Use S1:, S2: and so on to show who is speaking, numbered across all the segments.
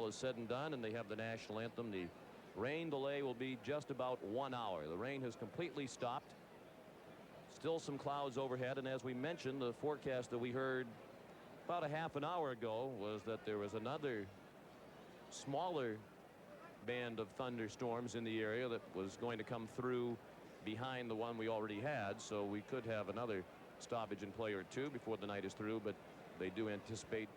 S1: all is said and done and they have the national anthem, the rain delay will be just about 1 hour. The rain has completely stopped. Still some clouds overhead, and as we mentioned, the forecast that we heard about a half an hour ago was that there was another smaller band of thunderstorms in the area that was going to come through behind the one we already had, so we could have another stoppage in play or two before the night is through, but they do anticipate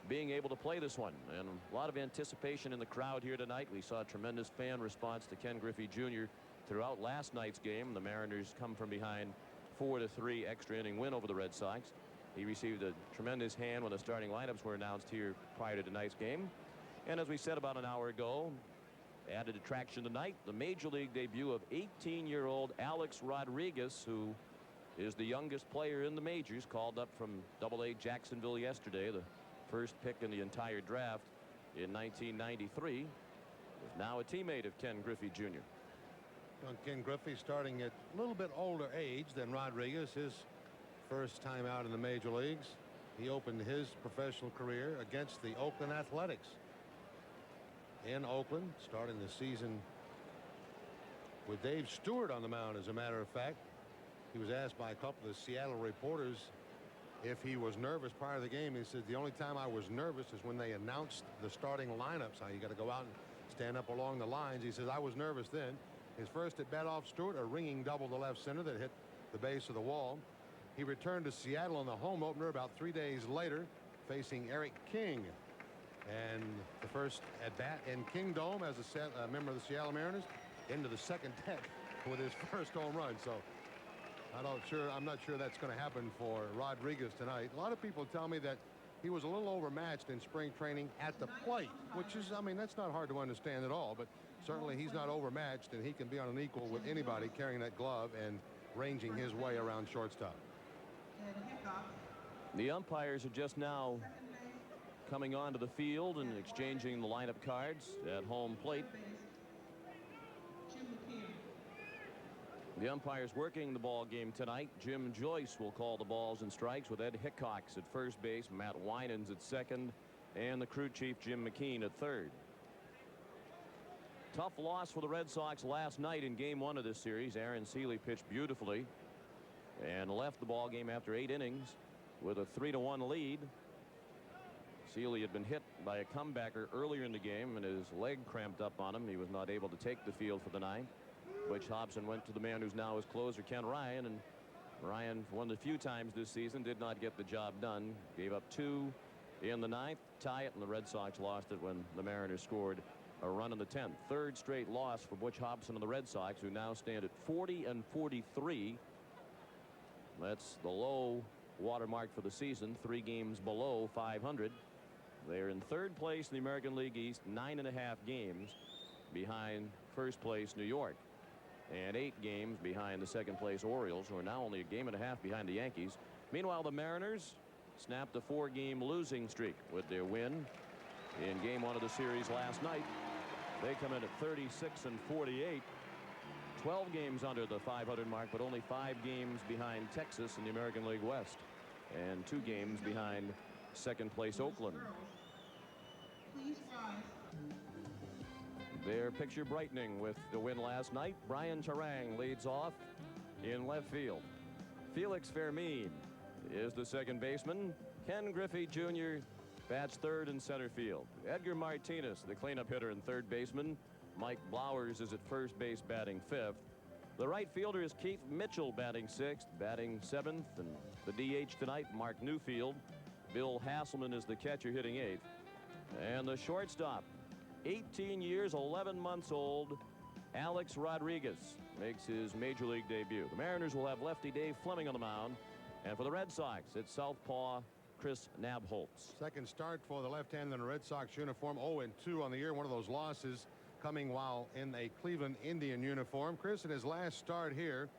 S1: being able to play this one. And a lot of anticipation in the crowd here tonight. We saw a tremendous fan response to Ken Griffey Jr. throughout last night's game. The Mariners come from behind 4-3 extra inning win over the Red Sox. He received a tremendous hand when the starting lineups were announced here prior to tonight's game. And as we said about an hour ago, added attraction tonight, the major league debut of 18-year-old Alex Rodriguez, who is the youngest player in the majors, called up from Double-A Jacksonville yesterday, the first pick in the entire draft in 1993, is now a teammate of Ken Griffey Jr.
S2: Well, Ken Griffey starting at a little bit older age than Rodriguez. His first time out in the major leagues. He opened his professional career against the Oakland Athletics in Oakland, starting the season with Dave Stewart on the mound. As a matter of fact, he was asked by a couple of the Seattle reporters if he was nervous prior to the game. He said, the only time I was nervous is when they announced the starting lineups. How you got to go out and stand up along the lines. He says, I was nervous then. His first at bat off Stewart, a ringing double to left center that hit the base of the wall. He returned to Seattle in the home opener about 3 days later, facing Eric King. And the first at bat in Kingdome as a member of the Seattle Mariners into the second deck with his first home run. So I'm not sure that's going to happen for Rodriguez tonight. A lot of people tell me that he was a little overmatched in spring training at the plate, which is, I mean, that's not hard to understand at all, but certainly he's not overmatched, and he can be on an equal with anybody carrying that glove and ranging his way around shortstop.
S1: The umpires are just now coming onto the field and exchanging the lineup cards at home plate. The umpires working the ball game tonight. Jim Joyce will call the balls and strikes with Ed Hickox at first base, Matt Winans at second, and the crew chief Jim McKean at third. Tough loss for the Red Sox last night in game 1 of this series. Aaron Seeley pitched beautifully and left the ball game after 8 innings with a 3-1 lead. Seeley had been hit by a comebacker earlier in the game and his leg cramped up on him. He was not able to take the field for the ninth. Butch Hobson went to the man who's now his closer, Ken Ryan, and Ryan, one of the few times this season, did not get the job done. Gave up 2 in the ninth, tie it, and the Red Sox lost it when the Mariners scored a run in the 10th. Third straight loss for Butch Hobson and the Red Sox, who now stand at 40-43. That's the low watermark for the season, 3 games below 500. They're in third place in the American League East, 9.5 games behind first place New York, and 8 games behind the second place Orioles, who are now only a game and a half behind the Yankees. Meanwhile, the Mariners snapped a 4-game losing streak with their win in game 1 of the series last night. They come in at 36-48, 12 games under the 500 mark, but only 5 games behind Texas in the American League West, and 2 games behind second place Oakland. Their picture brightening with the win last night. Brian Turang leads off in left field. Felix Fermin is the second baseman. Ken Griffey Jr. bats third in center field. Edgar Martinez, the cleanup hitter and third baseman. Mike Blowers is at first base batting fifth. The right fielder is Keith Mitchell batting sixth, batting seventh, and the DH tonight, Mark Newfield. Bill Hasselman is the catcher hitting eighth. And the shortstop, 18 years, 11 months old, Alex Rodriguez makes his major league debut. The Mariners will have lefty Dave Fleming on the mound. And for the Red Sox, it's southpaw Chris Nabholz.
S2: Second start for the left-hander in the Red Sox uniform, 0-2 on the year. One of those losses coming while in a Cleveland Indian uniform. Chris, in his last start here,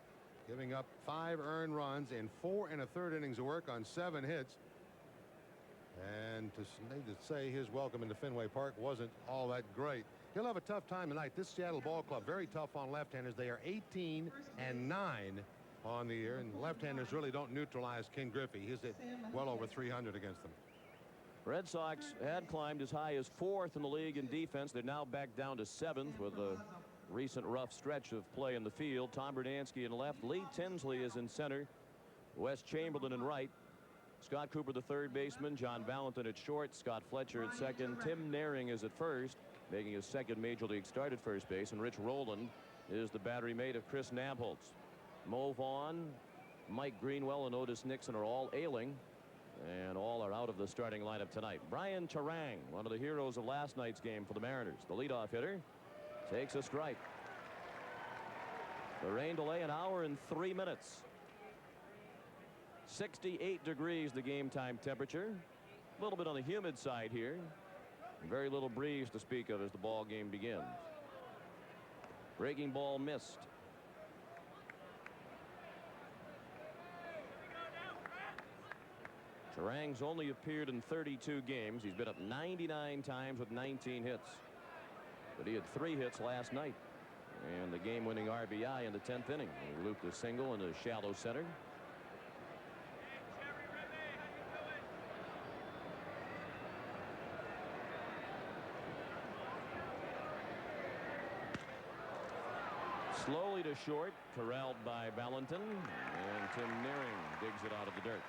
S2: giving up 5 earned runs in 4 1/3 innings of work on 7 hits. And to say his welcome into Fenway Park wasn't all that great. He'll have a tough time tonight. This Seattle ball club, very tough on left-handers. They are 18-9 on the year, and left-handers really don't neutralize Ken Griffey. He's at well over 300 against them.
S1: Red Sox had climbed as high as 4th in the league in defense. They're now back down to 7th with a recent rough stretch of play in the field. Tom Berdansky in left. Lee Tinsley is in center. Wes Chamberlain in right. Scott Cooper, the third baseman. John Valentin at short. Scott Fletcher at second. Tim Naehring is at first, making his second major league start at first base. And Rich Rowland is the battery mate of Chris Nabholz. Mo Vaughn, Mike Greenwell, and Otis Nixon are all ailing, and all are out of the starting lineup tonight. Brian Turang, one of the heroes of last night's game for the Mariners, the leadoff hitter, takes a strike. The rain delay, an hour and 3 minutes. 68 degrees the game time temperature. A little bit on the humid side here. Very little breeze to speak of as the ball game begins. Breaking ball missed. Turang's only appeared in 32 games. He's been up 99 times with 19 hits. But he had 3 hits last night. And the game-winning RBI in the 10th inning. He looped a single in the shallow center. Slowly to short, corralled by Valentin, and Tim Naehring digs it out of the dirt.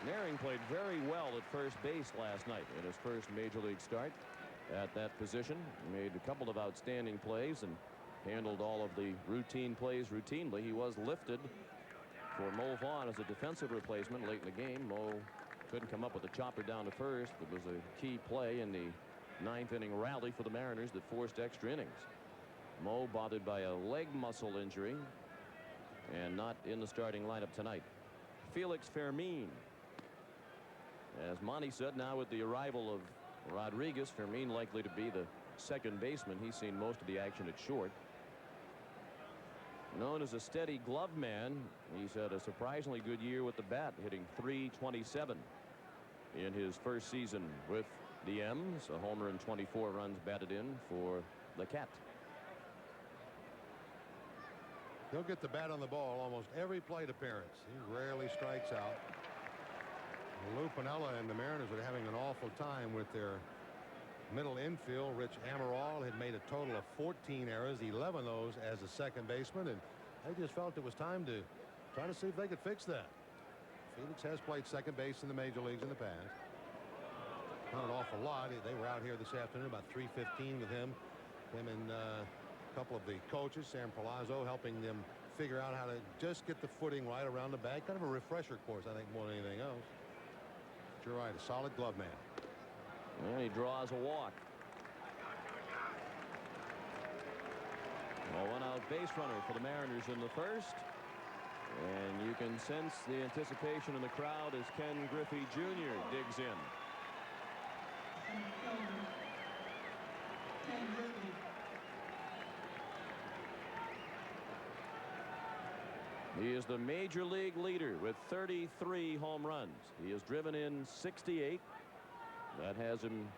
S1: Naehring played very well at first base last night in his first major league start at that position. He made a couple of outstanding plays and handled all of the routine plays routinely. He was lifted for Mo Vaughn as a defensive replacement late in the game. Mo couldn't come up with a chopper down to first. It was a key play in the 9th inning rally for the Mariners that forced extra innings. Mo bothered by a leg muscle injury and not in the starting lineup tonight. Felix Fermin. As Monty said, now with the arrival of Rodriguez, Fermin likely to be the second baseman. He's seen most of the action at short. Known as a steady glove man, he's had a surprisingly good year with the bat, hitting .327 in his first season with the M's. A homer and 24 runs batted in for the Cat.
S2: He'll get the bat on the ball almost every plate appearance. He rarely strikes out. Lou Piniella and the Mariners are having an awful time with their middle infield. Rich Amaral had made a total of 14 errors, 11 of those as a second baseman, and they just felt it was time to try to see if they could fix that. Felix has played second base in the major leagues in the past. Not an awful lot. They were out here this afternoon about 3:15 with him and a couple of the coaches, Sam Palazzo, helping them figure out how to just get the footing right around the bag. Kind of a refresher course, I think, more than anything else. But you're right, a solid glove man.
S1: And he draws a walk. A one-out base runner for the Mariners in the first. And you can sense the anticipation in the crowd as Ken Griffey Jr. digs in. He is the major league leader with 33 home runs. He has driven in 68. That has him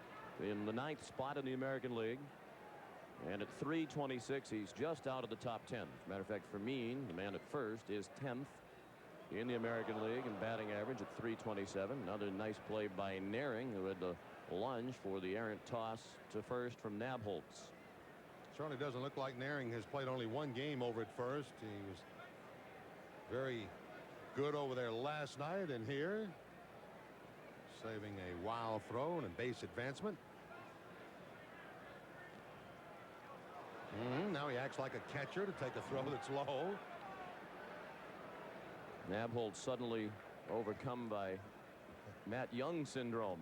S1: in the 9th spot in the American League. And at .326, he's just out of the top 10. As a matter of fact, Fermin, the man at first, is 10th in the American League in batting average at .327. Another nice play by Naehring, who had the lunge for the errant toss to first from Nabholz.
S2: Certainly doesn't look like Naehring has played only one game over at first. He was very good over there last night, and here saving a wild throw and a base advancement. Now he acts like a catcher to take a throw that's low.
S1: Nabholz suddenly overcome by Matt Young syndrome.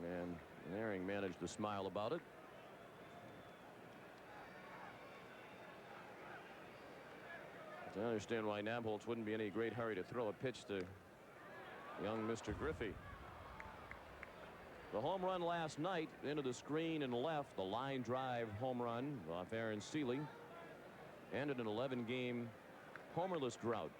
S1: And Naehring managed to smile about it. I understand why Nabholz wouldn't be in any great hurry to throw a pitch to young Mr. Griffey. The home run last night into the screen and left, the line drive home run off Aaron Seeley, ended an 11-game homerless drought.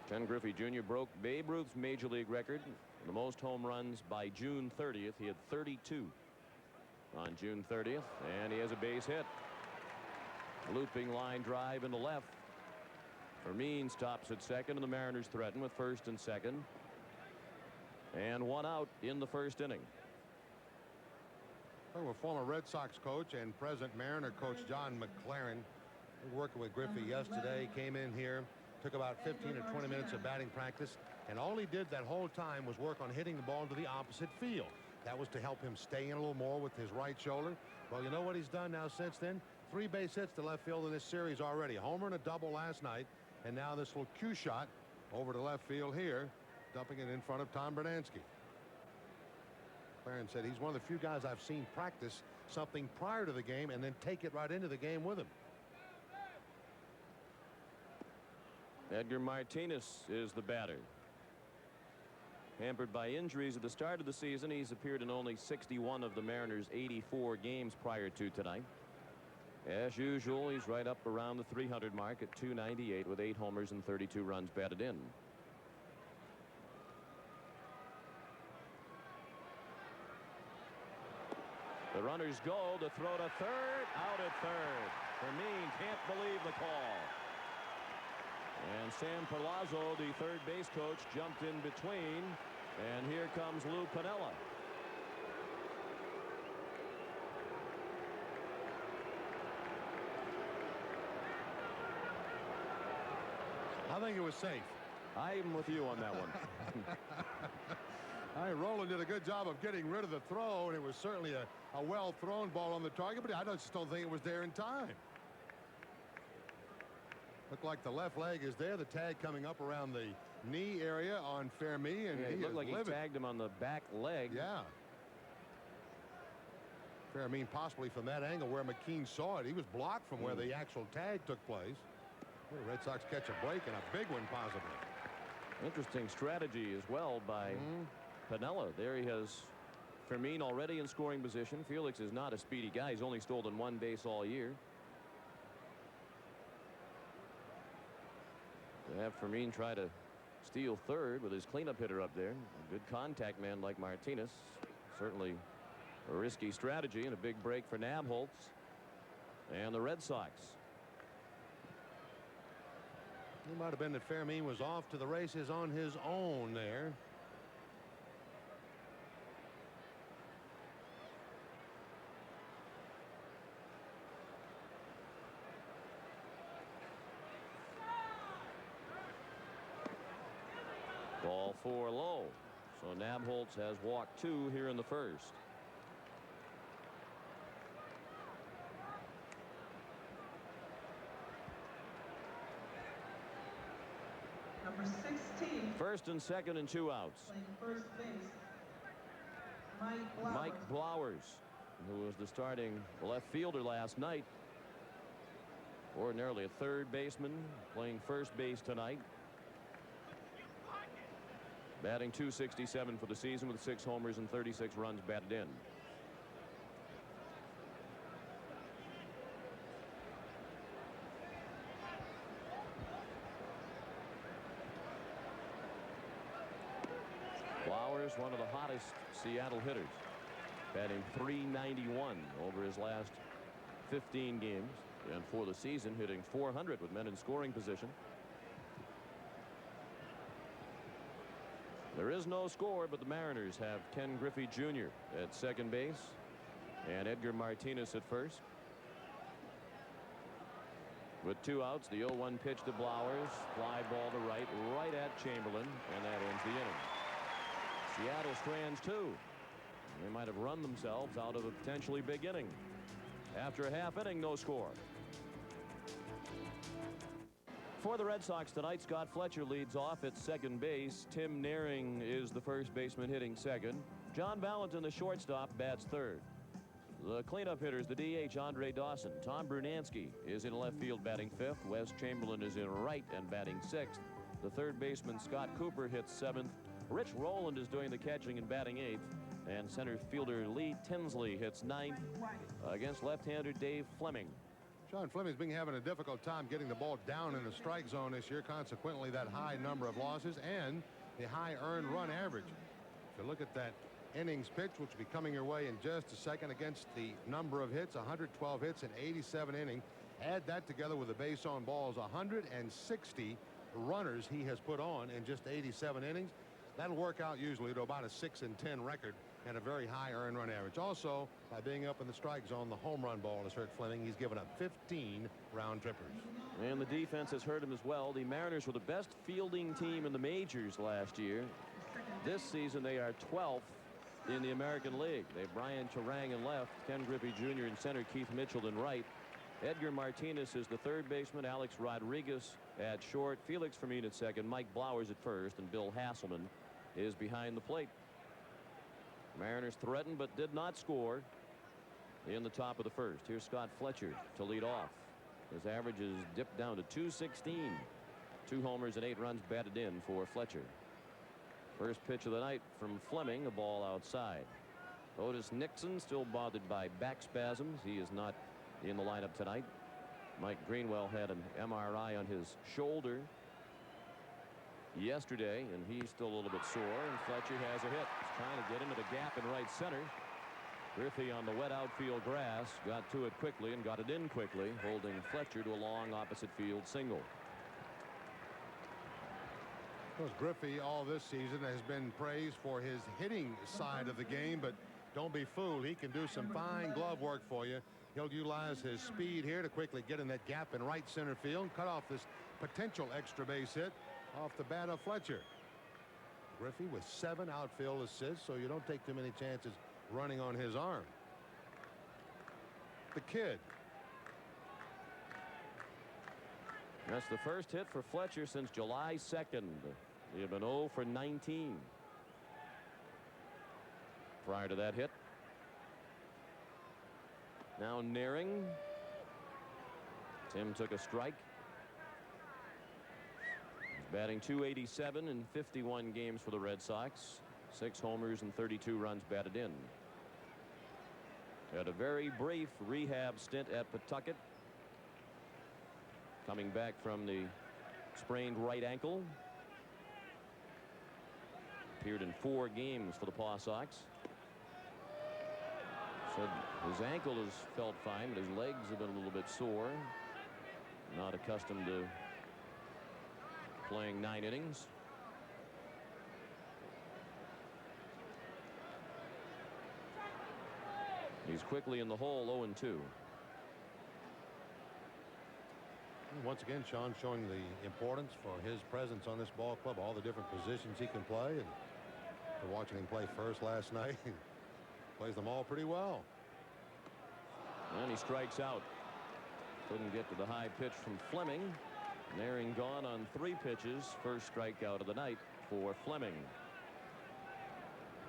S1: Ken Griffey Jr. broke Babe Ruth's major league record, the most home runs by June 30th. He had 32 on June 30th, and he has a base hit. Looping line drive in the left Valentin stops at second, and the Mariners threaten with first and second. And one out in the first inning.
S2: Well, former Red Sox coach and present Mariner coach John McLaren working with Griffey yesterday. Came in here, took about 15 or 20 minutes of batting practice, and all he did that whole time was work on hitting the ball to the opposite field. That was to help him stay in a little more with his right shoulder. Well, you know what he's done now since then? 3 base hits to left field in this series already. A homer and a double last night, and now this little cue shot over to left field here, dumping it in front of Tom Bernansky. McLaren said he's one of the few guys I've seen practice something prior to the game and then take it right into the game with him.
S1: Edgar Martinez is the batter. Hampered by injuries at the start of the season, he's appeared in only 61 of the Mariners' 84 games prior to tonight. As usual, he's right up around the 300 mark at 298 with 8 homers and 32 runs batted in. The runners go to throw to third, out at third. Valentin can't believe the call. And Sam Perlazo, the third base coach, jumped in between. And here comes Lou Piniella.
S2: I think it was safe.
S1: I'm with you on that one.
S2: Roland did a good job of getting rid of the throw, and it was certainly a well-thrown ball on the target, but I just don't think it was there in time. Looked like the left leg is there. The tag coming up around the knee area on Fermi, and
S1: he looked like
S2: livid.
S1: He tagged him on the back leg.
S2: Yeah. Fermi possibly from that angle where McKean saw it. He was blocked from where the actual tag took place. Well, the Red Sox catch a break, and a big one possibly.
S1: Interesting strategy as well by Piniella. There he has Fermin already in scoring position. Felix is not a speedy guy. He's only stolen 1 base all year. They have Fermin try to steal third with his cleanup hitter up there. A good contact man like Martinez. Certainly a risky strategy, and a big break for Nabholz and the Red Sox.
S2: It might have been that Fermin was off to the races on his own there.
S1: Ball 4 low. So Nabholz has walked 2 here in the first.
S3: Number 16.
S1: First and second and 2 outs.
S3: Playing first base.
S1: Mike Blowers, who was the starting left fielder last night. Ordinarily a third baseman, playing first base tonight. Batting .267 for the season with 6 homers and 36 runs batted in. Flowers, one of the hottest Seattle hitters, batting .391 over his last 15 games, and for the season hitting .400 with men in scoring position. There is no score, but the Mariners have Ken Griffey Jr. at second base and Edgar Martinez at first. With 2 outs, the 0-1 pitch to Blowers, fly ball to right at Chamberlain, and that ends the inning. Seattle strands 2. They might have run themselves out of a potentially big inning. After a half inning, no score. For the Red Sox tonight, Scott Fletcher leads off at second base. Tim Naehring is the first baseman hitting second. John Valentin, the shortstop, bats third. The cleanup hitters, the DH Andre Dawson. Tom Brunansky is in left field batting fifth. Wes Chamberlain is in right and batting sixth. The third baseman Scott Cooper hits seventh. Rich Rowland is doing the catching and batting eighth. And center fielder Lee Tinsley hits ninth against left-hander Dave Fleming.
S2: John Fleming's been having a difficult time getting the ball down in the strike zone this year. Consequently, that high number of losses and the high earned run average. If you look at that innings pitch, which will be coming your way in just a second, against the number of hits, 112 hits in 87 innings. Add that together with the base on balls, 160 runners he has put on in just 87 innings. That'll work out usually to about a 6-10 record and a very high earned run average. Also, by being up in the strike zone, the home run ball has hurt Fleming. He's given up 15 round trippers.
S1: And the defense has hurt him as well. The Mariners were the best fielding team in the majors last year. This season they are 12th in the American League. They have Brian Turang in left, Ken Griffey Jr. in center, Keith Mitchell in right. Edgar Martinez is the third baseman, Alex Rodriguez at short, Felix Fermin at second, Mike Blowers at first, and Bill Hasselman is behind the plate. Mariners threatened but did not score in the top of the first. Here's Scott Fletcher to lead off. His average is dipped down to 216. 2 homers and 8 runs batted in for Fletcher. First pitch of the night from Fleming, a ball outside. Otis Nixon still bothered by back spasms. He is not in the lineup tonight. Mike Greenwell had an MRI on his shoulder yesterday, and he's still a little bit sore, and Fletcher has a hit. He's trying to get into the gap in right center. Griffey on the wet outfield grass got to it quickly and got it in quickly, holding Fletcher to a long opposite field single.
S2: Because Griffey all this season has been praised for his hitting side of the game, but don't be fooled. He can do some fine glove work for you. He'll utilize his speed here to quickly get in that gap in right center field and cut off this potential extra base hit off the bat of Fletcher. Griffey with 7 outfield assists, so you don't take too many chances running on his arm. The kid.
S1: That's the first hit for Fletcher since July 2nd. He had been 0 for 19 prior to that hit. Now Nearing. Tim took a strike. He's batting .287 in 51 games for the Red Sox. 6 homers and 32 runs batted in. Had a very brief rehab stint at Pawtucket, coming back from the sprained right ankle. Appeared in 4 games for the Paw Sox. Said his ankle has felt fine, but his legs have been a little bit sore. Not accustomed to playing 9 innings. He's quickly in the hole, 0-2.
S2: Once again, Sean showing the importance for his presence on this ball club, all the different positions he can play. And for watching him play first last night, he plays them all pretty well.
S1: And he strikes out. Couldn't get to the high pitch from Fleming. Nearing gone on 3 pitches. First strikeout of the night for Fleming.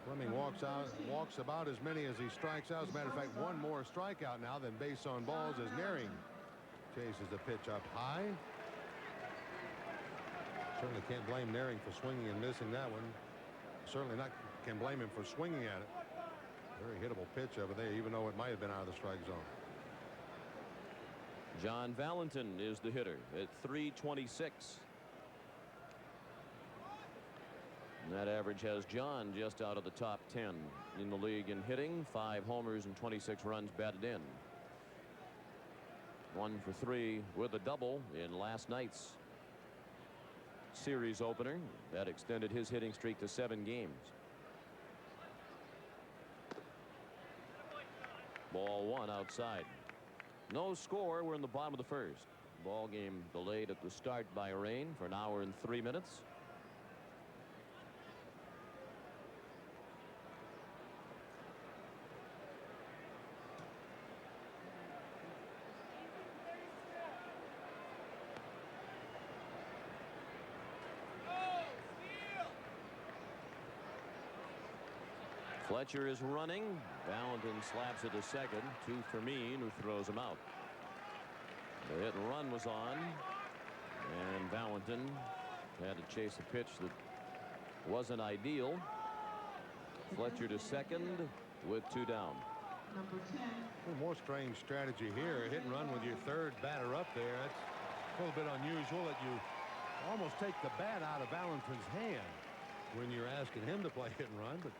S2: Fleming walks about as many as he strikes out. As a matter of fact, 1 more strikeout now than base on balls as Nearing chases the pitch up high. Certainly can't blame Nearing for swinging and missing that one. Certainly not can blame him for swinging at it. Very hittable pitch over there, even though it might have been out of the strike zone.
S1: John Valentin is the hitter at .326. And that average has John just out of the top 10 in the league in hitting. 5 homers and 26 runs batted in. 1 for 3 with a double in last night's series opener. That extended his hitting streak to 7 games. Ball 1 outside. No score. We're in the bottom of the first. Ball game delayed at the start by rain for an hour and 3 minutes. Fletcher is running. Valentin slaps it to second to Fermin, who throws him out. The hit and run was on, and Valentin had to chase a pitch that wasn't ideal. Fletcher to second with 2 down.
S3: Number 10.
S2: A more strange strategy here. Hit and run with your 3rd batter up there. That's a little bit unusual that you almost take the bat out of Valentin's hand when you're asking him to play hit and run, but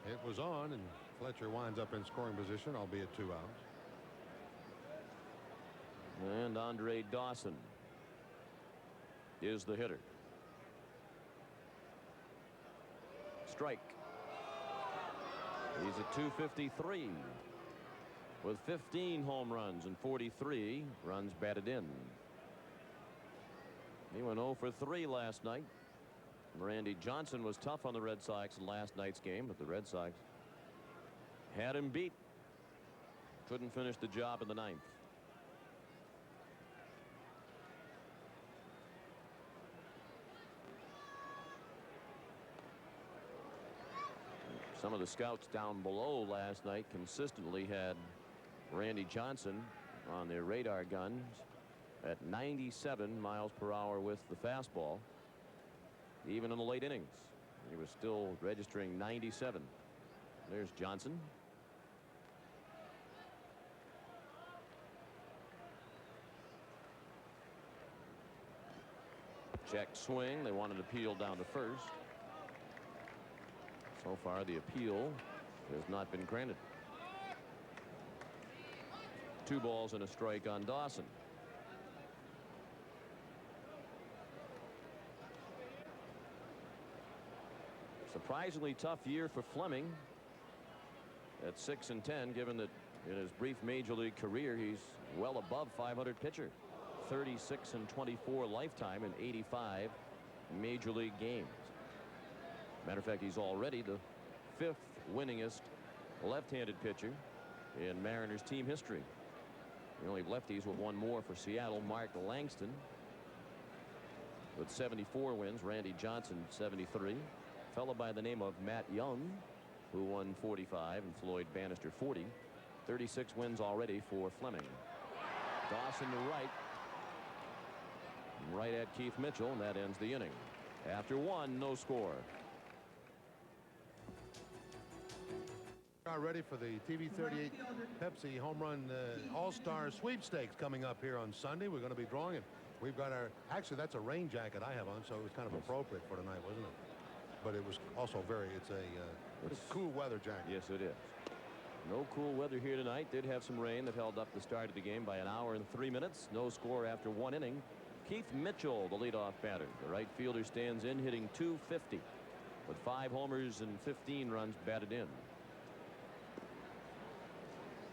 S2: it was on, and Fletcher winds up in scoring position, albeit 2 outs.
S1: And Andre Dawson is the hitter. Strike. He's at 253 with 15 home runs and 43 runs batted in. He went 0 for 3 last night. Randy Johnson was tough on the Red Sox in last night's game, but the Red Sox had him beat. Couldn't finish the job in the ninth. Some of the scouts down below last night consistently had Randy Johnson on their radar guns at 97 miles per hour with the fastball. Even in the late innings, he was still registering 97. There's Johnson. Check swing. They wanted to appeal down to first. So far, the appeal has not been granted. 2 balls and a strike on Dawson. Surprisingly tough year for Fleming at 6-10, given that in his brief major league career he's well above 500 pitcher. 36-24 lifetime in 85 major league games. Matter of fact, he's already the 5th winningest left-handed pitcher in Mariners team history. The only lefties with one more for Seattle, Mark Langston with 74 wins. Randy Johnson 73. Fellow by the name of Matt Young, who won 45, and Floyd Bannister 40. 36 wins already for Fleming. Dawson to right. Right at Keith Mitchell, and that ends the inning. After 1, no score.
S2: Are ready for the TV 38 Pepsi Home Run All-Star Sweepstakes coming up here on Sunday. We're going to be drawing it. We've got our, actually that's a rain jacket I have on, so it was kind of appropriate for tonight, wasn't it? But it was also it's a cool weather jacket.
S1: Yes, it is. No cool weather here tonight. Did have some rain that held up the start of the game by 1 hour and 3 minutes. No score after 1 inning. Keith Mitchell, the leadoff batter. The right fielder stands in, hitting .250 with 5 homers and 15 runs batted in.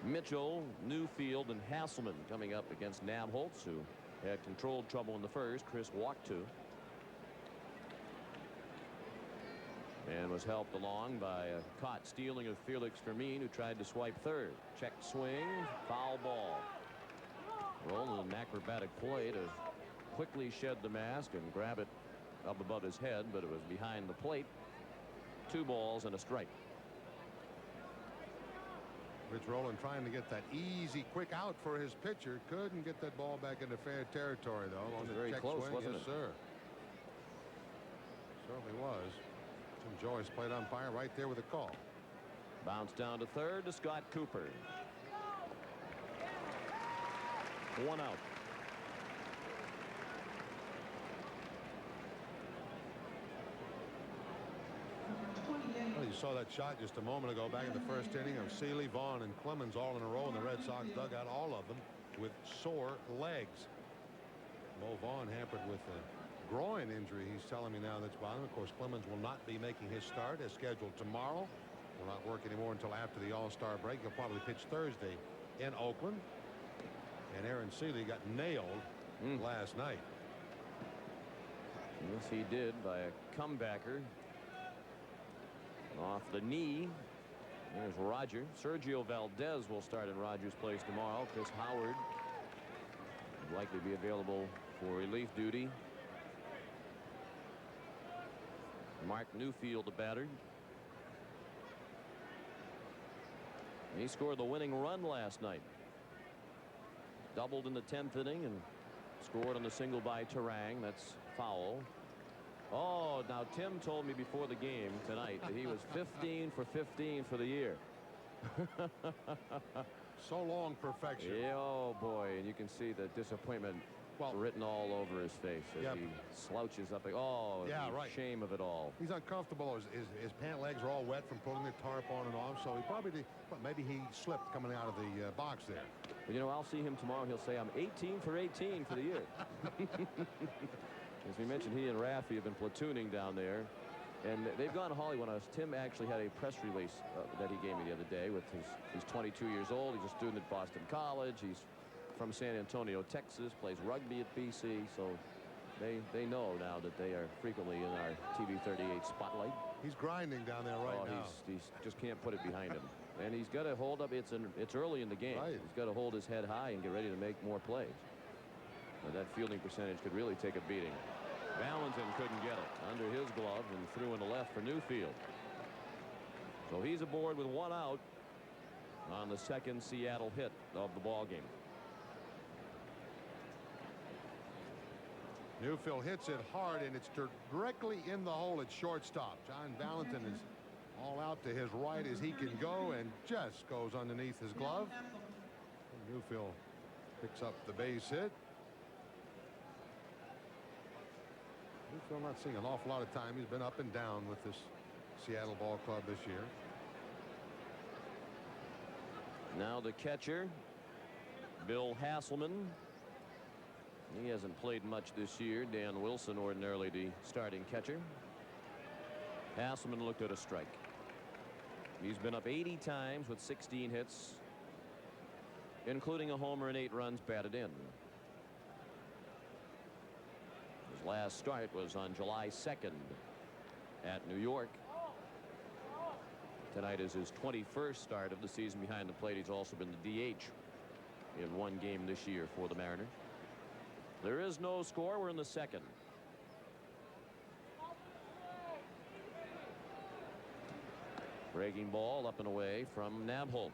S1: Mitchell, Newfield, and Hasselman coming up against Nabholz, who had controlled trouble in the first. Chris walked 2. And was helped along by a caught stealing of Felix Fermin, who tried to swipe third. Check swing, foul ball. Rolling an acrobatic play to quickly shed the mask and grab it up above his head, but it was behind the plate. 2 balls and a strike.
S2: Rich Rowland trying to get that easy quick out for his pitcher. Couldn't get that ball back into fair territory though on the
S1: very
S2: check
S1: close,
S2: swing.
S1: wasn't
S2: Yes,
S1: it?
S2: sir. Certainly was. Tim Joyce, plate umpire, right there with a call.
S1: Bounce down to third to Scott Cooper. 1 out.
S2: Well, you saw that shot just a moment ago back in the first inning of Seeley, Vaughn, and Clemens all in a row, and the Red Sox dug out all of them with sore legs. Mo Vaughn hampered with a groin injury, he's telling me now, that's bothering him. Of course, Clemens will not be making his start as scheduled tomorrow. Will not work anymore until after the All-Star break. He'll probably pitch Thursday in Oakland. And Aaron Seeley got nailed last night.
S1: Yes, he did, by a comebacker off the knee. There's Roger. Sergio Valdez will start in Rogers' place tomorrow. Chris Howard will likely be available for relief duty. Mark Newfield, the batter. He scored the winning run last night. Doubled in the 10th inning and scored on the single by Terang. That's foul. Oh, now Tim told me before the game tonight that he was 15 for 15 for the year.
S2: So long perfection.
S1: Yeah, oh boy, and you can see the disappointment
S2: Well,
S1: written all over his face as
S2: Yep.
S1: he slouches up. Oh,
S2: Yeah,
S1: the
S2: right.
S1: shame of it all.
S2: He's uncomfortable. His pant legs are all wet from pulling the tarp on and off. So he probably did. Well, maybe he slipped coming out of the box there.
S1: But, you know, I'll see him tomorrow. He'll say, I'm 18 for 18 for the year. As we mentioned, he and Raffy have been platooning down there. And they've gone to Hollywood. Tim actually had a press release that he gave me the other day with he's 22 years old. He's a student at Boston College. He's from San Antonio, Texas, plays rugby at BC. So they know now that they are frequently in our TV 38 spotlight.
S2: He's grinding down there right now.
S1: He's just can't put it behind him. And he's got to hold up. It's early in the game.
S2: Right.
S1: He's got to hold his head high and get ready to make more plays. But that fielding percentage could really take a beating. Valentin couldn't get it under his glove and threw in the left for Newfield. So he's aboard with 1 out on the second Seattle hit of the ball game.
S2: Newfield hits it hard, and it's directly in the hole at shortstop. John Valentin is all out to his right as he can go and just goes underneath his glove. Newfield picks up the base hit. Newfield not seeing an awful lot of time. He's been up and down with this Seattle ball club this year.
S1: Now the catcher, Bill Hasselman. He hasn't played much this year. Dan Wilson, ordinarily the starting catcher. Hasselman looked at a strike. He's been up 80 times with 16 hits, including a homer and 8 runs batted in. His last start was on July 2nd at New York. Tonight is his 21st start of the season behind the plate. He's also been the DH in 1 game this year for the Mariners. There is no score. We're in the second. Breaking ball up and away from Nabholz.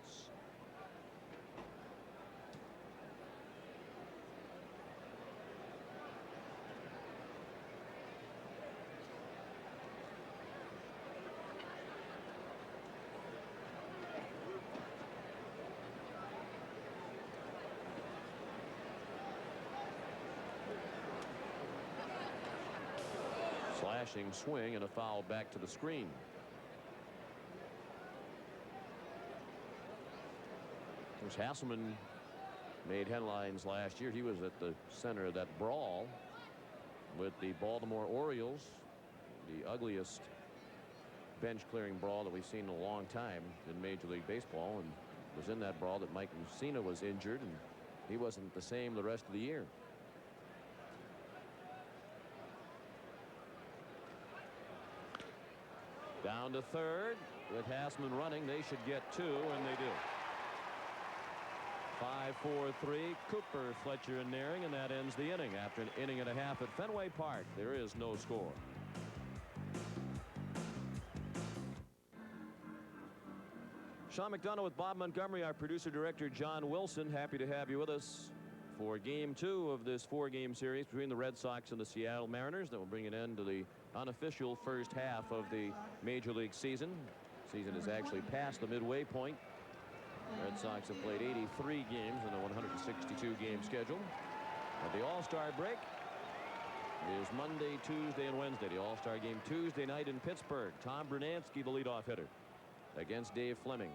S1: Slashing swing and a foul back to the screen. Hasselman made headlines last year. He was at the center of that brawl with the Baltimore Orioles, the ugliest bench clearing brawl that we've seen in a long time in Major League Baseball, and was in that brawl that Mike Mussina was injured, and he wasn't the same the rest of the year. Down to third with Hasselman running. They should get 2, and they do. 5-4-3. Cooper, Fletcher, and Naring, and that ends the inning. After an inning and a half at Fenway Park, there is no score. Sean McDonough with Bob Montgomery, our producer-director John Wilson. Happy to have you with us for Game 2 of this 4-game series between the Red Sox and the Seattle Mariners that will bring an end to the unofficial first half of the Major League season. Season is actually past the midway point. Red Sox have played 83 games in a 162-game schedule. But the All-Star break is Monday, Tuesday, and Wednesday. The All-Star game Tuesday night in Pittsburgh. Tom Brunansky, the leadoff hitter, against Dave Fleming.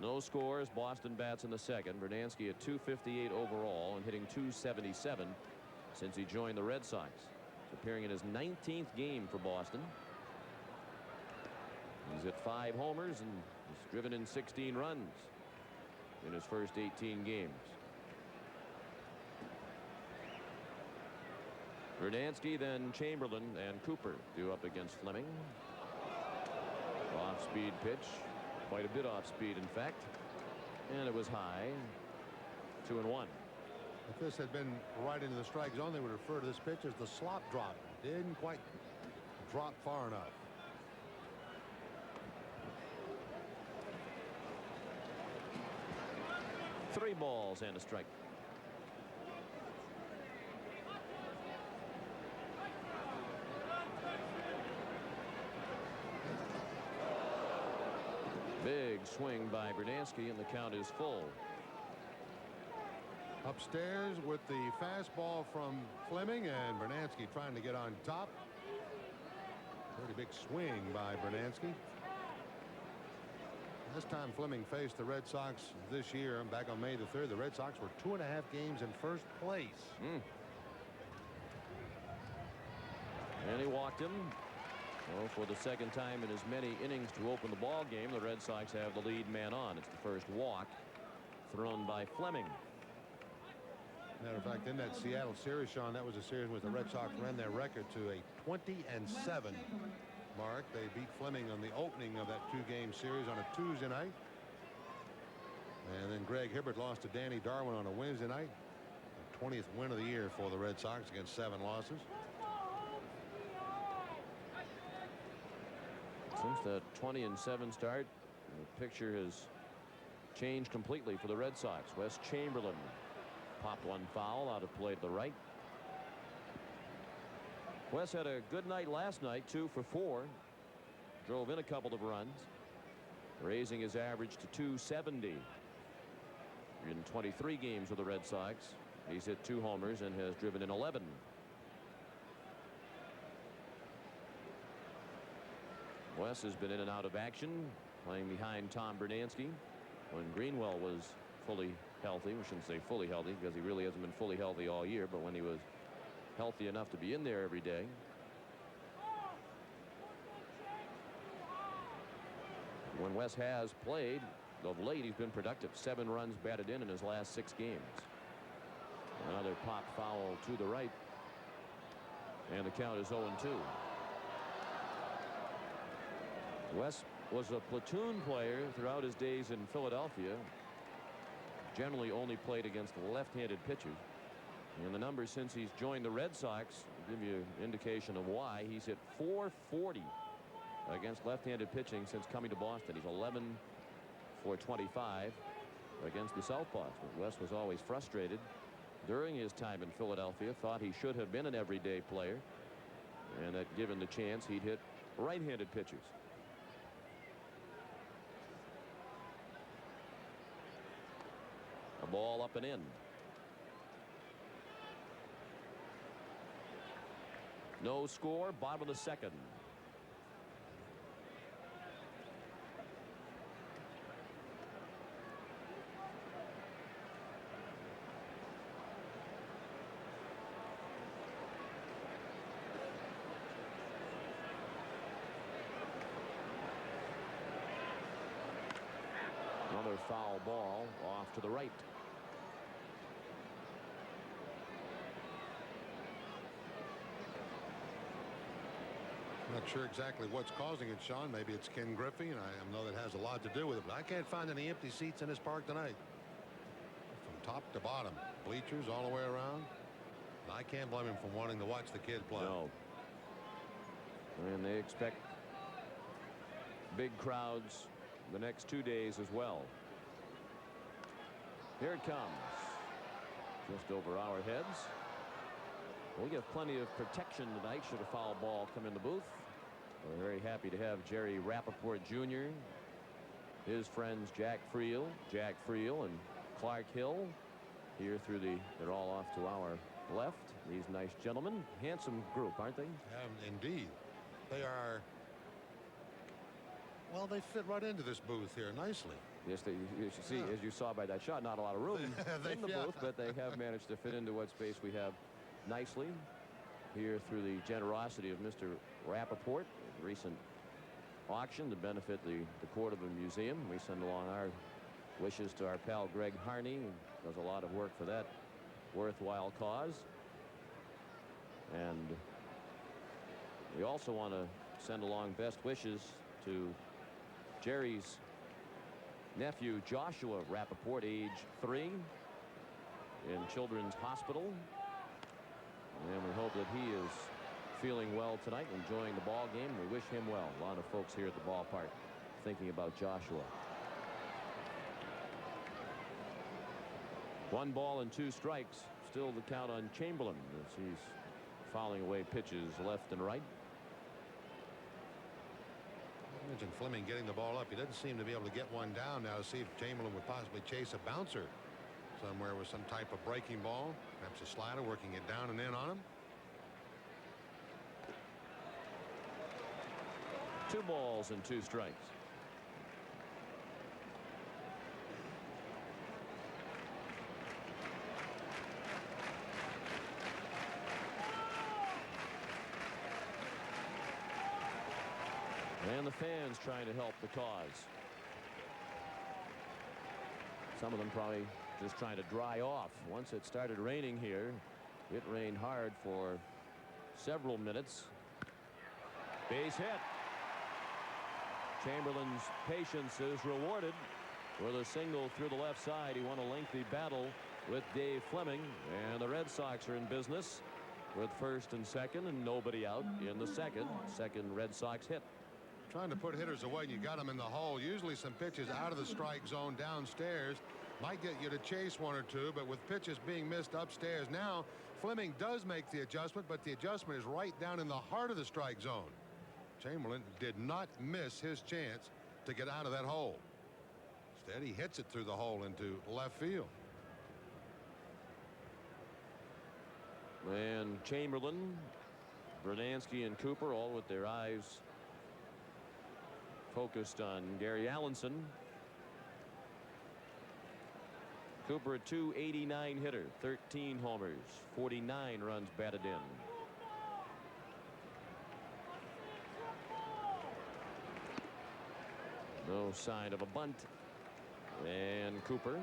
S1: No scores. Boston bats in the second. Brunansky at .258 overall and hitting .277 since he joined the Red Sox. He's appearing in his 19th game for Boston. He's hit 5 homers and he's driven in 16 runs in his first 18 games. Brunansky, then Chamberlain and Cooper due up against Fleming. Off-speed pitch, quite a bit off-speed, in fact, and it was high. 2-1.
S2: If this had been right into the strike zone, they would refer to this pitch as the slop drop. Didn't quite drop far enough.
S1: Three balls and a strike. Big swing by Brunansky, and the count is full.
S2: Upstairs with the fastball from Fleming, and Bernansky trying to get on top. Pretty big swing by Bernansky. Last time Fleming faced the Red Sox this year, back on May the 3rd, the Red Sox were 2.5 games in first place.
S1: And he walked him. Well, for the second time in as many innings to open the ball game, the Red Sox have the lead man on. It's the first walk thrown by Fleming.
S2: Matter of fact, in that Seattle series, Sean, that was a series where the Red Sox ran their record to a 20-7 mark. They beat Fleming on the opening of that 2-game series on a Tuesday night. And then Greg Hibbert lost to Danny Darwin on a Wednesday night. The 20th win of the year for the Red Sox against 7 losses.
S1: Since the 20-7 start, the picture has changed completely for the Red Sox. Wes Chamberlain popped one foul out of play to the right. Wes had a good night last night, 2 for 4. Drove in a couple of runs, raising his average to 270. In 23 games with the Red Sox, he's hit 2 homers and has driven in 11. Wes has been in and out of action, playing behind Tom Bernansky when Greenwell was fully healthy. We shouldn't say fully healthy because he really hasn't been fully healthy all year, but when he was healthy enough to be in there every day. When Wes has played of late, he's been productive. 7 runs batted in his last 6 games. Another pop foul to the right, and the count is 0-2. Wes was a platoon player throughout his days in Philadelphia. Generally only played against left-handed pitchers. And the numbers since he's joined the Red Sox give you an indication of why. He's hit .440 against left-handed pitching since coming to Boston. He's 11 for 25 against the Southpaws. But Wes was always frustrated during his time in Philadelphia. Thought he should have been an everyday player, and that given the chance, he'd hit right-handed pitchers. A ball up and in. No score, bottom of the second. Another foul ball off to the right.
S2: Not sure exactly what's causing it, Sean. Maybe it's Ken Griffey, and I know that has a lot to do with it, but I can't find any empty seats in this park tonight. From top to bottom, bleachers all the way around. And I can't blame him for wanting to watch the kid play.
S1: No. And they expect big crowds the next 2 days as well. Here it comes. Just over our heads. We have plenty of protection tonight should a foul ball come in the booth. We're very happy to have Jerry Rappaport Jr., his friends Jack Friel, and Clark Hill here through the. They're all off to our left. These nice gentlemen. Handsome group, aren't they?
S2: Indeed. They are. Well, they fit right into this booth here nicely.
S1: Yes, you see, as you saw by that shot, not a lot of room in the booth, but they have managed to fit into what space we have nicely here through the generosity of Mr. Rappaport. Recent auction to benefit the Cordova Museum. We send along our wishes to our pal Greg Harney, who does a lot of work for that worthwhile cause. And we also want to send along best wishes to Jerry's nephew Joshua Rappaport, age 3, in Children's Hospital. And we hope that he is feeling well tonight, enjoying the ball game. We wish him well. A lot of folks here at the ballpark thinking about Joshua. 1 ball and 2 strikes. Still the count on Chamberlain as he's fouling away pitches left and right.
S2: I mentioned Fleming getting the ball up. He doesn't seem to be able to get one down now to see if Chamberlain would possibly chase a bouncer. Somewhere with some type of breaking ball. Perhaps a slider working it down and in on him.
S1: 2 balls and 2 strikes. And the fans trying to help the cause. Some of them probably just trying to dry off. Once it started raining here, it rained hard for several minutes. Base hit. Chamberlain's patience is rewarded with a single through the left side. He won a lengthy battle with Dave Fleming, and the Red Sox are in business with first and second and nobody out in the second. Second Red Sox hit.
S2: Trying to put hitters away, and you got them in the hole. Usually some pitches out of the strike zone downstairs might get you to chase 1 or 2, but with pitches being missed upstairs now, Fleming does make the adjustment, but the adjustment is right down in the heart of the strike zone. Chamberlain did not miss his chance to get out of that hole. Instead, he hits it through the hole into left field.
S1: And Chamberlain, Bernansky, and Cooper all with their eyes focused on Gary Allenson. Cooper, a .289 hitter, 13 homers, 49 runs batted in. No sign of a bunt. And Cooper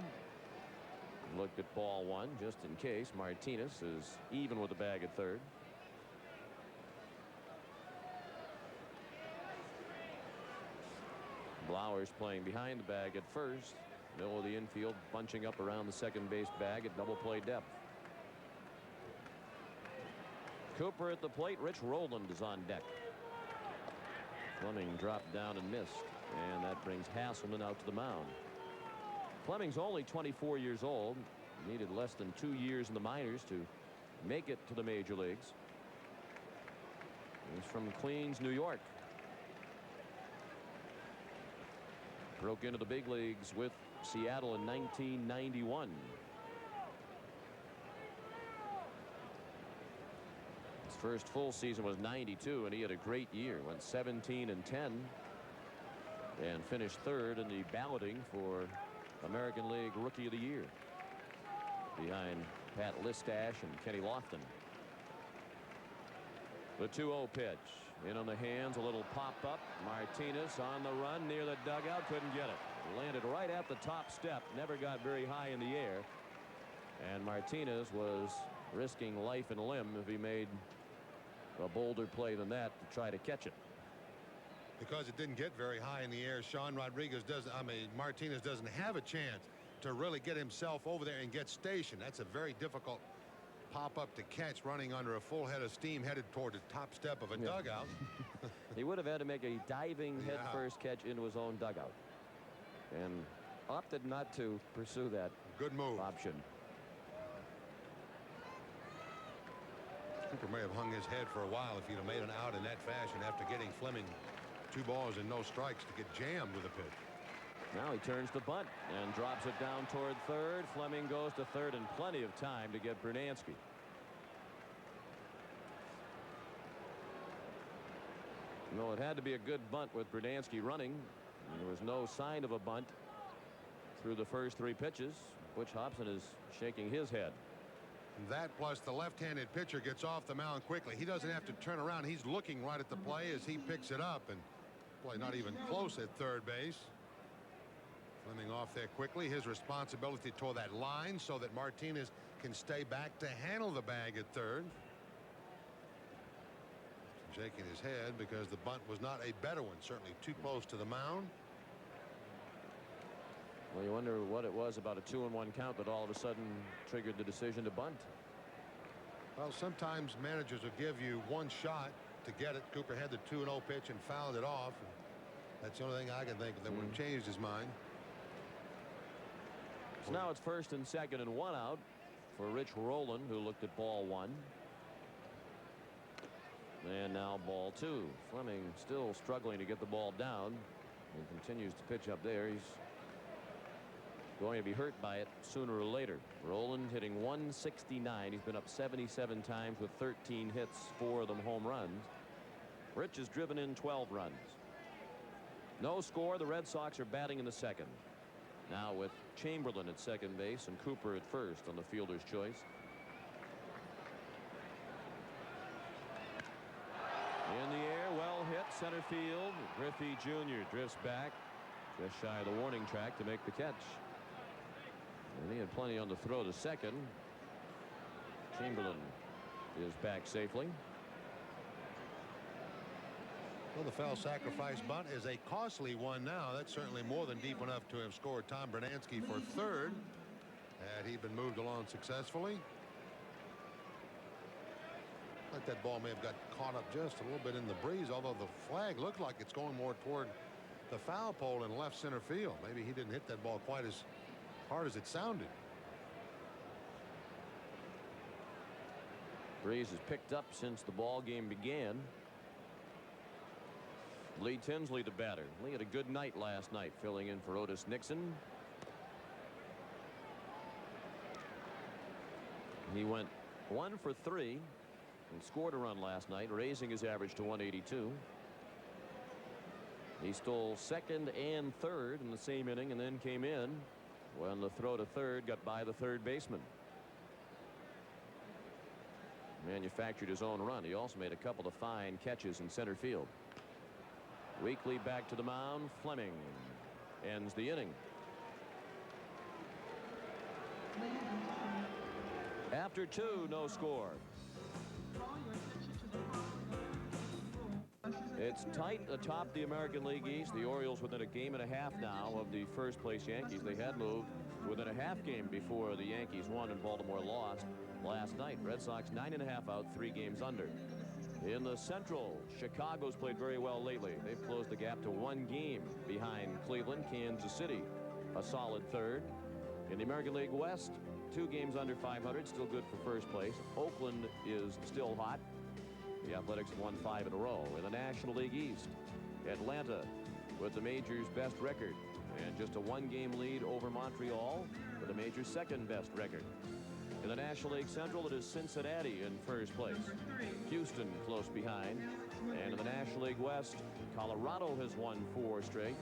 S1: looked at ball 1 just in case. Martinez is even with the bag at third. Blowers playing behind the bag at first. Middle of the infield bunching up around the second base bag at double play depth. Cooper at the plate. Rich Rowland is on deck. Fleming dropped down and missed, and that brings Hasselman out to the mound. Fleming's only 24 years old. Needed less than 2 years in the minors to make it to the major leagues. He's from Queens, New York. Broke into the big leagues with Seattle in 1991. His first full season was 92, and he had a great year. Went 17 and 10 and finished third in the balloting for American League Rookie of the Year, behind Pat Listash and Kenny Lofton. The 2-0 pitch. In on the hands, a little pop up. Martinez on the run near the dugout, couldn't get it. Landed right at the top step, never got very high in the air. And Martinez was risking life and limb if he made a bolder play than that to try to catch it.
S2: Because it didn't get very high in the air, Martinez doesn't have a chance to really get himself over there and get stationed. That's a very difficult pop up to catch, running under a full head of steam headed toward the top step of a dugout.
S1: He would have had to make a diving head first catch into his own dugout, and opted not to pursue that
S2: good move
S1: option.
S2: Cooper may have hung his head for a while if he'd have made an out in that fashion after getting Fleming 2 balls and no strikes to get jammed with a pitch.
S1: Now he turns the bunt and drops it down toward third. Fleming goes to third in plenty of time to get Bernansky. No, it had to be a good bunt with Bernansky running. There was no sign of a bunt through the first 3 pitches. Butch Hobson is shaking his head.
S2: That plus the left-handed pitcher gets off the mound quickly. He doesn't have to turn around. He's looking right at the play as he picks it up, and play not even close at third base. Fleming off there quickly. His responsibility toward that line so that Martinez can stay back to handle the bag at third. Shaking his head because the bunt was not a better one. Certainly too close to the mound.
S1: Well, you wonder what it was about a 2-1 count that all of a sudden triggered the decision to bunt.
S2: Well, sometimes managers will give you one shot to get it. Cooper had the 2-0 pitch and fouled it off. That's the only thing I can think of that would have changed his mind.
S1: So now it's first and second and 1 out for Rich Rowland, who looked at ball 1. And now ball 2. Fleming still struggling to get the ball down and continues to pitch up there. He's going to be hurt by it sooner or later. Roland hitting 169. He's been up 77 times with 13 hits, 4 of them home runs. Rich has driven in 12 runs. No score. The Red Sox are batting in the second. Now with Chamberlain at second base and Cooper at first on the fielder's choice. In the air, well hit, center field. Griffey Jr. drifts back just shy of the warning track to make the catch. And he had plenty on the throw to second. Chamberlain is back safely.
S2: Well, the foul sacrifice bunt is a costly one now. That's certainly more than deep enough to have scored Tom Bernansky for third had he been moved along successfully. Like that ball may have got caught up just a little bit in the breeze, although the flag looked like it's going more toward the foul pole in left center field. Maybe he didn't hit that ball quite as hard as it sounded.
S1: Breeze has picked up since the ball game began. Lee Tinsley the batter. Lee had a good night last night filling in for Otis Nixon. He went 1 for 3 and scored a run last night, raising his average to 182. He stole second and third in the same inning and then came in when the throw to third got by the third baseman. Manufactured his own run. He also made a couple of fine catches in center field. Weekly back to the mound. Fleming ends the inning. After 2, no score. It's tight atop the American League East. The Orioles within a game and a half now of the first place Yankees. They had moved within a half game before the Yankees won and Baltimore lost last night. Red Sox 9.5 out, 3 games under. In the Central, Chicago's played very well lately. They've closed the gap to 1 game behind Cleveland. Kansas City a solid third. In the American League West, 2 games under 500, still good for first place. Oakland is still hot. The Athletics have won 5 in a row. In the National League East, Atlanta with the major's best record and just a 1-game lead over Montreal with the major's second best record. In the National League Central, it is Cincinnati in first place. Houston close behind. And in the National League West, Colorado has won 4 straight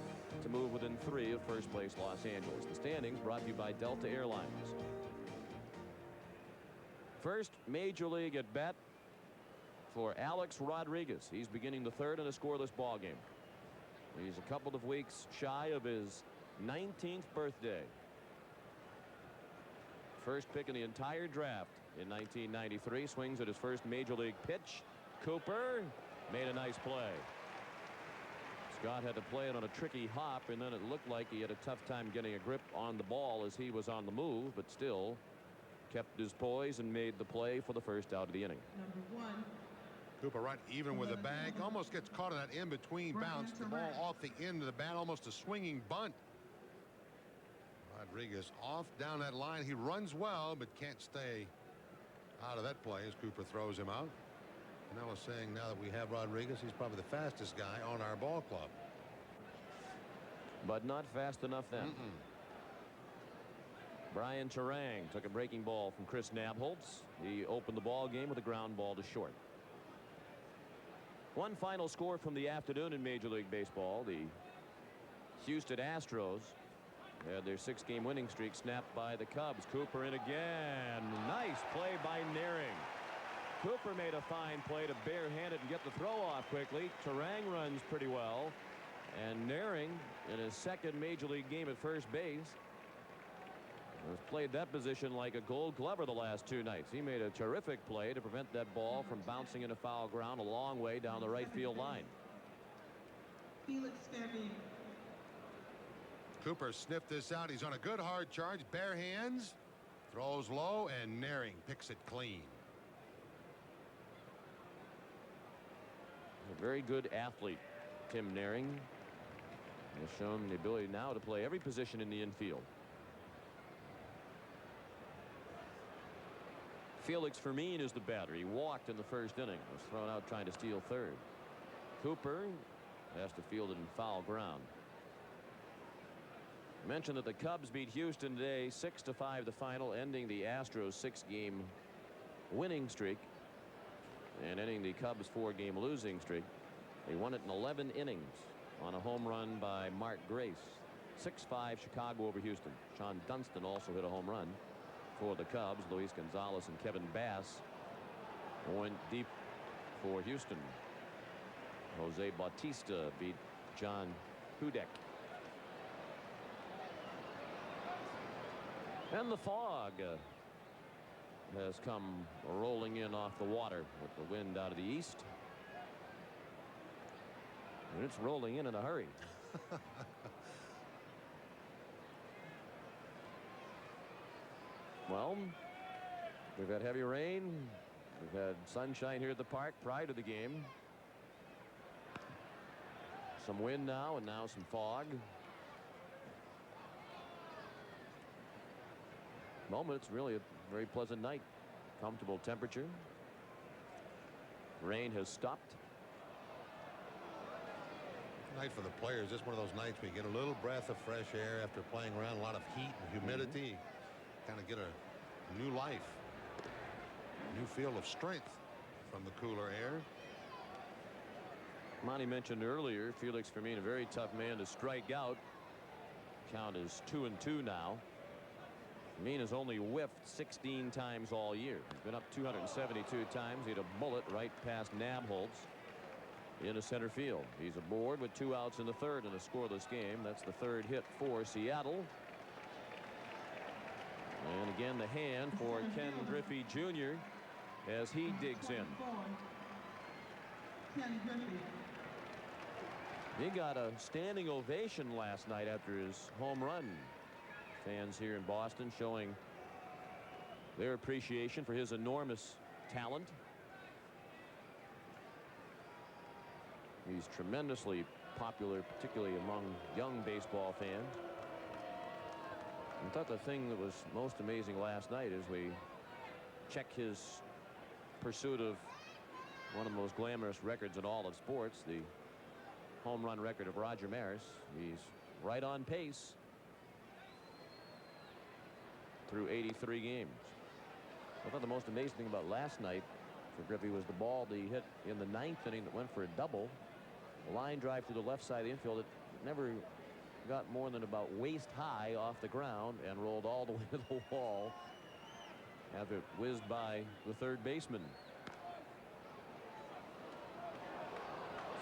S1: to move within 3 of first place Los Angeles. The standings brought to you by Delta Airlines. First major league at bat for Alex Rodriguez. He's beginning the third in a scoreless ball game. He's a couple of weeks shy of his 19th birthday. First pick in the entire draft in 1993. Swings at his first major league pitch. Cooper made a nice play. Scott had to play it on a tricky hop, and then it looked like he had a tough time getting a grip on the ball as he was on the move, but still kept his poise and made the play for the first out of the inning.
S3: Number 1.
S2: Cooper right even with the bag. Almost gets caught in that in-between bounce. The ball off the end of the bat. Almost a swinging bunt. Rodriguez off down that line. He runs well, but can't stay out of that play as Cooper throws him out. And I was saying, now that we have Rodriguez, he's probably the fastest guy on our ball club.
S1: But not fast enough then. Brian Turang took a breaking ball from Chris Nabholz. He opened the ball game with a ground ball to short. One final score from the afternoon in Major League Baseball. The Houston Astros had their 6-game winning streak snapped by the Cubs. Cooper in again. Nice play by Naring. Cooper made a fine play to barehand it and get the throw off quickly. Turang runs pretty well. And Naring, in his second Major League game at first base, has played that position like a Gold Glover the last 2 nights. He made a terrific play to prevent that ball from bouncing into foul ground a long way down the right field line.
S3: Felix Fairview.
S2: Cooper sniffed this out. He's on a good hard charge. Bare hands. Throws low, and Naring picks it clean.
S1: A very good athlete, Tim Naring. Has shown the ability now to play every position in the infield. Felix Fermin is the batter. He walked in the first inning. Was thrown out trying to steal third. Cooper has to field it in foul ground. Mentioned that the Cubs beat Houston today 6-5 the final, ending the Astros 6-game winning streak and ending the Cubs 4-game losing streak. They won it in 11 innings on a home run by Mark Grace. 6-5 Chicago over Houston. Sean Dunston also hit a home run for the Cubs. Luis Gonzalez and Kevin Bass went deep for Houston. Jose Bautista beat John Hudek. And the fog has come rolling in off the water with the wind out of the east. And it's rolling in a hurry. Well, we've had heavy rain. We've had sunshine here at the park prior to the game. Some wind now, and now some fog. Moment, it's really a very pleasant night. Comfortable temperature. Rain has stopped.
S2: Night for the players. This is one of those nights where you get a little breath of fresh air after playing around a lot of heat and humidity. Kind of get a new life, new feel of strength from the cooler air.
S1: Monty mentioned earlier Felix Fermin, a very tough man to strike out. Count is 2-2 now. Fermin has only whiffed 16 times all year. He's been up 272 times. He had a bullet right past Nabholz into center field. He's aboard with 2 outs in the third in a scoreless game. That's the third hit for Seattle. And again, the hand for Ken Griffey Jr. as he digs in. He got a standing ovation last night after his home run. Fans here in Boston showing their appreciation for his enormous talent. He's tremendously popular, particularly among young baseball fans. I thought the thing that was most amazing last night is we check his pursuit of one of the most glamorous records in all of sports, the home run record of Roger Maris. He's right on pace through 83 games. I thought the most amazing thing about last night for Griffey was the ball that he hit in the 9th inning that went for a double. A line drive through the left side of the infield. It never got more than about waist high off the ground and rolled all the way to the wall after it whizzed by the third baseman.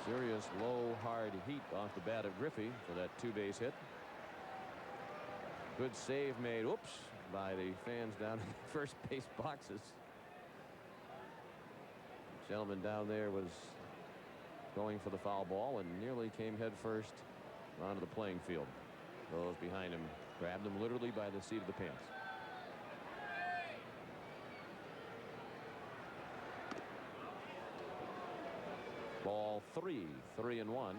S1: Serious low hard heat off the bat of Griffey for that 2-base hit. Good save made, oops, by the fans down in the first base boxes. The gentleman down there was going for the foul ball and nearly came head first onto the playing field. Those behind him grabbed him literally by the seat of the pants. Ball 3-1 on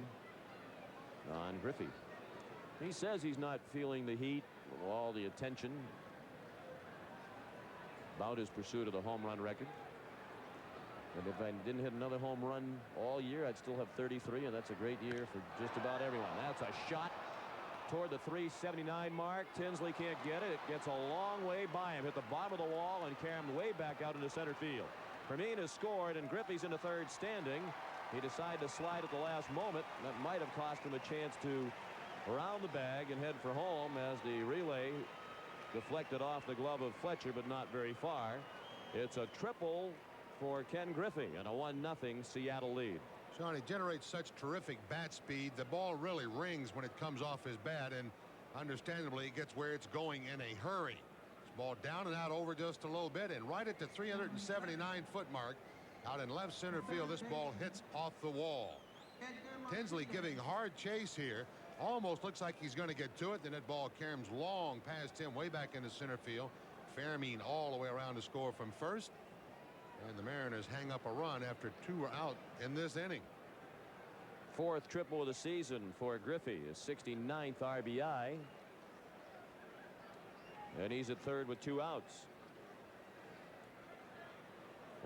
S1: Griffey. He says he's not feeling the heat, all the attention about his pursuit of the home run record. And if I didn't hit another home run all year, I'd still have 33, and that's a great year for just about everyone. That's a shot toward the 379 mark. Tinsley can't get it. It gets a long way by him. Hit the bottom of the wall and carried way back out into center field. Fermin has scored, and Griffey's in the third standing. He decided to slide at the last moment. That might have cost him a chance to round the bag and head for home as the relay deflected off the glove of Fletcher, but not very far. It's a triple for Ken Griffey and a 1-0 Seattle lead.
S2: Sean, he generates such terrific bat speed. The ball really rings when it comes off his bat, and understandably, it gets where it's going in a hurry. This ball down and out over just a little bit, and right at the 379-foot mark, out in left center field, this ball hits off the wall. Tinsley giving hard chase here. Almost looks like he's going to get to it. Then that ball caroms long past him, way back into center field. Fermin all the way around to score from first. And the Mariners hang up a run after 2 are out in this inning.
S1: 4th triple of the season for Griffey, his 69th RBI. And he's at third with 2 outs.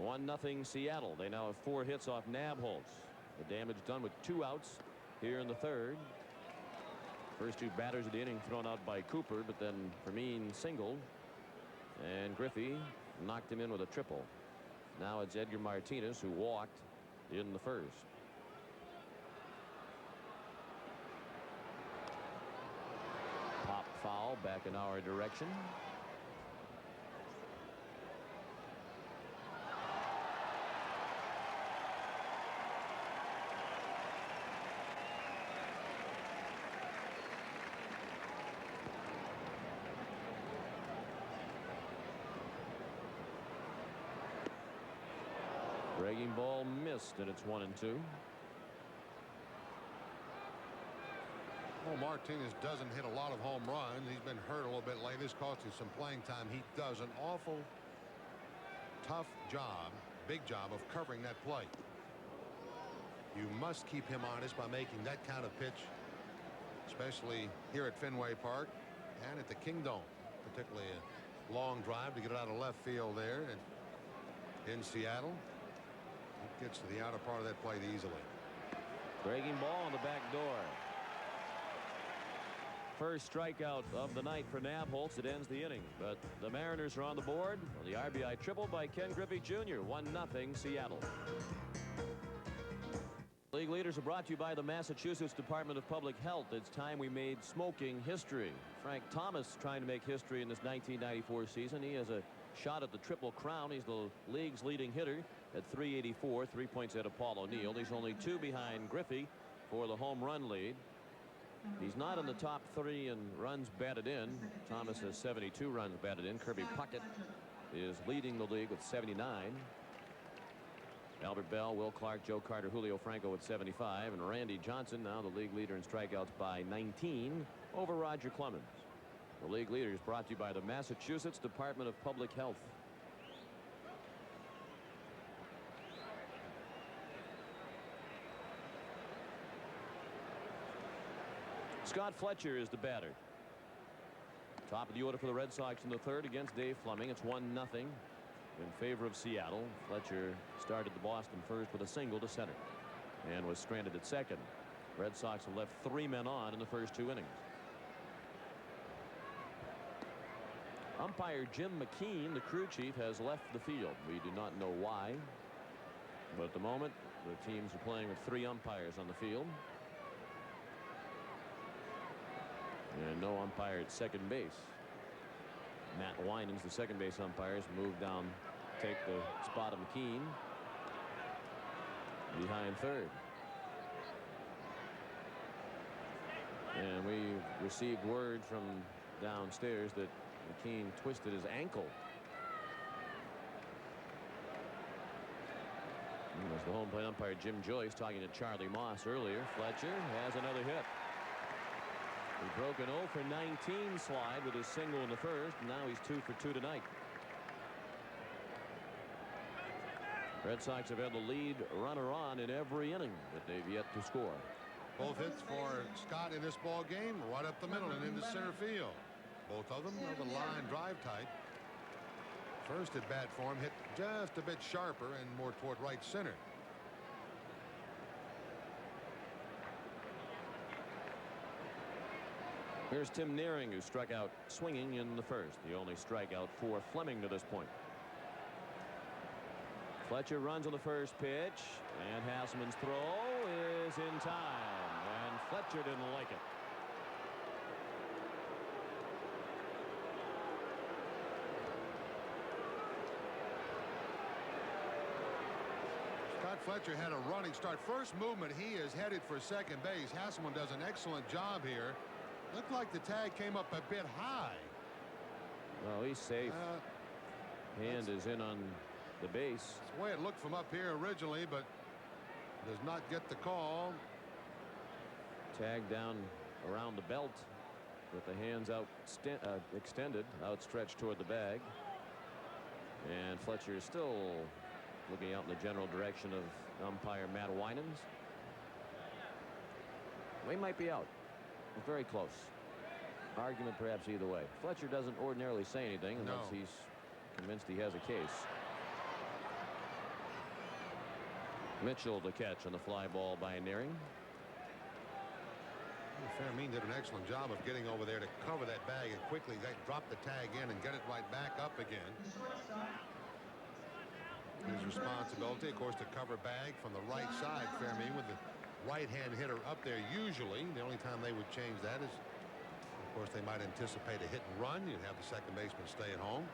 S1: 1-0 Seattle. They now have 4 hits off Nabholz. The damage done with 2 outs here in the third. First two batters of the inning thrown out by Cooper, but then Fermin singled, and Griffey knocked him in with a triple. Now it's Edgar Martinez who walked in the first. Pop foul back in our direction. Breaking ball missed, and it's 1-2.
S2: Well, Martinez doesn't hit a lot of home runs. He's been hurt a little bit lately. This cost him some playing time. He does an awful tough job, big job of covering that plate. You must keep him honest by making that kind of pitch, especially here at Fenway Park and at the Kingdome, particularly a long drive to get it out of left field there and in Seattle. It gets to the outer part of that plate easily.
S1: Breaking ball on the back door. First strikeout of the night for Nabholz. It ends the inning, but the Mariners are on the board. The RBI triple by Ken Griffey Jr. 1-0 Seattle. League leaders are brought to you by the Massachusetts Department of Public Health. It's time we made smoking history. Frank Thomas trying to make history in this 1994 season. He has a shot at the Triple Crown. He's the league's leading hitter at .384, 3 points ahead of Paul O'Neill. He's only 2 behind Griffey for the home run lead. He's not in the top 3 in runs batted in. Thomas has 72 runs batted in. Kirby Puckett is leading the league with 79. Albert Bell, Will Clark, Joe Carter, Julio Franco at 75, and Randy Johnson, now the league leader in strikeouts by 19 over Roger Clemens. The league leader is brought to you by the Massachusetts Department of Public Health. Scott Fletcher is the batter. Top of the order for the Red Sox in the third against Dave Fleming. It's 1-0 in favor of Seattle. Fletcher started the Boston first with a single to center and was stranded at second. Red Sox have left 3 men on in the first 2 innings. Umpire Jim McKean, the crew chief, has left the field. We do not know why, but at the moment the teams are playing with 3 umpires on the field. And no umpire at second base. Matt Winans, the second base umpire, has moved down, take the spot of McKean behind third. And we received word from downstairs that McKean twisted his ankle. And as the home plate umpire Jim Joyce talking to Charlie Moss earlier, Fletcher has another hit. He broke an 0 for 19 slide with his single in the first. Now he's 2 for 2 tonight. Red Sox have had the lead runner on in every inning, but they've yet to score.
S2: Both hits for Scott in this ball game, right up the middle and into center field. Both of them are the line drive type. First at bat for him hit just a bit sharper and more toward right center.
S1: Here's Tim Nearing, who struck out swinging in the first. The only strikeout for Fleming to this point. Fletcher runs on the first pitch, and Hasselman's throw is in time, and Fletcher didn't like it.
S2: Scott Fletcher had a running start. First movement, he is headed for second base. Hasselman does an excellent job here. Looked like the tag came up a bit high.
S1: Well, he's safe. Hand is in on the base.
S2: That's the way it looked from up here originally, but does not get the call.
S1: Tag down around the belt with the hands out extended, outstretched toward the bag. And Fletcher is still looking out in the general direction of umpire Matt Winans. We might be out. Very close. Argument perhaps either way. Fletcher doesn't ordinarily say anything unless he's convinced he has a case. Mitchell the catch on the fly ball by Nearing.
S2: Fermin did an excellent job of getting over there to cover that bag and quickly drop the tag in and get it right back up again. His responsibility, of course, to cover bag from the right side. Fermin with the right-hand hitter up there. Usually, the only time they would change that is, of course, they might anticipate a hit and run. You'd have the second baseman stay at home.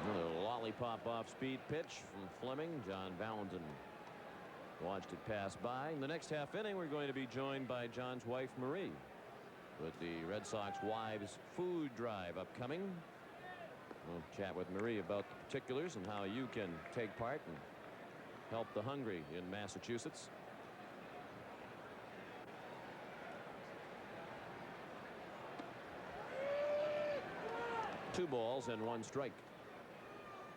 S1: Another lollipop off-speed pitch from Fleming. John Valentin watched it pass by. In the next half inning, we're going to be joined by John's wife, Marie, with the Red Sox wives food drive upcoming. We'll chat with Marie about the particulars and how you can take part and help the hungry in Massachusetts. Two balls and one strike.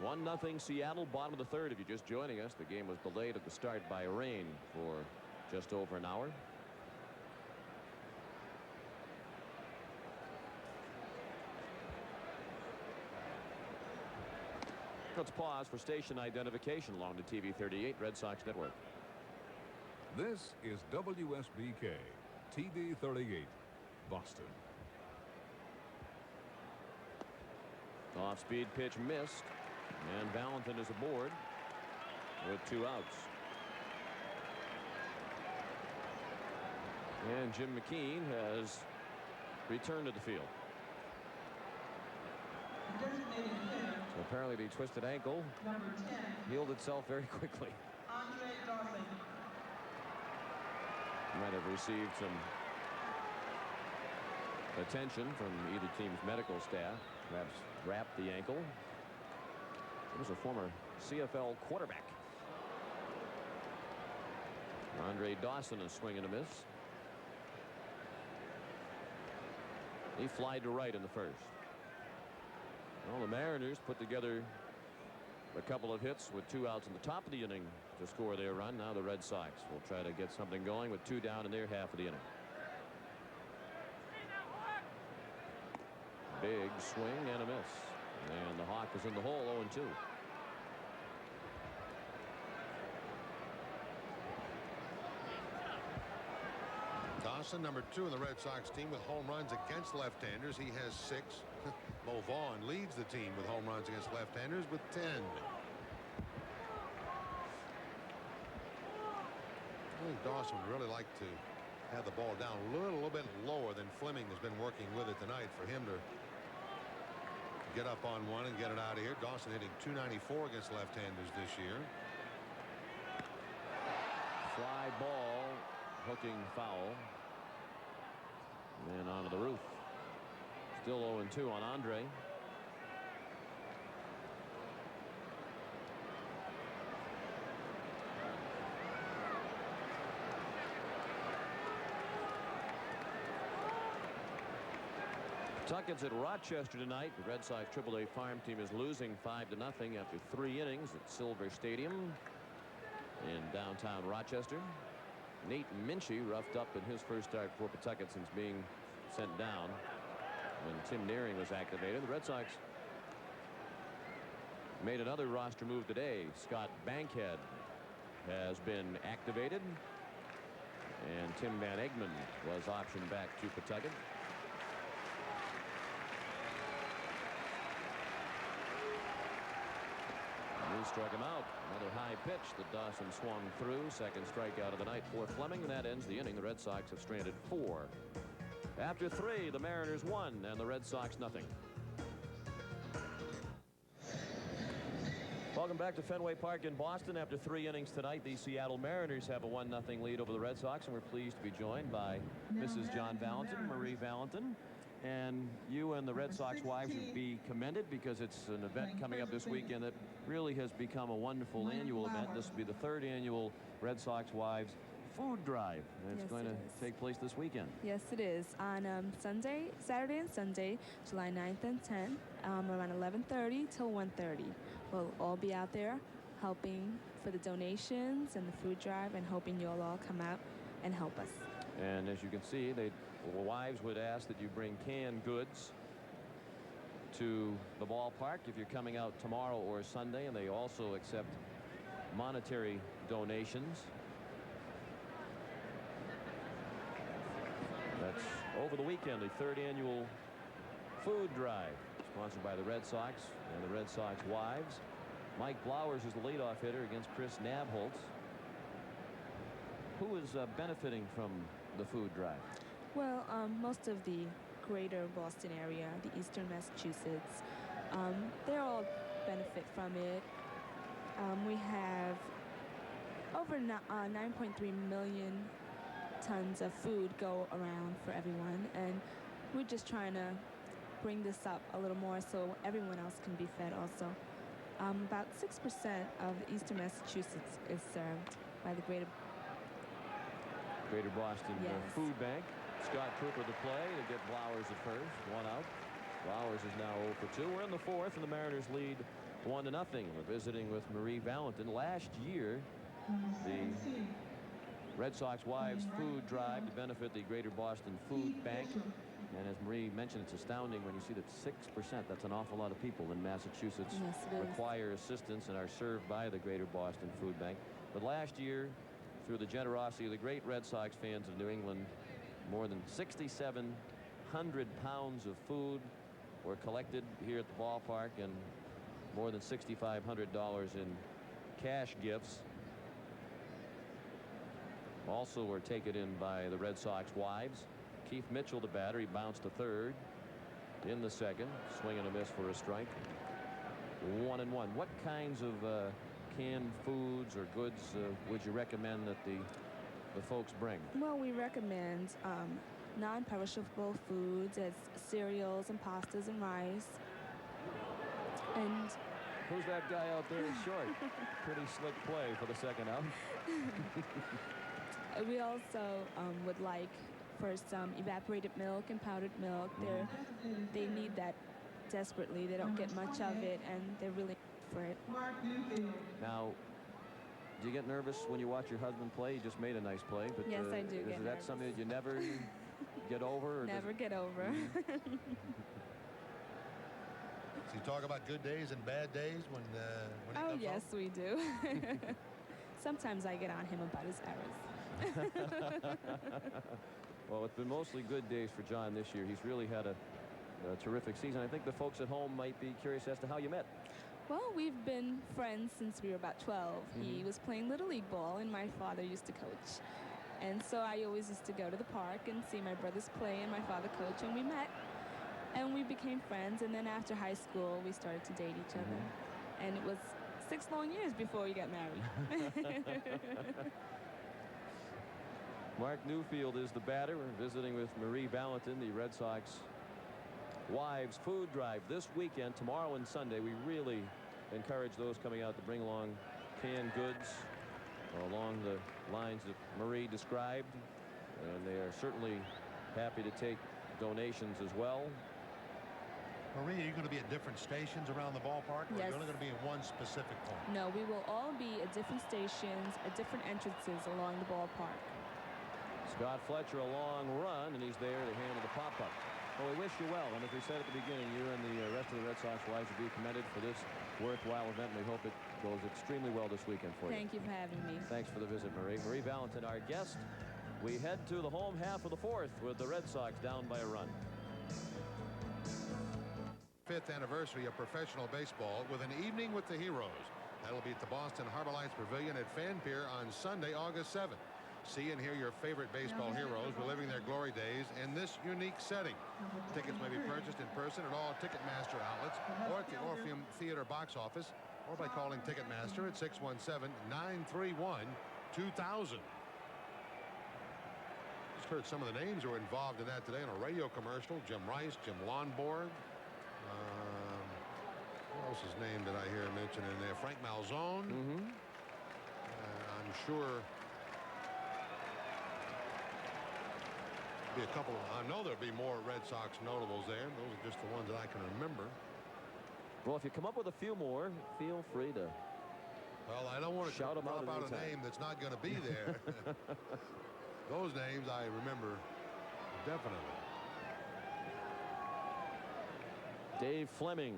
S1: 1-0 Seattle, bottom of the third. If you're just joining us, the game was delayed at the start by rain for just over an hour. Let's pause for station identification along the TV 38 Red Sox Network.
S4: This is WSBK TV 38 Boston.
S1: Off-speed pitch missed, and Valentin is aboard with 2 outs. And Jim McKean has returned to the field.
S3: Designated hitter,
S1: So apparently the twisted ankle
S3: number 10,
S1: healed itself very quickly.
S3: Andre Dawson.
S1: Might have received some attention from either team's medical staff. Perhaps wrapped the ankle. He was a former CFL quarterback. Andre Dawson, a swing and a miss. He flied to right in the first. Well, the Mariners put together a couple of hits with 2 outs in the top of the inning to score their run. Now the Red Sox will try to get something going with 2 down in their half of the inning. Big swing and a miss. And the Hawk is in the hole, 0-2.
S2: Dawson, number 2 in the Red Sox team with home runs against left-handers. He has 6. Mo Vaughn leads the team with home runs against left-handers with 10. I think Dawson would really like to have the ball down a little bit lower than Fleming has been working with it tonight, for him to get up on one and get it out of here. Dawson hitting .294 against left-handers this year.
S1: Fly ball, hooking foul. And onto the roof. Still 0-2 on Andre. Tuckett's at Rochester tonight. The Red Sox AAA farm team is losing 5-0 after 3 innings at Silver Stadium in downtown Rochester. Nate Minchie roughed up in his first start for Pawtucket since being sent down when Tim Nearing was activated. The Red Sox made another roster move today. Scott Bankhead has been activated, and Tim Van Egmond was optioned back to Pawtucket. He struck him out. Another high pitch that Dawson swung through. Second strikeout of the night for Fleming, and that ends the inning. The Red Sox have stranded 4. After 3, the Mariners 1 and the Red Sox nothing. Welcome back to Fenway Park in Boston. After 3 innings tonight, the Seattle Mariners have a 1-0 lead over the Red Sox, and we're pleased to be joined by Mrs. John Valentin, Marie Valentin. And you and the Red Sox wives should be commended, because it's an event coming up this weekend that really has become a wonderful annual event. This will be the 3rd annual Red Sox Wives Food Drive. And it's going to take place this weekend.
S5: Yes, it is. On Saturday and Sunday, July 9th and 10th, around 11:30 till 1:30. We'll all be out there helping for the donations and the food drive, and hoping you'll all come out and help us.
S1: And as you can see, the wives would ask that you bring canned goods to the ballpark if you're coming out tomorrow or Sunday, and they also accept monetary donations. Over the weekend, the 3rd annual food drive sponsored by the Red Sox and the Red Sox wives. Mike Blowers is the leadoff hitter against Chris Nabholz. Who is benefiting from the food drive?
S5: Well, most of the greater Boston area, the eastern Massachusetts, they all benefit from it. We have over 9.3 million tons of food go around for everyone, and we're just trying to bring this up a little more so everyone else can be fed also. About 6% of eastern Massachusetts is served by the Greater
S1: Boston Food Bank. Scott Cooper the play to get Blowers at first. 1 out. Blowers is now 0 for 2. We're in the 4th, and the Mariners lead 1-0. We're visiting with Marie Valentin. Last year, the Red Sox wives food drive to benefit the Greater Boston Food Bank. And as Marie mentioned, it's astounding when you see that 6%, that's an awful lot of people in Massachusetts, require assistance and are served by the Greater Boston Food Bank. But last year, through the generosity of the great Red Sox fans of New England, more than 6,700 pounds of food were collected here at the ballpark, and more than $6,500 in cash gifts also were taken in by the Red Sox wives. Keith Mitchell, the batter, he bounced to third in the 2nd. Swing and a miss for a strike. 1-1. What kinds of canned foods or goods would you recommend that the folks bring?
S5: Well, we recommend non-perishable foods as cereals and pastas and rice. And
S1: who's that guy out there in short? Pretty slick play for the 2nd out.
S5: We also would like for some evaporated milk and powdered milk. They need that desperately. They don't get much of it, and they're really for it.
S1: Now, do you get nervous when you watch your husband play? He just made a nice play, but
S5: yes, I do.
S1: Is that something that you never get over? Or
S5: never get over.
S2: Does he talk about good days and bad days when he
S5: oh,
S2: comes
S5: yes,
S2: home?
S5: we do. Sometimes I get on him about his errors.
S1: Well, it's been mostly good days for John this year. He's really had a terrific season. I think the folks at home might be curious as to how you met.
S5: Well, we've been friends since we were about 12. He was playing Little League ball, and my father used to coach. And so I always used to go to the park and see my brothers play and my father coach, and we met. And we became friends, and then after high school, we started to date each other. And it was 6 long years before we got married.
S1: Mark Newfield is the batter. We're visiting with Marie Valentin, the Red Sox wives food drive this weekend, tomorrow and Sunday. We really encourage those coming out to bring along canned goods along the lines that Marie described, and they are certainly happy to take donations as well.
S2: Marie, are you going to be at different stations around the ballpark, or are you only going to be in one specific point?
S5: No, we will all be at different stations, at different entrances along the ballpark.
S1: Scott Fletcher, a long run, and he's there to handle the pop-up. Well, we wish you well, and as we said at the beginning, you and the rest of the Red Sox wives will be commended for this worthwhile event. We hope it goes extremely well this weekend for you.
S5: Thank you for having me.
S1: Thanks for the visit, Marie. Marie Valentin, our guest. We head to the home half of the 4th with the Red Sox down by a run.
S2: 5th anniversary of professional baseball with an evening with the heroes. That'll be at the Boston Harbor Lights Pavilion at Fan Pier on Sunday, August 7th. See and hear your favorite baseball heroes reliving their glory days in this unique setting. Tickets may be purchased in person at all Ticketmaster outlets or at the Orpheum Theater box office, or by calling Ticketmaster at 617-931-2000. Just heard some of the names who were involved in that today in a radio commercial. Jim Rice, Jim Lonborg. What else is name did I hear mentioned in there? Frank Malzone. I'm sure be a couple. I know there'll be more Red Sox notables there. Those are just the ones that I can remember.
S1: Well, if you come up with a few more, feel free to.
S2: Well, I don't want to
S1: shout them
S2: drop
S1: out
S2: a name that's not going to be there. Those names I remember definitely.
S1: Dave Fleming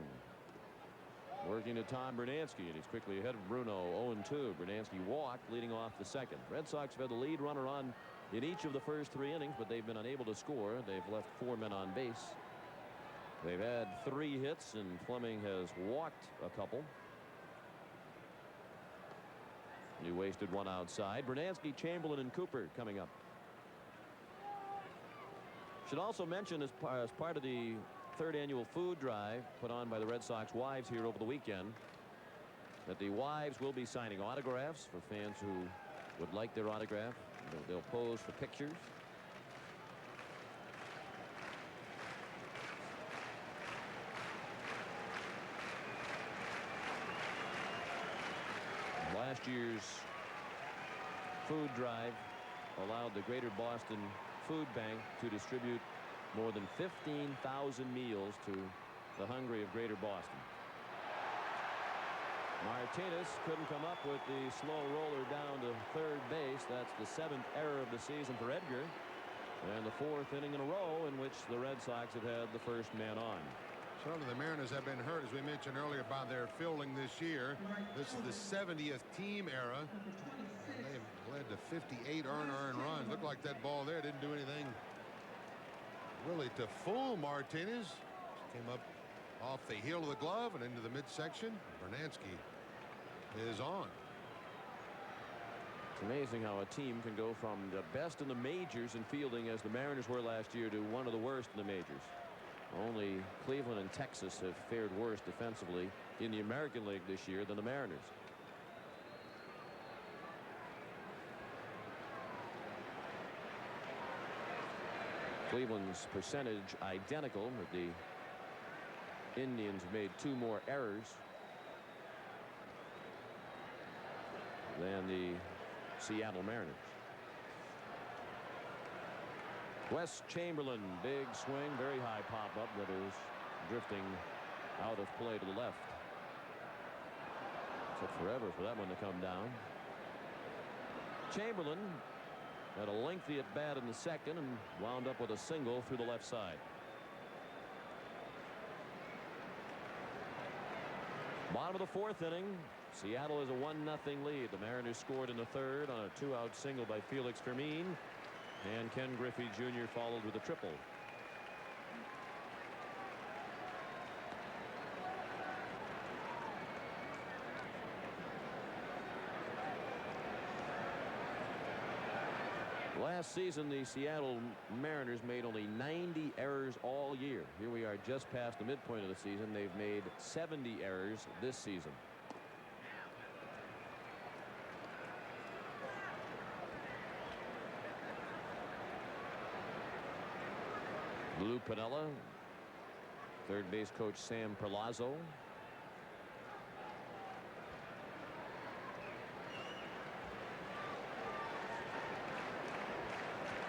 S1: working to Tom Bernansky, and he's quickly ahead of Bruno. 0-2. Bernansky walked, leading off the 2nd. Red Sox have had the lead runner on in each of the first 3 innings, but they've been unable to score. They've left 4 men on base. They've had 3 hits, and Fleming has walked a couple. He wasted 1 outside. Bernansky, Chamberlain, and Cooper coming up. Should also mention, as part of the 3rd annual food drive put on by the Red Sox wives here over the weekend, that the wives will be signing autographs for fans who would like their autograph. They'll pose for pictures. Last year's food drive allowed the Greater Boston Food Bank to distribute more than 15,000 meals to the hungry of Greater Boston. Martinez couldn't come up with the slow roller down to 3rd base. That's the 7th error of the season for Edgar, and the 4th inning in a row in which the Red Sox have had the first man on.
S2: Certainly the Mariners have been hurt, as we mentioned earlier, by their fielding this year. This is the 70th team era. They've led to 58 earned runs. Looked like that ball there didn't do anything really to fool Martinez. Came up off the heel of the glove and into the midsection. Bernansky is on.
S1: It's amazing how a team can go from the best in the majors in fielding, as the Mariners were last year, to one of the worst in the majors. Only Cleveland and Texas have fared worse defensively in the American League this year than the Mariners. Cleveland's percentage identical, but the Indians have made 2 more errors than the Seattle Mariners. Wes Chamberlain, big swing, very high pop-up that is drifting out of play to the left. Took forever for that one to come down. Chamberlain had a lengthy at bat in the 2nd and wound up with a single through the left side. Bottom of the 4th inning. Seattle has a 1-0 lead. The Mariners scored in the 3rd on a 2-out single by Felix Fermin, and Ken Griffey Jr. followed with a triple. Last season, the Seattle Mariners made only 90 errors all year. Here we are just past the midpoint of the season. They've made 70 errors this season. Lou Piniella, 3rd base coach Sam Perlazzo.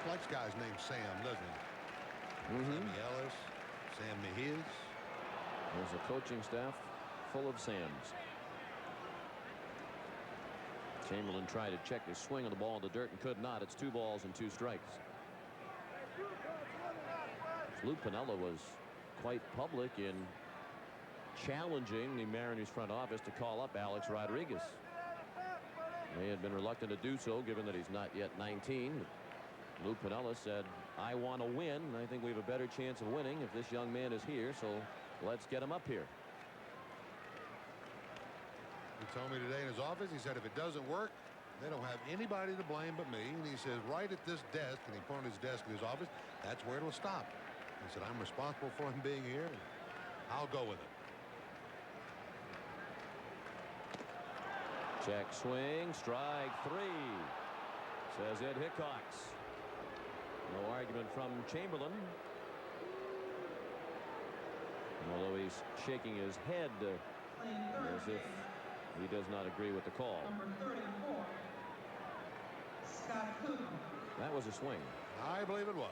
S2: Likes guys named Sam, doesn't he? Sammy Ellis, Sam Mejias.
S1: There's a coaching staff full of Sams. Chamberlain tried to check his swing of the ball in the dirt and could not. It's 2 balls and 2 strikes. Lou Piniella was quite public in challenging the Mariners front office to call up Alex Rodriguez. They had been reluctant to do so, given that he's not yet 19. Lou Piniella said, "I want to win, and I think we have a better chance of winning if this young man is here, so let's get him up here."
S2: He told me today in his office, he said, if it doesn't work, they don't have anybody to blame but me. And he says, right at this desk, and he pointed his desk in his office, that's where it'll stop. He said, I'm responsible for him being here, and I'll go with it.
S1: Check swing, strike 3, says Ed Hickox. No argument from Chamberlain, although he's shaking his head as if he does not agree with the call.
S3: Number 34, Scott Cooper.
S1: That was a swing.
S2: I believe it was.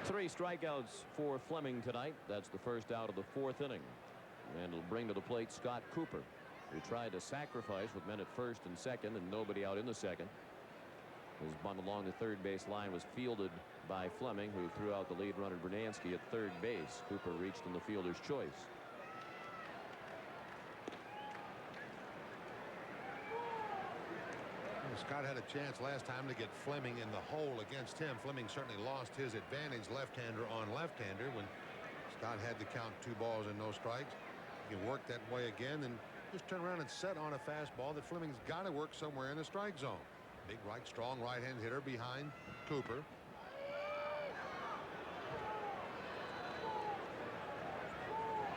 S1: Three strikeouts for Fleming tonight. That's the first out of the 4th inning. And it'll bring to the plate Scott Cooper, who tried to sacrifice with men at 1st and 2nd and nobody out in the 2nd. His bunt along the 3rd base line was fielded by Fleming, who threw out the lead runner Bernansky at third base. Cooper reached in the fielder's choice.
S2: Scott had a chance last time to get Fleming in the hole against him. Fleming certainly lost his advantage, left-hander on left-hander, when Scott had to count 2 balls and no strikes. You can work that way again and just turn around and set on a fastball that Fleming's got to work somewhere in the strike zone. Big right, strong right-hand hitter behind Cooper.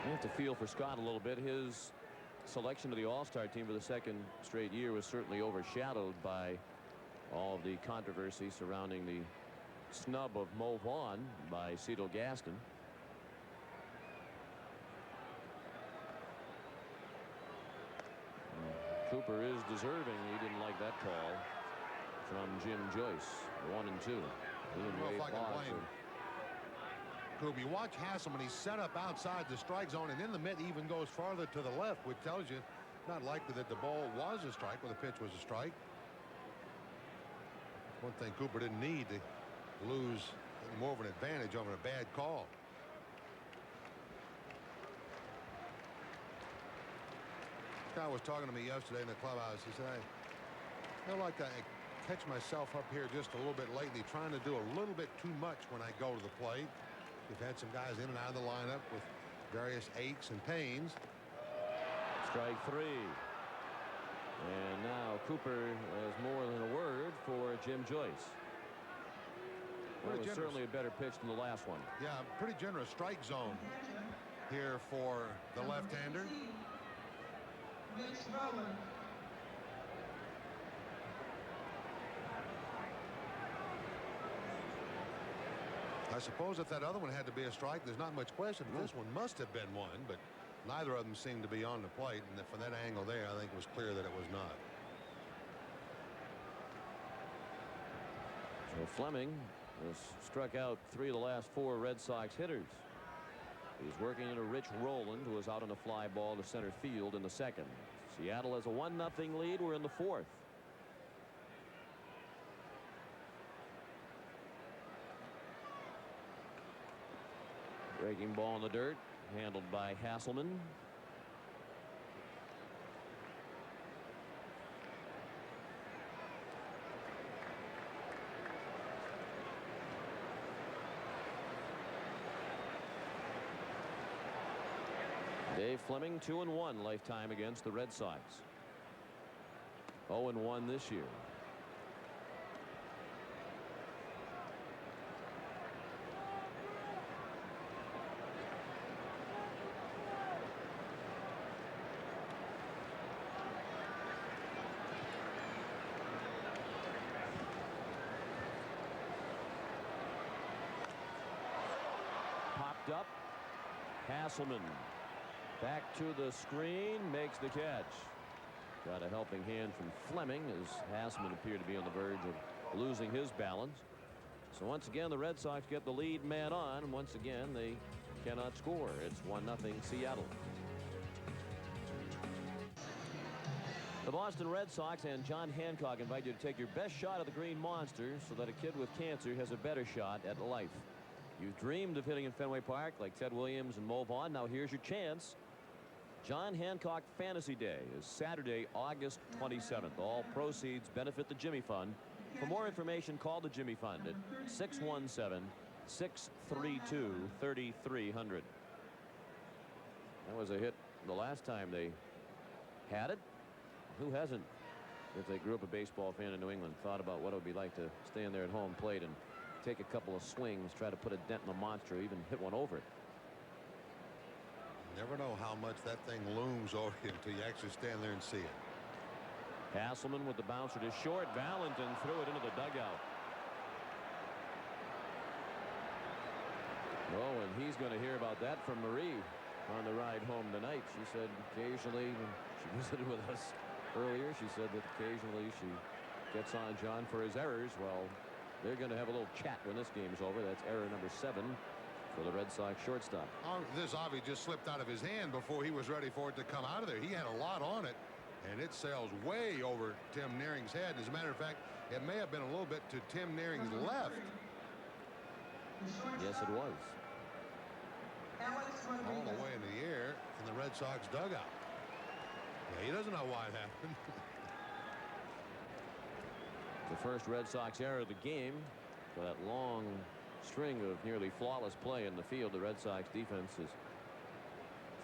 S1: You have to feel for Scott a little bit. His selection to the All-Star team for the second straight year was certainly overshadowed by all of the controversy surrounding the snub of Mo Vaughn by Cito Gaston. Cooper is deserving. He didn't like that call from Jim Joyce. 1 and 2. He and Wade Boggs
S2: Cooper, you watch Hasselman. He's set up outside the strike zone, and in the mitt even goes farther to the left, which tells you not likely that the ball was a strike or the pitch was a strike. One thing Cooper didn't need to lose more of an advantage over a bad call. This guy was talking to me yesterday in the clubhouse. He said, I feel like I catch myself up here just a little bit lately, trying to do a little bit too much when I go to the plate. We've had some guys in and out of the lineup with various aches and pains.
S1: Strike 3. And now Cooper has more than a word for Jim Joyce. Well, it was certainly a better pitch than the last one.
S2: Yeah, pretty generous strike zone here for the left-hander. I suppose if that other one had to be a strike, there's not much question. This one must have been one, but neither of them seemed to be on the plate, and from that angle there, I think it was clear that it was not.
S1: So Fleming has struck out 3 of the last 4 Red Sox hitters. He's working into Rich Rowland, who was out on a fly ball to center field in the second. Seattle has a 1-0 lead. We're in the 4th. Breaking ball in the dirt, handled by Hasselman. Dave Fleming 2-1 lifetime against the Red Sox. 0-1 this year. Popped up. Hasselman back to the screen, makes the catch. Got a helping hand from Fleming as Hasselman appeared to be on the verge of losing his balance. So once again, the Red Sox get the lead man on. Once again, they cannot score. It's 1-0 Seattle. The Boston Red Sox and John Hancock invite you to take your best shot at the Green Monster so that a kid with cancer has a better shot at life. You've dreamed of hitting in Fenway Park like Ted Williams and Mo Vaughn. Now here's your chance. John Hancock Fantasy Day is Saturday, August 27th. All proceeds benefit the Jimmy Fund. For more information, call the Jimmy Fund at 617-632-3300. That was a hit the last time they had it. Who hasn't, if they grew up a baseball fan in New England, thought about what it would be like to stand there at home plate and take a couple of swings, try to put a dent in the monster, even hit one over it.
S2: Never know how much that thing looms over you until you actually stand there and see it.
S1: Hasselman with the bouncer to short. Valentin threw it into the dugout. Oh, and he's going to hear about that from Marie on the ride home tonight. She said occasionally, when she visited with us earlier, she said that occasionally she gets on John for his errors. Well, they're going to have a little chat when this game is over. That's error number 7 for the Red Sox shortstop.
S2: This obviously just slipped out of his hand before he was ready for it to come out of there. He had a lot on it, and it sails way over Tim Nearing's head. As a matter of fact, it may have been a little bit to Tim Nearing's left.
S1: Yes, it was.
S2: All the way in the air in the Red Sox dugout. Yeah, he doesn't know why it happened.
S1: The first Red Sox error of the game for that long string of nearly flawless play in the field. The Red Sox defense has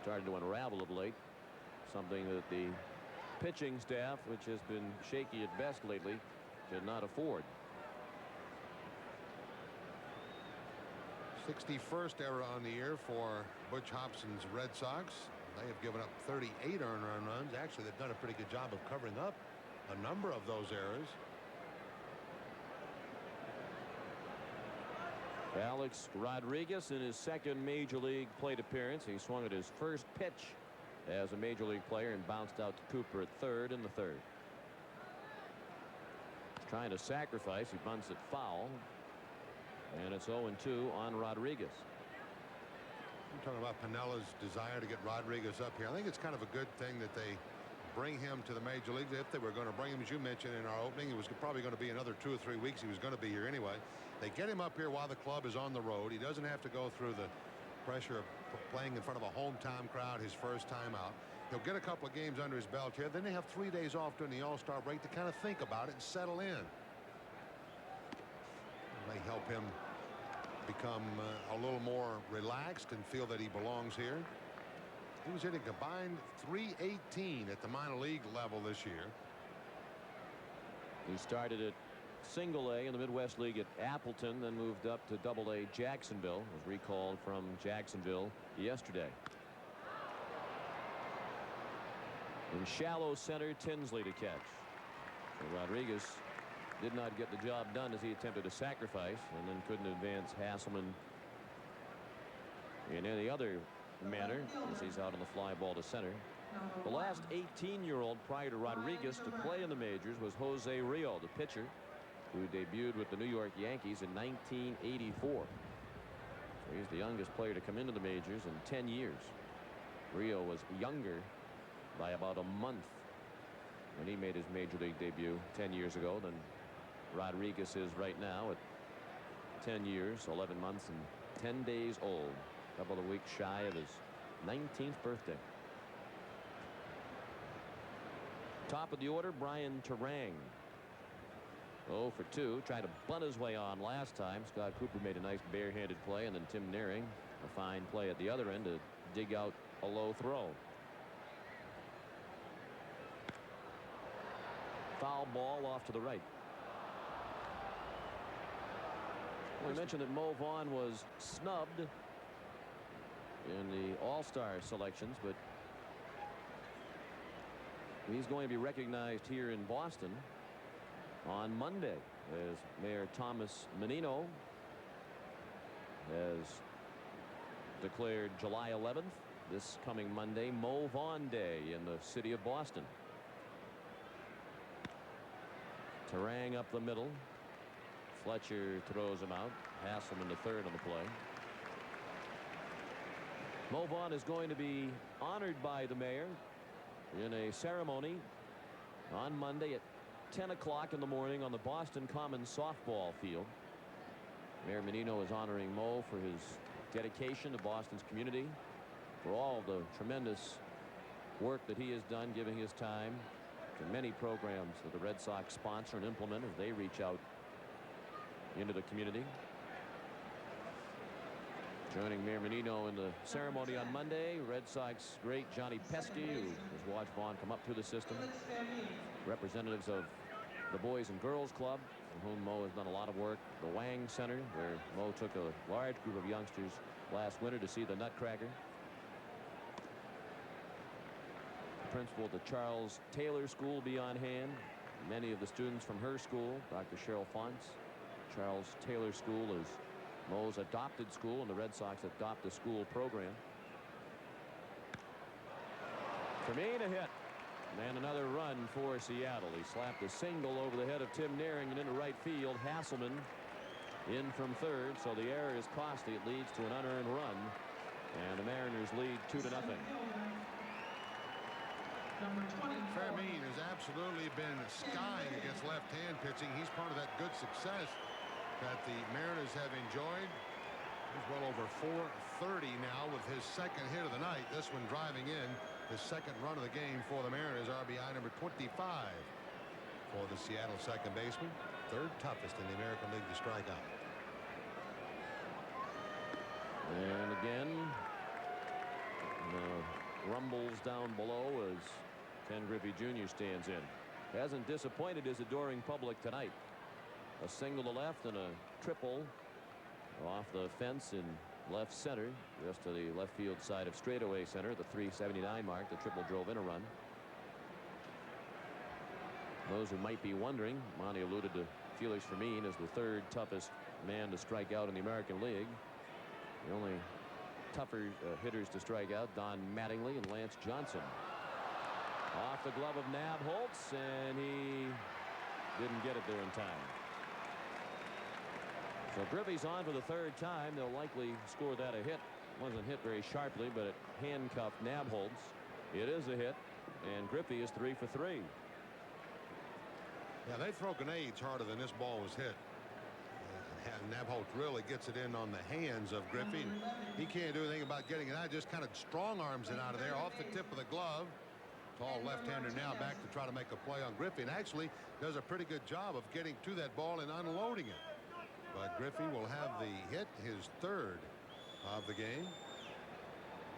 S1: started to unravel of late, something that the pitching staff, which has been shaky at best lately, could not afford.
S2: 61st error on the year for Butch Hobson's Red Sox. They have given up 38 earned run runs. Actually, they've done a pretty good job of covering up a number of those errors.
S1: Alex Rodriguez in his second major league plate appearance. He swung at his first pitch as a major league player and bounced out to Cooper at third in the third. He's trying to sacrifice. He bunts it foul. And it's 0-2 on Rodriguez.
S2: I'm talking about Pinella's desire to get Rodriguez up here. I think it's kind of a good thing that they bring him to the major leagues. If they were going to bring him, as you mentioned in our opening, it was probably going to be another 2 or 3 weeks. He was going to be here anyway. They get him up here while the club is on the road. He doesn't have to go through the pressure of playing in front of a hometown crowd his first time out. He'll get a couple of games under his belt here. Then they have 3 days off during the All-Star break to kind of think about it and settle in. May help him become a little more relaxed and feel that he belongs here. He was hitting a combined .318 at the minor league level this year.
S1: He started at Single A in the Midwest League at Appleton, then moved up to Double A Jacksonville. Was recalled from Jacksonville yesterday. In shallow center, Tinsley to catch. So Rodriguez did not get the job done as he attempted to sacrifice, and then couldn't advance Hasselman in any other manner as he's out on the fly ball to center. The last 18-year-old prior to Rodriguez to play in the majors was Jose Rio, the pitcher, who debuted with the New York Yankees in 1984. So he's the youngest player to come into the majors in 10 years. Rio was younger by about a month when he made his major league debut 10 years ago than Rodriguez is right now at 10 years, 11 months, and 10 days old. A couple of weeks shy of his 19th birthday. Top of the order, Brian Turang. 0 for 2. Tried to bunt his way on last time. Scott Cooper made a nice barehanded play, and then Tim Naring, a fine play at the other end to dig out a low throw. Foul ball off to the right. We mentioned that Mo Vaughn was snubbed in the All-Star selections, but he's going to be recognized here in Boston on Monday as Mayor Thomas Menino has declared July 11th, this coming Monday, Mo Vaughn Day in the city of Boston. Turang up the middle. Fletcher throws him out. Hasselman to third on the play. Mo Vaughn is going to be honored by the mayor in a ceremony on Monday at 10 o'clock in the morning on the Boston Commons softball field. Mayor Menino is honoring Mo for his dedication to Boston's community, for all the tremendous work that he has done, giving his time to many programs that the Red Sox sponsor and implement as they reach out into the community. Joining Mayor Menino in the ceremony on Monday, Red Sox great Johnny Pesky, who has watched Vaughn come up through the system. Representatives of the Boys and Girls Club, for whom Mo has done a lot of work. The Wang Center, where Mo took a large group of youngsters last winter to see the Nutcracker. The principal of the Charles Taylor School will be on hand. Many of the students from her school, Dr. Cheryl Fonts. Charles Taylor School is Mo's adopted school, and the Red Sox adopt a school program. Fermin a hit. And another run for Seattle. He slapped a single over the head of Tim Naring and into right field. Hasselman in from third, so the error is costly. It leads to an unearned run, and the Mariners lead 2-0.
S2: Fermin has absolutely been skying against left-hand pitching. He's part of that good success that the Mariners have enjoyed. He's well over 430 now with his second hit of the night. This one driving in the second run of the game for the Mariners. RBI number 25 for the Seattle second baseman. Third toughest in the American League to strike out.
S1: And again, rumbles down below as Ken Griffey Jr. stands in. Hasn't disappointed his adoring public tonight. A single to left and a triple off the fence in left center, just to the left field side of straightaway center, the 379 mark. The triple drove in a run. Those who might be wondering, Monty alluded to Felix Fermin as the third toughest man to strike out in the American League. The only tougher hitters to strike out, Don Mattingly and Lance Johnson. Off the glove of Nabholz, and he didn't get it there in time. So Griffey's on for the third time. They'll likely score that a hit. Wasn't hit very sharply, but it handcuffed Nabholz. It is a hit, and Griffey is 3 for 3.
S2: Yeah, they throw grenades harder than this ball was hit. Nabholz really gets it in on the hands of Griffey. He can't do anything about getting it out. Just kind of strong arms it out of there off the tip of the glove. Tall left-hander now back to try to make a play on Griffey, and actually does a pretty good job of getting to that ball and unloading it. But Griffey will have the hit, his third of the game.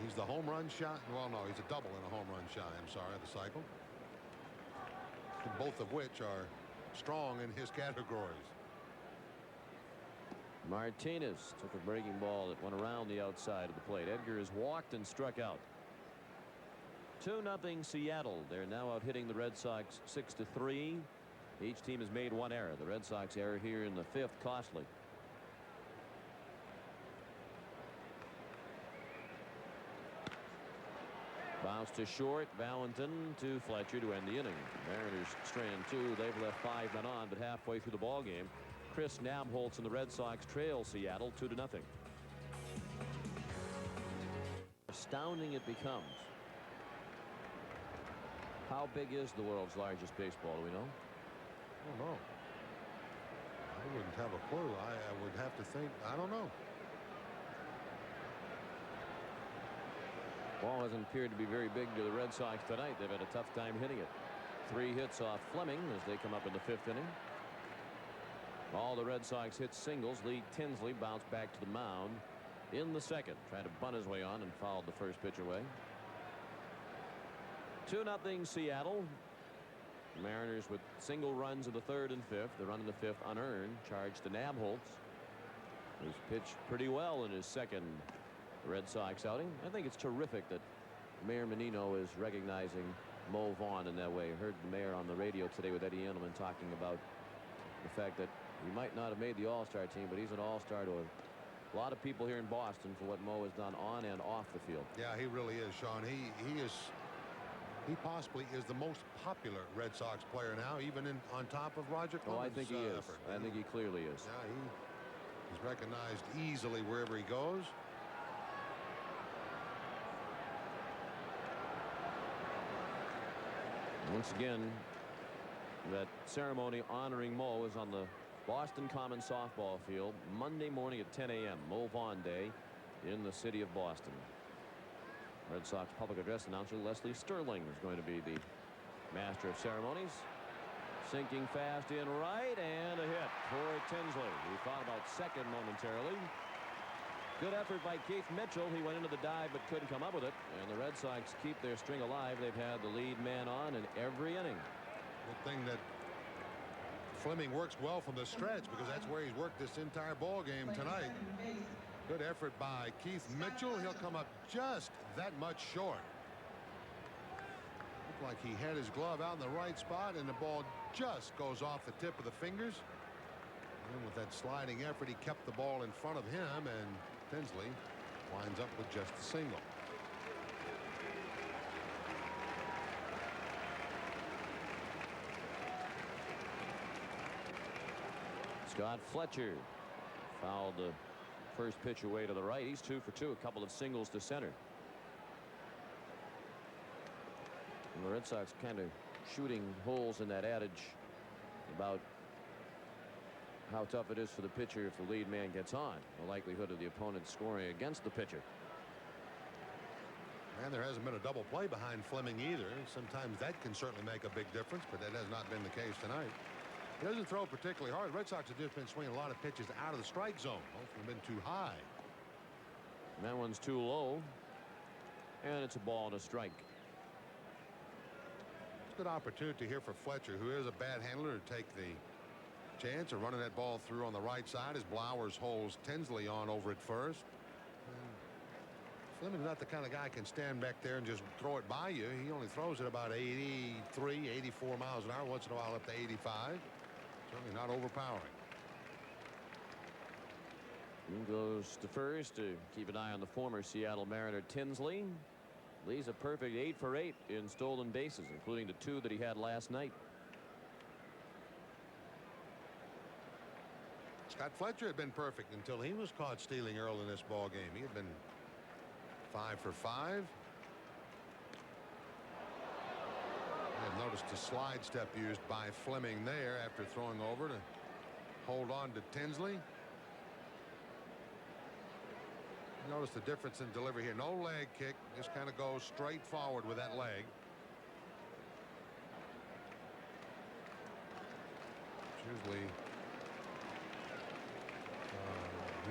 S2: He's the home run shot. Well, no, he's a double and a home run shot. I'm sorry, the cycle. Both of which are strong in his categories.
S1: Martinez took a breaking ball that went around the outside of the plate. Edgar has walked and struck out. 2-0 Seattle. They're now out hitting the Red Sox 6-3. Each team has made one error. The Red Sox error here in the fifth, costly. Bounce to short. Valentin to Fletcher to end the inning. Mariners strand two. They've left 5 men on, but halfway through the ball game, Chris Nabholz and the Red Sox trail Seattle 2-0. Astounding it becomes. How big is the world's largest baseball? Do we know?
S2: I don't know. I wouldn't have a clue. I would have to think. I don't know.
S1: Ball hasn't appeared to be very big to the Red Sox tonight. They've had a tough time hitting it. 3 hits off Fleming as they come up in the 5th inning. All the Red Sox hit singles. Lee Tinsley bounced back to the mound in the 2nd, trying to bunt his way on and fouled the first pitch away. 2-0 Seattle. Mariners with single runs in the 3rd and 5th. The run in the 5th unearned. Charged to Nabholz, who's pitched pretty well in his 2nd Red Sox outing. I think it's terrific that Mayor Menino is recognizing Mo Vaughn in that way. I heard the mayor on the radio today with Eddie Edelman talking about the fact that he might not have made the All-Star team, but he's an All-Star to a lot of people here in Boston for what Mo has done on and off the field.
S2: Yeah, he really is, Sean. He possibly is the most popular Red Sox player now, even on top of Roger Clemens.
S1: Oh, I think he is.
S2: Effort.
S1: I think he clearly is.
S2: Yeah, he's recognized easily wherever he goes.
S1: Once again, that ceremony honoring Mo is on the Boston Common softball field Monday morning at 10 a.m. Mo Vaughn Day in the city of Boston. Red Sox public address announcer Leslie Sterling is going to be the master of ceremonies. Sinking fast in right, and a hit for Tinsley. He thought about second momentarily. Good effort by Keith Mitchell. He went into the dive but couldn't come up with it. And the Red Sox keep their string alive. They've had the lead man on in every inning.
S2: Good thing that Fleming works well from the stretch, because that's where he's worked this entire ball game tonight. Good effort by Keith Mitchell. He'll come up just that much short. Looked like he had his glove out in the right spot, and the ball just goes off the tip of the fingers. And with that sliding effort, he kept the ball in front of him, and Tinsley winds up with just a single.
S1: Scott Fletcher fouled the first pitch away to the right. He's 2 for 2, a couple of singles to center. And the Red Sox kind of shooting holes in that adage about how tough it is for the pitcher if the lead man gets on. The likelihood of the opponent scoring against the pitcher.
S2: And there hasn't been a double play behind Fleming either. Sometimes that can certainly make a big difference, but that has not been the case tonight. He doesn't throw particularly hard. Red Sox have just been swinging a lot of pitches out of the strike zone. Most of them have been too high.
S1: And that one's too low. And it's a ball and a strike.
S2: It's a good opportunity here for Fletcher, who is a bad handler, to take the chance of running that ball through on the right side as Blowers holds Tinsley on over at first. Fleming's not the kind of guy who can stand back there and just throw it by you. He only throws it about 83, 84 miles an hour, once in a while up to 85. Certainly not overpowering.
S1: He goes to first to keep an eye on the former Seattle Mariner Tinsley. Lee's a perfect 8 for 8 in stolen bases, including the 2 that he had last night.
S2: Scott Fletcher had been perfect until he was caught stealing early in this ball game. He had been 5 for 5. I've noticed the slide step used by Fleming there after throwing over to hold on to Tinsley. Notice the difference in delivery here. No leg kick, just kind of goes straight forward with that leg. It's usually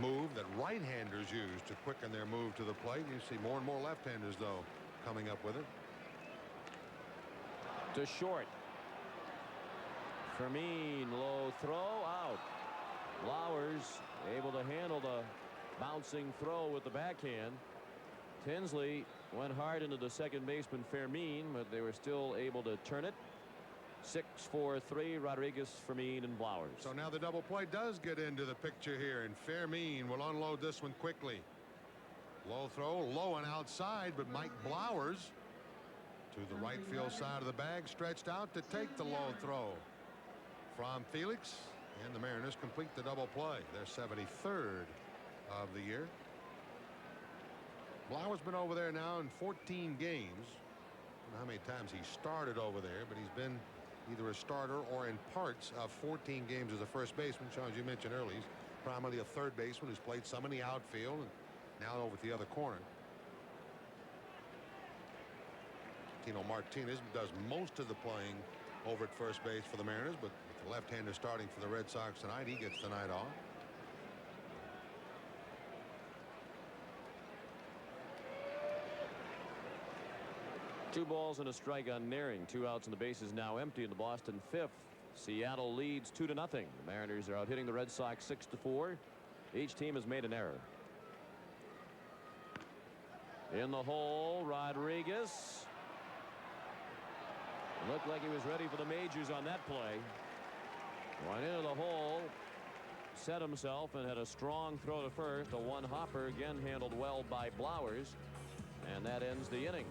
S2: move that right-handers use to quicken their move to the plate. You see more and more left-handers, though, coming up with it.
S1: To short. Fermin, low throw, out. Blowers able to handle the bouncing throw with the backhand. Tinsley went hard into the second baseman Fermin, but they were still able to turn it. 6-4-3, Rodriguez, Fermin, and Blowers.
S2: So now the double play does get into the picture here, and Fermin will unload this one quickly. Low throw, low and outside, but Mike Blowers to the right field side of the bag, stretched out to take the low throw from Felix, and the Mariners complete the double play. Their 73rd of the year. Blowers been over there now in 14 games. I don't know how many times he started over there, but he's been either a starter or in parts of 14 games as a first baseman. Sean, as you mentioned earlier, he's primarily a third baseman who's played some in the outfield and now over at the other corner. Tino Martinez does most of the playing over at first base for the Mariners, but with the left-hander starting for the Red Sox tonight, he gets the night off.
S1: Two balls and a strike on Naring. 2 outs and the bases now empty in the Boston fifth. Seattle leads 2-0. The Mariners are out hitting the Red Sox 6-4. Each team has made an error. In the hole, Rodriguez. Looked like he was ready for the majors on that play. Went into the hole, set himself, and had a strong throw to first. A one-hopper, again handled well by Blowers, and that ends the inning.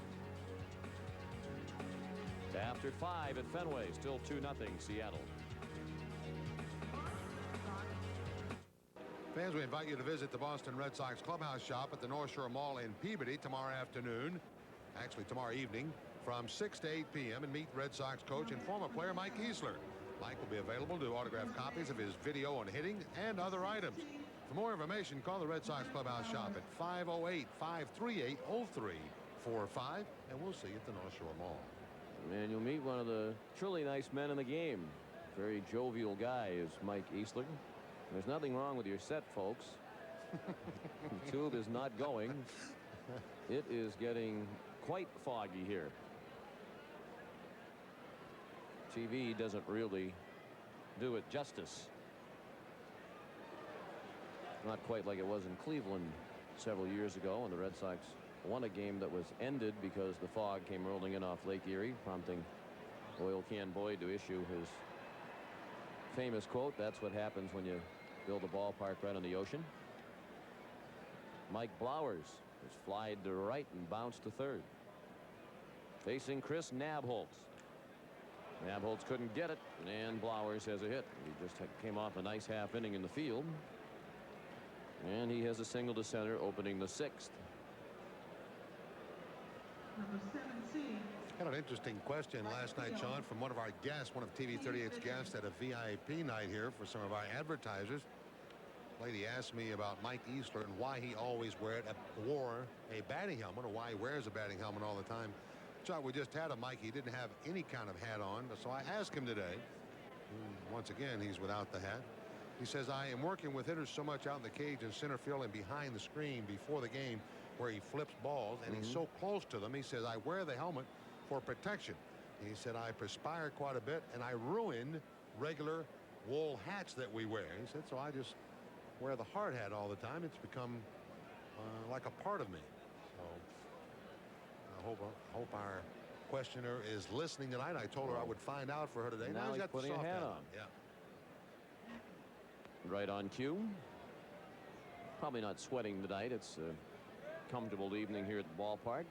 S1: After 5 at Fenway, still 2-0 Seattle.
S2: Fans, we invite you to visit the Boston Red Sox clubhouse shop at the North Shore Mall in Peabody tomorrow afternoon. Actually, tomorrow evening from 6 to 8 p.m. and meet Red Sox coach and former player Mike Easler. Mike will be available to autograph copies of his video on hitting and other items. For more information, call the Red Sox clubhouse shop at 508-538-0345, and we'll see you at the North Shore Mall.
S1: And you'll meet one of the truly nice men in the game. Very jovial guy is Mike Easler. There's nothing wrong with your set, folks. The tube is not going. It is getting quite foggy here. TV doesn't really do it justice. Not quite like it was in Cleveland several years ago when the Red Sox won a game that was ended because the fog came rolling in off Lake Erie, prompting Oil Can Boyd to issue his famous quote, "That's what happens when you build a ballpark right on the ocean." Mike Blowers was flied to right and bounced to third. Facing Chris Nabholz. Nabholz couldn't get it, and Blowers has a hit. He just came off a nice half inning in the field, and he has a single to center opening the 6th.
S3: Number 17,
S2: Had an interesting question last night, Sean, from one of our guests, one of TV 38's guests at a VIP night here for some of our advertisers. Lady asked me about Mike Eastler and why he always wore a batting helmet, or why he wears a batting helmet all the time. Chuck, we just had a Mike. He didn't have any kind of hat on, so I asked him today. Once again, he's without the hat. He says, I am working with hitters so much out in the cage and center field and behind the screen before the game where he flips balls, and he's so close to them. He says, I wear the helmet for protection. He said, I perspire quite a bit, and I ruin regular wool hats that we wear. He said, so I just wear the hard hat all the time. It's become like a part of me. So I hope our questioner is listening tonight. I told her I would find out for her today.
S1: Now he's
S2: got
S1: putting
S2: the soft
S1: a hat
S2: hat
S1: on.
S2: Yeah.
S1: Right on cue. Probably not sweating tonight. It's a comfortable evening here at the ballpark.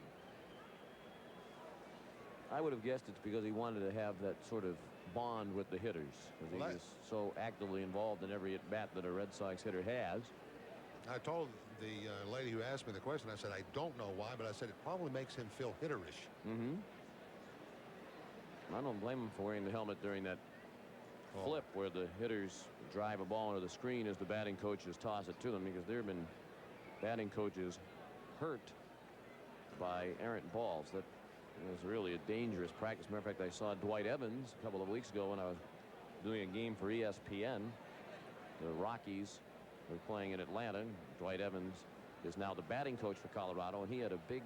S1: I would have guessed it's because he wanted to have that sort of bond with the hitters, because he is so actively involved in every at bat that a Red Sox hitter has.
S2: I told the lady who asked me the question, I said, I don't know why, but I said it probably makes him feel hitterish.
S1: I don't blame him for wearing the helmet during that flip where the hitters drive a ball into the screen as the batting coaches toss it to them, because there have been batting coaches hurt by errant balls. That was really a dangerous practice. Matter of fact, I saw Dwight Evans a couple of weeks ago when I was doing a game for ESPN. The Rockies were playing in Atlanta. Dwight Evans is now the batting coach for Colorado, and he had a big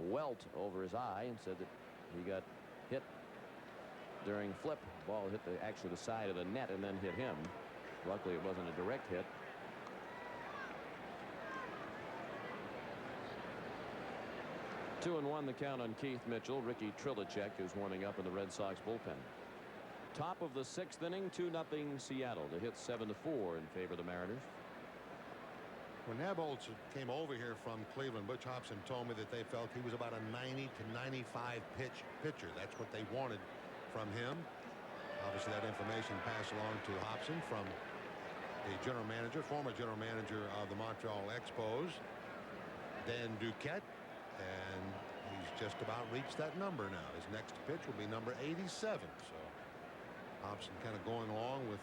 S1: welt over his eye and said that he got hit during flip. The ball hit actually the side of the net and then hit him. Luckily, it wasn't a direct hit. Two and one the count on Keith Mitchell. Ricky Trilicek is warming up in the Red Sox bullpen. Top of the sixth inning, 2-0 Seattle. The hit 7-4 in favor of the Mariners.
S2: When Nabholz came over here from Cleveland, Butch Hobson told me that they felt he was about a 90 to 95 pitch pitcher. That's what they wanted from him. Obviously, that information passed along to Hobson from the former general manager of the Montreal Expos, Dan Duquette. And he's just about reached that number now. His next pitch will be number 87. So Hobson kind of going along with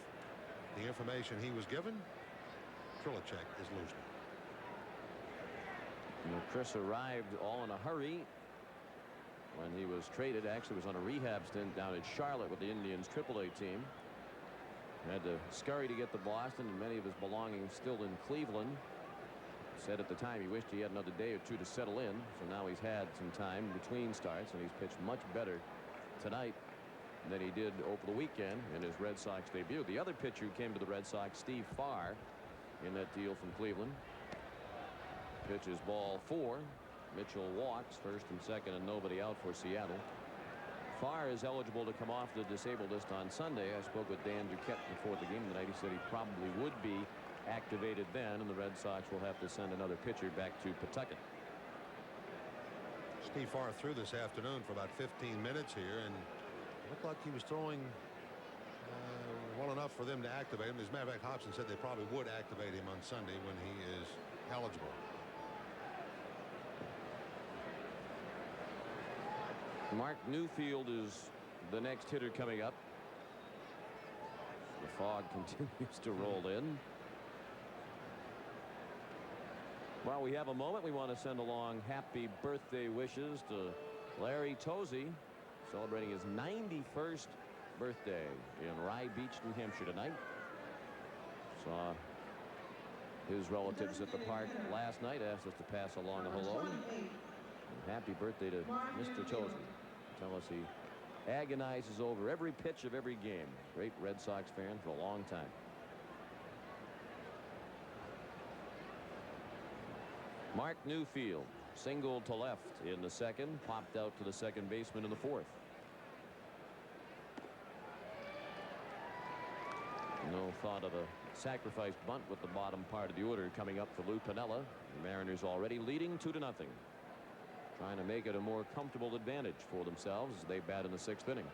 S2: the information he was given. Trilicek is losing.
S1: Chris arrived all in a hurry when he was traded. Actually was on a rehab stint down in Charlotte with the Indians AAA team. Had to scurry to get to Boston, and many of his belongings still in Cleveland. Said at the time he wished he had another day or two to settle in. So now he's had some time between starts, and he's pitched much better tonight than he did over the weekend in his Red Sox debut. The other pitcher who came to the Red Sox, Steve Farr, in that deal from Cleveland. Pitches ball 4. Mitchell walks first and second, and nobody out for Seattle. Farr is eligible to come off the disabled list on Sunday. I spoke with Dan Duquette before the game tonight. He said he probably would be activated then, and the Red Sox will have to send another pitcher back to Pawtucket.
S2: Steve Farr threw this afternoon for about 15 minutes here, and looked like he was throwing well enough for them to activate him. As a matter of fact, Hobson said they probably would activate him on Sunday when he is eligible.
S1: Mark Newfield is the next hitter coming up. The fog continues to roll in. While we have a moment, we want to send along happy birthday wishes to Larry Tozy, celebrating his 91st birthday in Rye Beach, New Hampshire tonight. Saw his relatives at the park last night. Asked us to pass along a hello. And happy birthday to Mr. Tozy. Tell us he agonizes over every pitch of every game. Great Red Sox fan for a long time. Mark Newfield singled to left in the second, popped out to the second baseman in the fourth. No thought of a sacrifice bunt with the bottom part of the order coming up for Lou Piniella. The Mariners already leading 2-0. Trying to make it a more comfortable advantage for themselves as they bat in the sixth inning.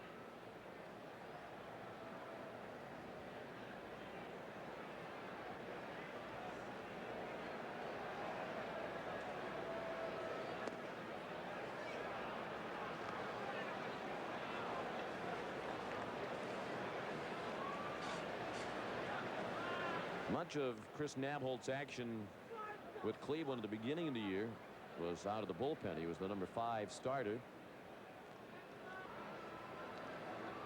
S1: Much of Chris Nabholz's action with Cleveland at the beginning of the year was out of the bullpen. He was the number 5 starter.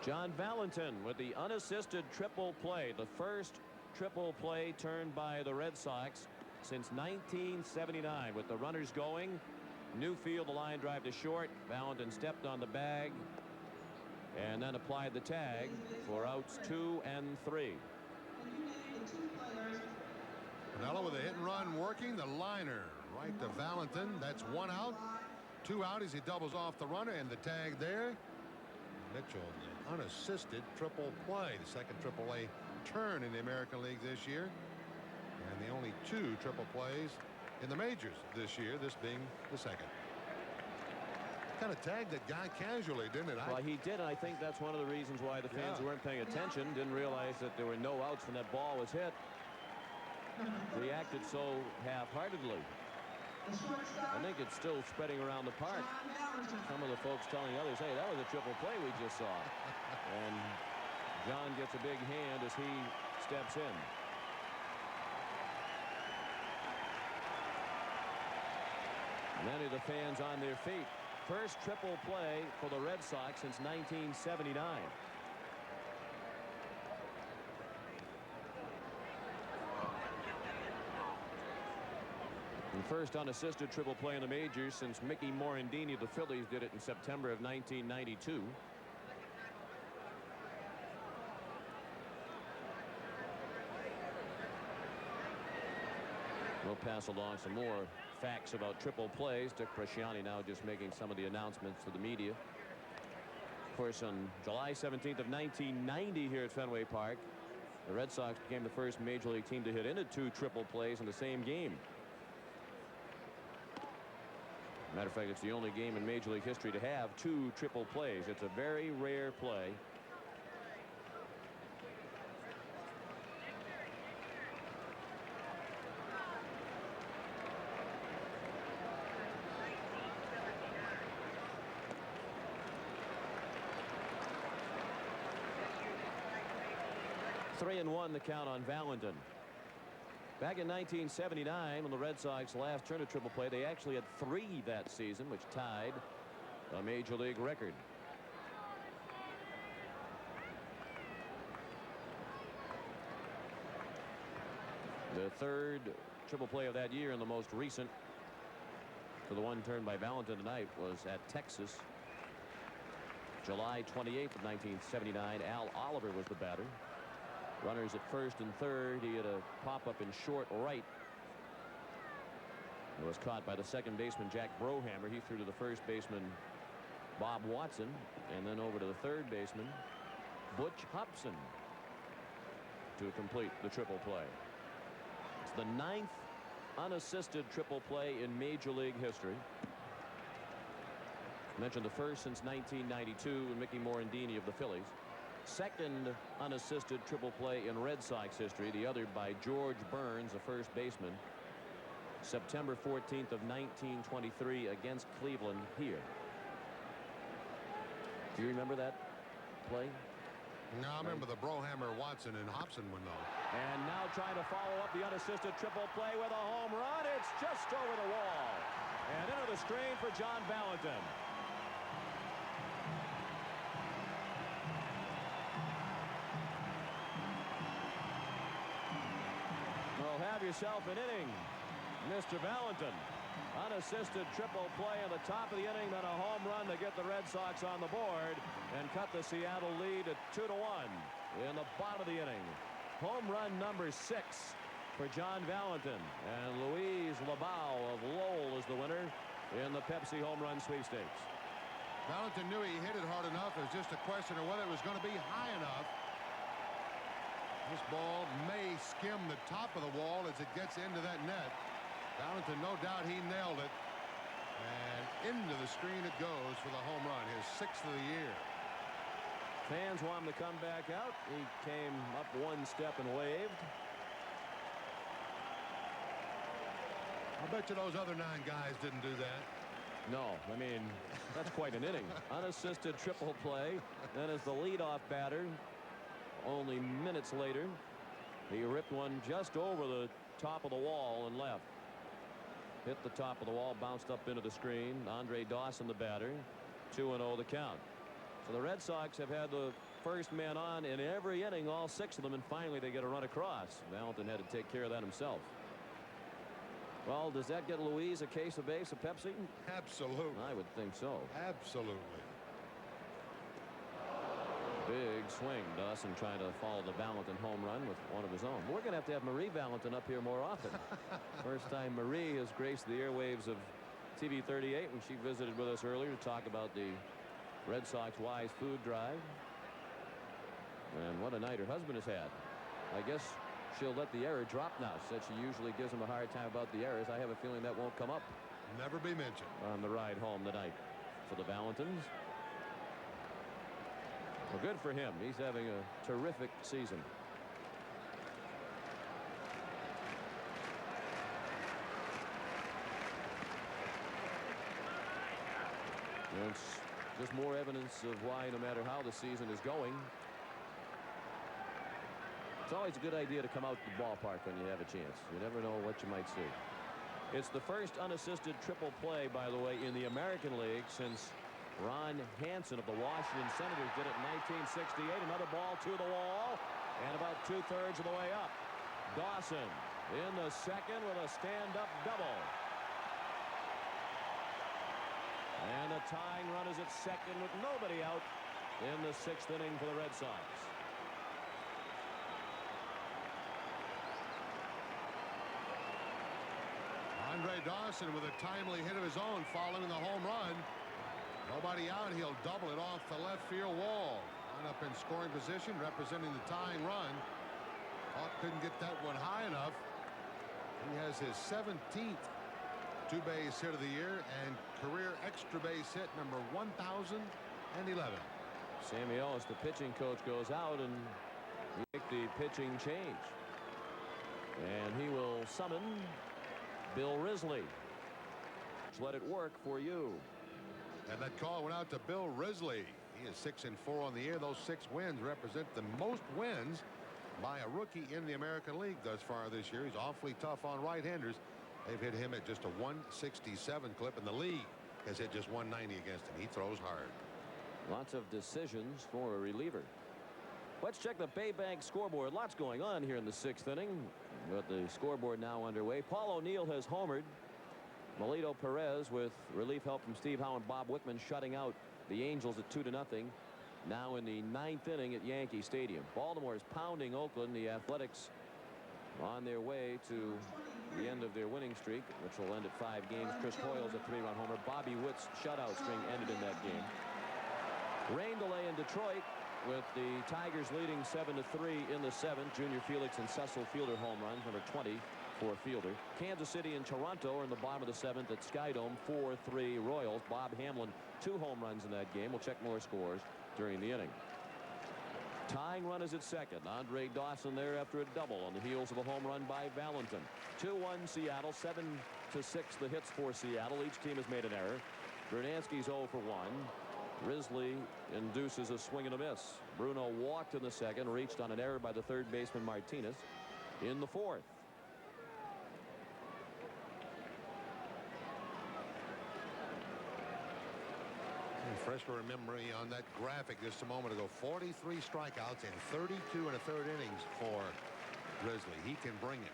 S1: John Valentin with the unassisted triple play, the first triple play turned by the Red Sox since 1979. With the runners going, Newfield, the line drive to short. Valentin stepped on the bag and then applied the tag for outs 2 and 3.
S2: Pinella with a hit and run working the liner right to Valentin. That's 1 out. 2 out as he doubles off the runner, and the tag there. Mitchell, the unassisted triple play, the second AAA turn in the American League this year, and the only 2 triple plays in the majors this year, this being the second. Kind of tagged that guy casually, didn't it?
S1: Well, he did, and I think that's one of the reasons why the fans who weren't paying attention didn't realize that there were no outs when that ball was hit. Reacted so half-heartedly. I think it's still spreading around the park. Some of the folks telling others, hey, that was a triple play we just saw. And John gets a big hand as he steps in. Many of the fans on their feet. First triple play for the Red Sox since 1979. And first unassisted triple play in the majors since Mickey Morandini of the Phillies did it in September of 1992. We'll pass along some more facts about triple plays. Dick Bresciani now just making some of the announcements to the media. Of course, on July 17th of 1990 here at Fenway Park, the Red Sox became the first major league team to hit into 2 triple plays in the same game. Matter of fact, it's the only game in Major League history to have 2 triple plays. It's a very rare play. Three and 1 the count on Valentin. Back in 1979, when the Red Sox last turned a triple play, they actually had 3 that season, which tied a major league record. The third triple play of that year and the most recent, for the one turned by Valentin tonight, was at Texas. July 28th of 1979. Al Oliver was the batter. Runners at first and third. He had a pop-up in short right. It was caught by the second baseman, Jack Brohammer. He threw to the first baseman, Bob Watson, and then over to the third baseman, Butch Hobson, to complete the triple play. It's the 9th unassisted triple play in Major League history. I mentioned the first since 1992 when Mickey Morandini of the Phillies. Second unassisted triple play in Red Sox history, the other by George Burns, a first baseman, September 14th of 1923 against Cleveland here. Do you remember that play?
S2: No, I remember the Brohammer, Watson, and Hobson one, though.
S1: And now trying to follow up the unassisted triple play with a home run. It's just over the wall. And into the screen for John Valentin. Have yourself an inning, Mr. Valentin. Unassisted triple play in the top of the inning, then a home run to get the Red Sox on the board and cut the Seattle lead at 2-1 in the bottom of the inning. Home run number 6 for John Valentin, and Luis Labau of Lowell is the winner in the Pepsi home run sweepstakes.
S2: Valentin knew he hit it hard enough. It was just a question of whether it was going to be high enough. This ball may skim the top of the wall as it gets into that net. Valentin, no doubt he nailed it. And into the screen it goes for the home run, his 6th of the year.
S1: Fans want him to come back out. He came up one step and waved.
S2: I bet you those other 9 guys didn't do that.
S1: No, I mean, that's quite an inning. Unassisted triple play. Then as the leadoff batter, only minutes later, He ripped one just over the top of the wall and left. Hit the top of the wall, bounced up into the screen. Andre Dawson, the batter. 2-0 the count. So the Red Sox have had the first man on in every inning, all 6 of them, and finally they get a run across. Valentin had to take care of that himself. Well, does that get Louise a case of base of Pepsi?
S2: Absolutely.
S1: I would think so.
S2: Absolutely.
S1: Big swing. Dawson trying to follow the Valentin home run with one of his own. We're going to have Marie Valentin up here more often. First time Marie has graced the airwaves of TV 38 when she visited with us earlier to talk about the Red Sox Wise Food Drive. And what a night her husband has had. I guess she'll let the error drop now. Said she usually gives him a hard time about the errors. I have a feeling that won't come up.
S2: Never be mentioned.
S1: On the ride home tonight for the Valentins. Well, good for him. He's having a terrific season. And it's just more evidence of why, no matter how the season is going, it's always a good idea to come out to the ballpark when you have a chance. You never know what you might see. It's the first unassisted triple play, by the way, in the American League since Ron Hansen of the Washington Senators did it in 1968. Another ball to the wall and about 2/3 of the way up. Dawson in the second with a stand-up double. And the tying run is at second with nobody out in the 6th inning for the Red Sox.
S2: Andre Dawson with a timely hit of his own following the home run. Nobody out. He'll double it off the left field wall. Line up in scoring position representing the tying run. Hawk couldn't get that one high enough. He has his 17th two-base hit of the year and career extra base hit number 1011.
S1: Sammy Ellis, the pitching coach, goes out and make the pitching change. And he will summon Bill Risley. Let it work for you.
S2: And that call went out to Bill Risley. He is 6-4 on the year. Those 6 wins represent the most wins by a rookie in the American League thus far this year. He's awfully tough on right-handers. They've hit him at just a 167 clip, and the league has hit just 190 against him. He throws hard.
S1: Lots of decisions for a reliever. Let's check the Baybank scoreboard. Lots going on here in the 6th inning. But the scoreboard now underway. Paul O'Neill has homered. Melito Perez with relief help from Steve Howe and Bob Wickman shutting out the Angels at 2-0. Now in the 9th inning at Yankee Stadium. Baltimore is pounding Oakland. The Athletics on their way to the end of their winning streak, which will end at 5 games. Chris Hoyle's a 3-run homer. Bobby Witt's shutout string ended in that game. Rain delay in Detroit with the Tigers leading 7-3 in the 7th. Junior Felix and Cecil Fielder home runs, number 20 for Fielder. Kansas City and Toronto are in the bottom of the 7th at Skydome. 4-3 Royals. Bob Hamlin 2 home runs in that game. We'll check more scores during the inning. Tying run is at second. Andre Dawson there after a double on the heels of a home run by Valentin. 2-1 Seattle. 7-6 the hits for Seattle. Each team has made an error. Bernansky's 0 for 1. Risley induces a swing and a miss. Bruno walked in the second, reached on an error by the third baseman Martinez in the 4th.
S2: Fresh for memory on that graphic just a moment ago. 43 strikeouts in 32 1/3 innings for Risley. He can bring it.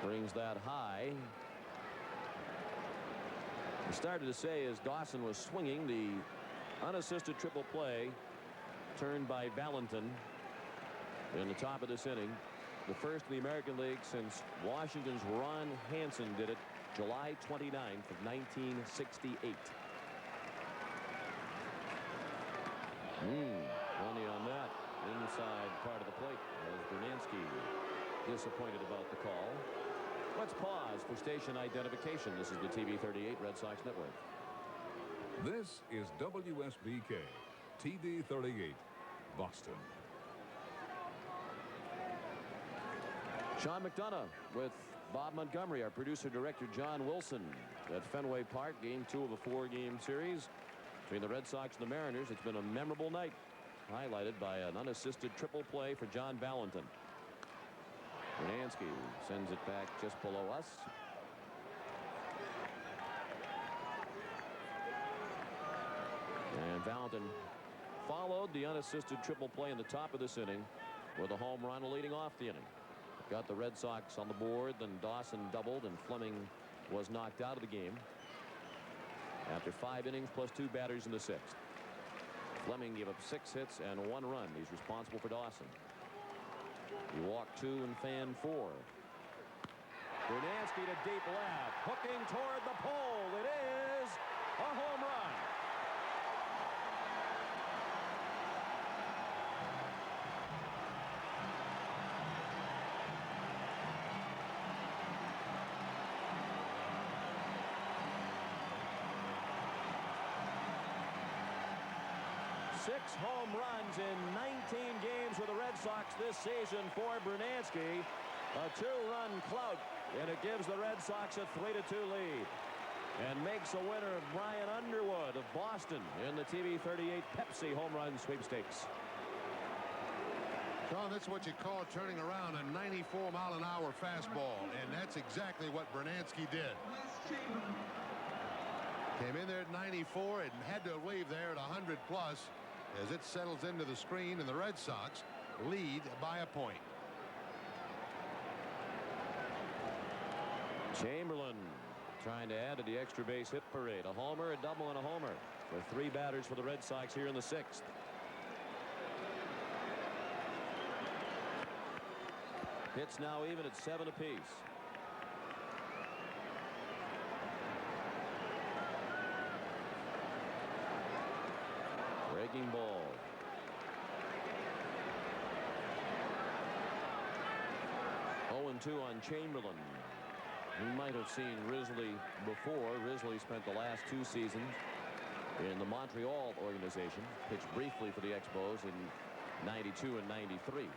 S1: Brings that high. We started to say as Dawson was swinging, the unassisted triple play turned by Valentin in the top of this inning. The first in the American League since Washington's Ron Hansen did it July 29th of 1968. Plenty on that inside part of the plate as Bernansky disappointed about the call. Let's pause for station identification. This is the TV 38 Red Sox Network.
S4: This is WSBK TV 38 Boston.
S1: Sean McDonough with Bob Montgomery, our producer director John Wilson at Fenway Park. Game 2 of a 4-game series between the Red Sox and the Mariners. It's been a memorable night. highlighted by an unassisted triple play for John Valentin. Brunansky sends it back just below us. And Valentin followed the unassisted triple play in the top of this inning with a home run leading off the inning. Got the Red Sox on the board. Then Dawson doubled and Fleming was knocked out of the game after 5 innings plus 2 batters in the 6th. Fleming gave up 6 hits and 1 run. He's responsible for Dawson. He walked 2 and fanned 4. Brunansky to deep left, hooking toward the pole. It is a home run. Six home runs in 19 games with the Red Sox this season for Brunansky. A 2-run clout, and it gives the Red Sox a 3-2 lead. And makes a winner of Brian Underwood of Boston in the TV 38 Pepsi home run sweepstakes.
S2: John, that's what you call turning around a 94-mile-an-hour fastball, and that's exactly what Brunansky did. Came in there at 94 and had to leave there at 100 plus as it settles into the screen, and the Red Sox lead by a point.
S1: Chamberlain trying to add to the extra base hit parade. A homer, a double, and a homer for 3 batters for the Red Sox here in the 6th. Hits now even at 7 apiece. Breaking ball. Oh, 2 on Chamberlain. We might have seen Risley before. Risley spent the last 2 seasons in the Montreal organization. Pitched briefly for the Expos in '92 and '93.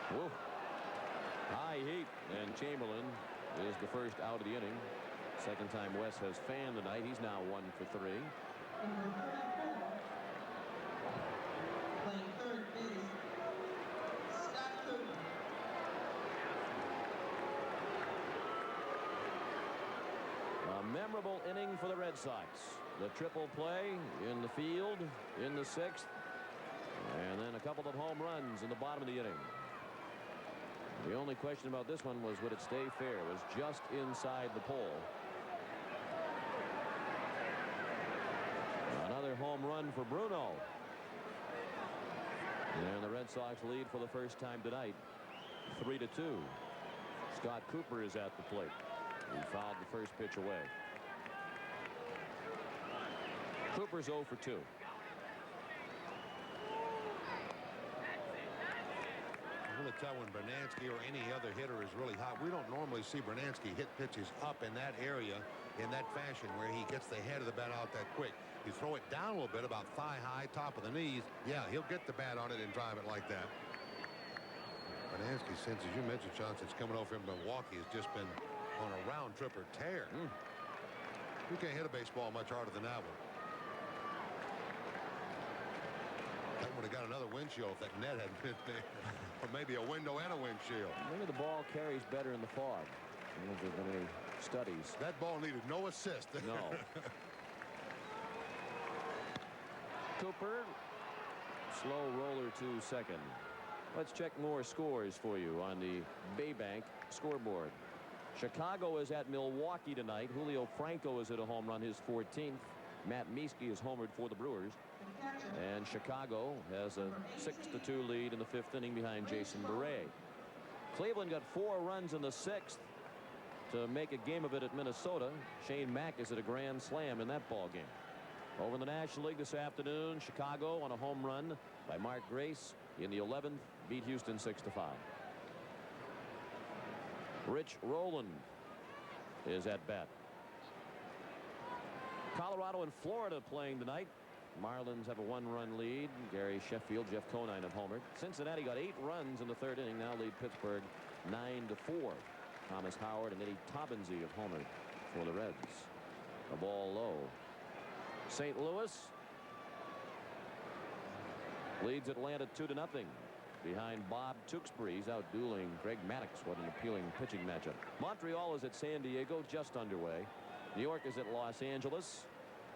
S1: Whoa. High heat, and Chamberlain is the first out of the inning. Second time Wes has fanned tonight. He's now 1 for 3.
S3: Playing third base, Scott Cook.
S1: A memorable inning for the Red Sox. The triple play in the field in the 6th, and then a couple of home runs in the bottom of the inning. The only question about this one was, would it stay fair? It was just inside the pole. Another home run for Bruno. And the Red Sox lead for the first time tonight, 3-2. Scott Cooper is at the plate. He fouled the first pitch away. Cooper's 0 for 2.
S2: I'm going to tell when Brunansky or any other hitter is really hot. We don't normally see Brunansky hit pitches up in that area in that fashion where he gets the head of the bat out that quick. You throw it down a little bit, about thigh high, top of the knees. Yeah, he'll get the bat on it and drive it like that. Brunansky, since, as you mentioned, Sean, since coming over from Milwaukee, has just been on a round trip or tear. You can't hit a baseball much harder than that one. That would have got another windshield if that net had been there. Or maybe a window and a windshield.
S1: Maybe the ball carries better in the fog. I don't know if there have been any studies.
S2: That ball needed no assist.
S1: No. Cooper, slow roller to second. Let's check more scores for you on the Baybank scoreboard. Chicago is at Milwaukee tonight. Julio Franco is at a home run, his 14th. Matt Mieske is homered for the Brewers. And Chicago has a 6-2 lead in the 5th inning behind Jason Beret. Cleveland got 4 runs in the 6th to make a game of it at Minnesota. Shane Mack is at a grand slam in that ball game. Over in the National League this afternoon, Chicago on a home run by Mark Grace in the 11th beat Houston 6-5. Rich Rowland is at bat. Colorado and Florida playing tonight. Marlins have a 1-run lead. Gary Sheffield, Jeff Conine have homered. Cincinnati got 8 runs in the 3rd inning. Now lead Pittsburgh 9-4. Thomas Howard and Eddie Taubensee have homered for the Reds. A ball low. St. Louis leads Atlanta 2-0 behind Bob Tewksbury. He's out dueling Greg Maddux. What an appealing pitching matchup. Montreal is at San Diego, just underway. New York is at Los Angeles,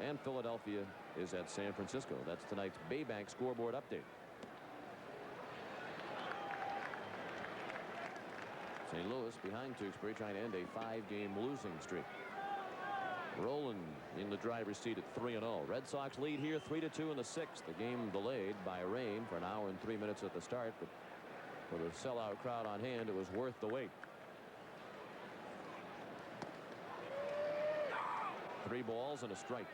S1: and Philadelphia is at San Francisco. That's tonight's Baybank scoreboard update. St. Louis behind Tewksbury, trying to end a 5-game losing streak. Roland in the driver's seat at 3-0. Red Sox lead here 3-2 in the 6th. The game delayed by rain for an hour and 3 minutes at the start, but for the sellout crowd on hand, it was worth the wait. 3 balls and a strike.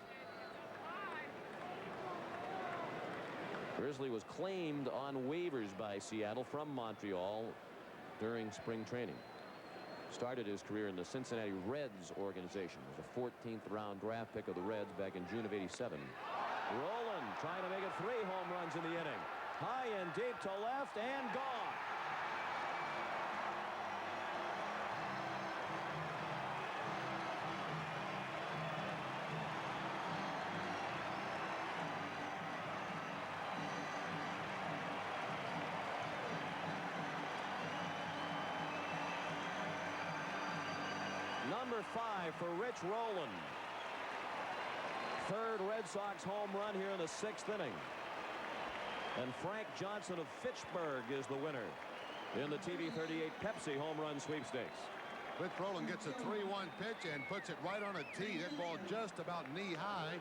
S1: Grizzly was claimed on waivers by Seattle from Montreal during spring training. Started his career in the Cincinnati Reds organization. Was a 14th round draft pick of the Reds back in June of '87. Roland trying to make it 3 home runs in the inning. High and deep to left and gone. Number 5 for Rich Roland. 3rd Red Sox home run here in the 6th inning. And Frank Johnson of Fitchburg is the winner in the TV 38 Pepsi home run sweepstakes.
S2: Rich Roland gets a 3-1 pitch and puts it right on a tee. That ball just about knee high,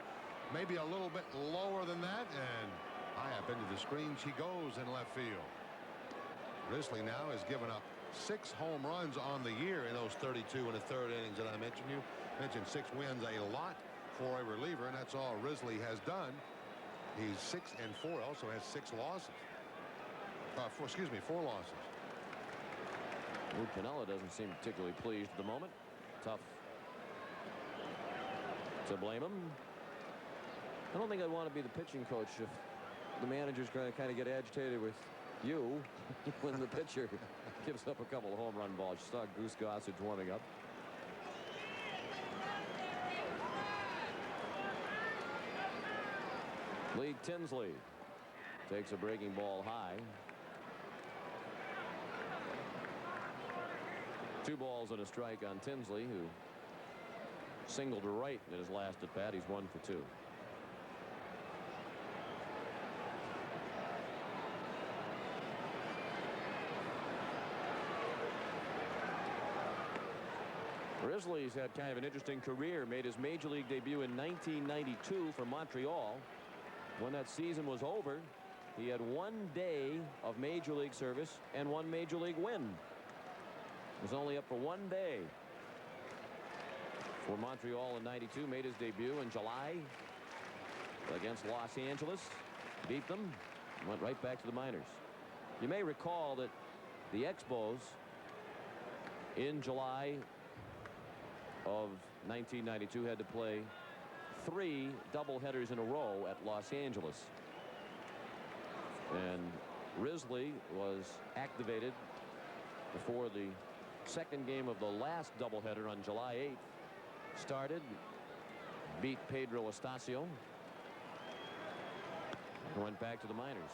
S2: maybe a little bit lower than that, and high up into the screen she goes in left field. Grizzly now has given up 6 home runs on the year in those 32 and a third innings that I mentioned. You mentioned 6 wins, a lot for a reliever, and that's all Risley has done. He's 6-4, also has 6 losses. 4 losses.
S1: Lou Piniella doesn't seem particularly pleased at the moment. Tough to blame him. I don't think I'd want to be the pitching coach if the manager's going to kind of get agitated with you when the pitcher gives up a couple of home run balls. You saw Goose Gossage warming up. Lee Tinsley takes a breaking ball high. 2 balls and a strike on Tinsley, who singled to right in his last at bat. He's 1 for 2. Grizzlies had kind of an interesting career. Made his major league debut in 1992 for Montreal. When that season was over, he had 1 day of major league service and 1 major league win. Was only up for 1 day for Montreal in '92. Made his debut in July against Los Angeles. Beat them. Went right back to the minors. You may recall that the Expos in July of 1992 had to play 3 doubleheaders in a row at Los Angeles. And Risley was activated before the 2nd game of the last doubleheader on July 8th. Started, beat Pedro Estacio, and went back to the minors.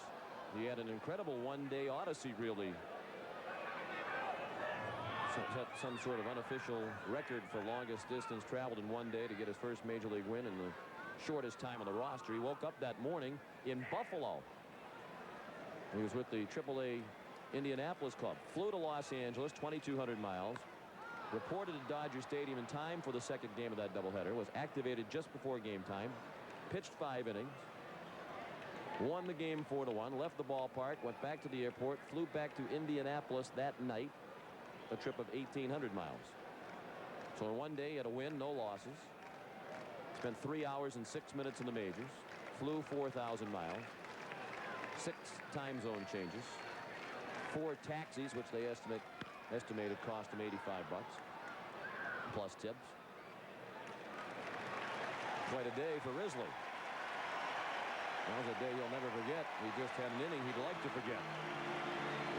S1: He had an incredible 1-day odyssey, really. Set some sort of unofficial record for longest distance traveled in 1 day to get his first major league win in the shortest time on the roster. He woke up that morning in Buffalo. He was with the AAA Indianapolis club. Flew to Los Angeles, 2,200 miles. Reported at Dodger Stadium in time for the 2nd game of that doubleheader. Was activated just before game time. Pitched 5 innings. Won the game 4-1. Left the ballpark. Went back to the airport. Flew back to Indianapolis that night. A trip of 1,800 miles. So in 1 day, he had a win, no losses. Spent 3 hours and 6 minutes in the majors. Flew 4,000 miles. 6 time zone changes. 4 taxis, which they estimated cost him $85 plus tips. Quite a day for Risley. That was a day you'll never forget. He just had an inning he'd like to forget.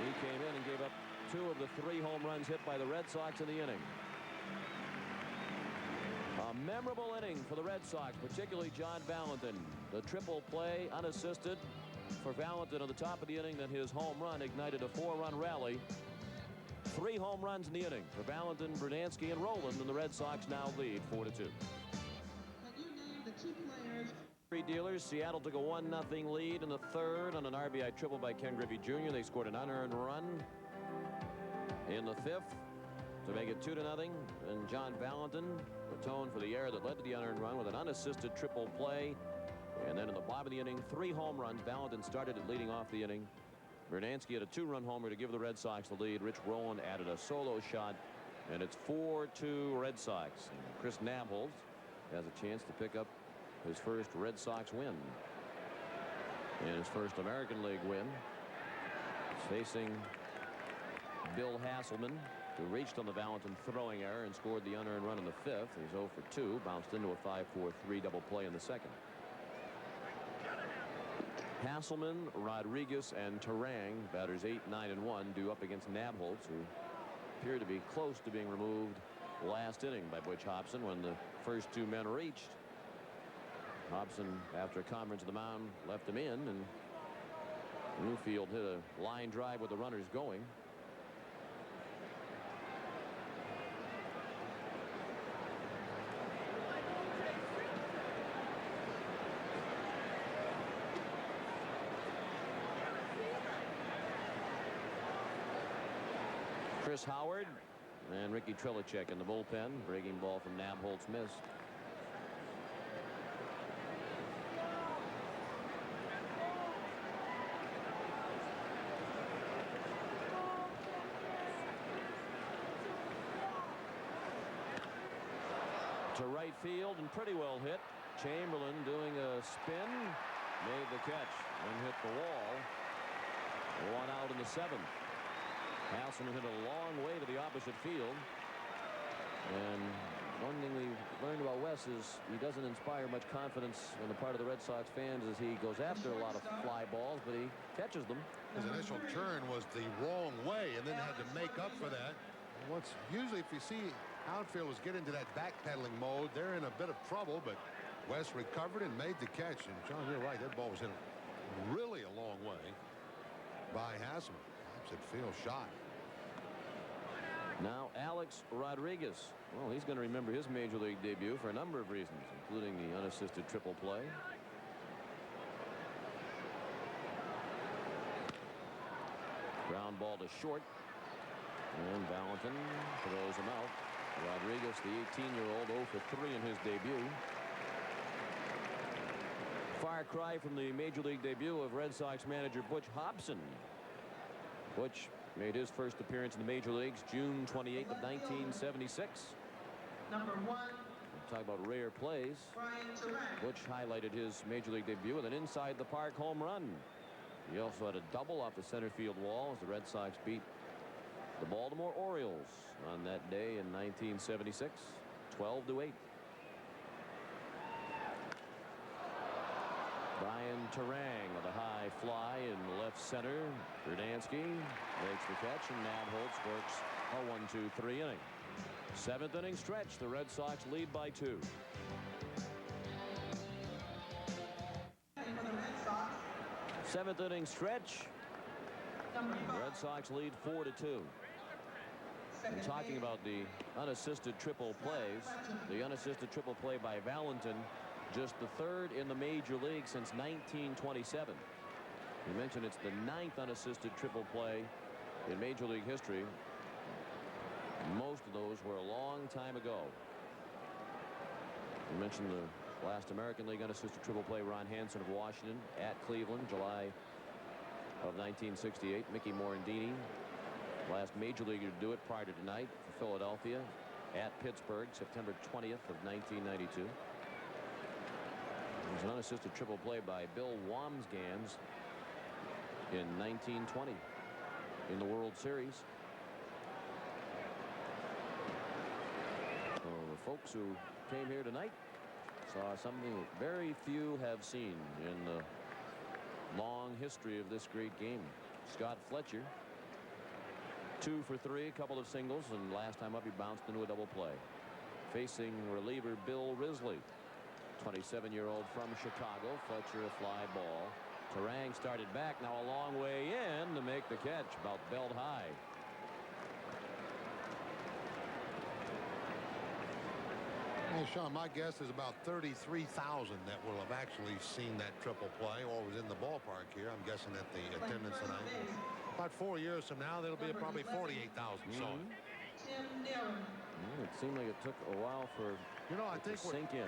S1: He came in and gave up 2 of the 3 home runs hit by the Red Sox in the inning. A memorable inning for the Red Sox, particularly John Valentin. The triple play unassisted for Valentin on the top of the inning. Then his home run ignited a 4-run rally. 3 home runs in the inning for Valentin, Bernansky, and Rowland, and the Red Sox now lead 4-2.
S3: Can you name the 2 players?
S1: Three dealers. Seattle took a 1-0 lead in the 3rd on an RBI triple by Ken Griffey Jr. They scored an unearned run in the 5th to make it 2-0. And John Valentin atoned for the error that led to the unearned run with an unassisted triple play. And then in the bottom of the inning, 3 home runs. Valentin started it leading off the inning. Bernansky had a 2-run homer to give the Red Sox the lead. Rich Rowland added a solo shot, and it's 4-2 Red Sox. And Chris Nabholz has a chance to pick up his first Red Sox win and his first American League win. He's facing Bill Hasselman, who reached on the Valentin throwing error and scored the unearned run in the 5th. He's 0 for 2, bounced into a 5-4-3 double play in the 2nd. Hasselman, Rodriguez, and Terang, batters 8, 9, and 1, due up against Nabholz, who appeared to be close to being removed last inning by Butch Hobson when the first 2 men reached. Hobson, after a conference of the mound, left him in, and Newfield hit a line drive with the runners going. Chris Howard and Ricky Trilicek in the bullpen. Breaking ball from Nabholz missed. To right field and pretty well hit. Chamberlain doing a spin, made the catch and hit the wall. 1 out in the 7th. Hasselman hit a long way to the opposite field. And one thing we've learned about Wes is he doesn't inspire much confidence on the part of the Red Sox fans as he goes after a lot of fly balls, but he catches them.
S2: His initial turn was the wrong way and then had to make up for that. Usually if you see outfielders get into that backpedaling mode, they're in a bit of trouble, but Wes recovered and made the catch. And John, you're right, that ball was hit really a long way by Hasselman. Opposite field shot.
S1: Now Alex Rodriguez. Well, he's going to remember his major league debut for a number of reasons, including the unassisted triple play. Ground ball to short, and Valentin throws him out. Rodriguez, the 18-year-old, 0 for 3 in his debut. Far cry from the major league debut of Red Sox manager Butch Hobson. Butch made his first appearance in the major leagues June 28th of 1976.
S3: Number 1.
S1: Talk about rare plays. Butch highlighted his major league debut with an inside the park home run. He also had a double off the center field wall as the Red Sox beat the Baltimore Orioles on that day in 1976, 12-8. Brian Terang with a high fly in left center. Bernansky makes the catch, and Nabholz works a 1-2-3 inning. 7th inning stretch. The Red Sox lead by 2. Seventh inning stretch. Red Sox lead 4-2. And talking about the unassisted triple plays, the unassisted triple play by Valentin, just the 3rd in the major league since 1927. You mentioned it's the 9th unassisted triple play in major league history. Most of those were a long time ago. You mentioned the last American League unassisted triple play, Ron Hansen of Washington at Cleveland, July of 1968. Mickey Morandini, last major leaguer to do it prior to tonight, for Philadelphia at Pittsburgh, September 20th of 1992. There's an unassisted triple play by Bill Wamsgans in 1920 in the World Series. So the folks who came here tonight saw something that very few have seen in the long history of this great game. Scott Fletcher, 2 for 3, a couple of singles, and last time up he bounced into a double play. Facing reliever Bill Risley, 27-year-old from Chicago. Fletcher a fly ball. Terang started back, now a long way in to make the catch, about belt high.
S2: Hey, Sean, my guess is about 33,000 that will have actually seen that triple play or was in the ballpark here. I'm guessing at the attendance tonight. About 4 years from now, there'll be probably 48,000 saw it.
S1: It seemed like it took a while for
S2: I
S1: it
S2: think
S1: to sink in.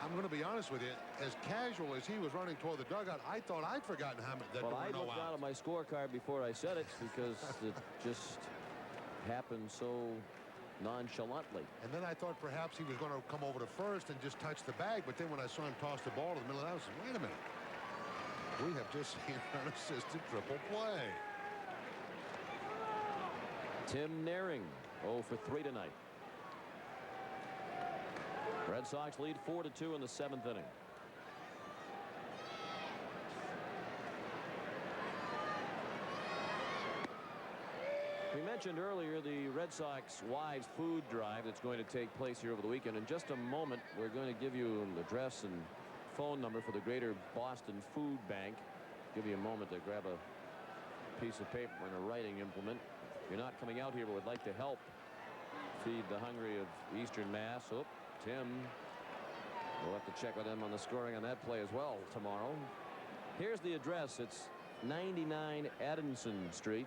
S2: I'm going to be honest with you. As casual as he was running toward the dugout, I thought I'd forgotten how that
S1: Well,
S2: there
S1: I
S2: were no
S1: looked
S2: outs.
S1: out at my scorecard before I said it because it just happened so nonchalantly.
S2: And then I thought perhaps he was going to come over to first and just touch the bag. But then when I saw him toss the ball to the middle of the house, I said, wait a minute. We have just seen an unassisted triple play.
S1: Tim Naring, 0 for 3 tonight. Red Sox lead 4-2 in the 7th inning. We mentioned earlier the Red Sox Wives food drive that's going to take place here over the weekend. In just a moment, we're going to give you an address and phone number for the Greater Boston Food Bank. Give you a moment to grab a piece of paper and a writing implement. If you're not coming out here but would like to help feed the hungry of Eastern Mass. Oh, Tim. We'll have to check with him on the scoring on that play as well tomorrow. Here's the address. It's 99 Addison Street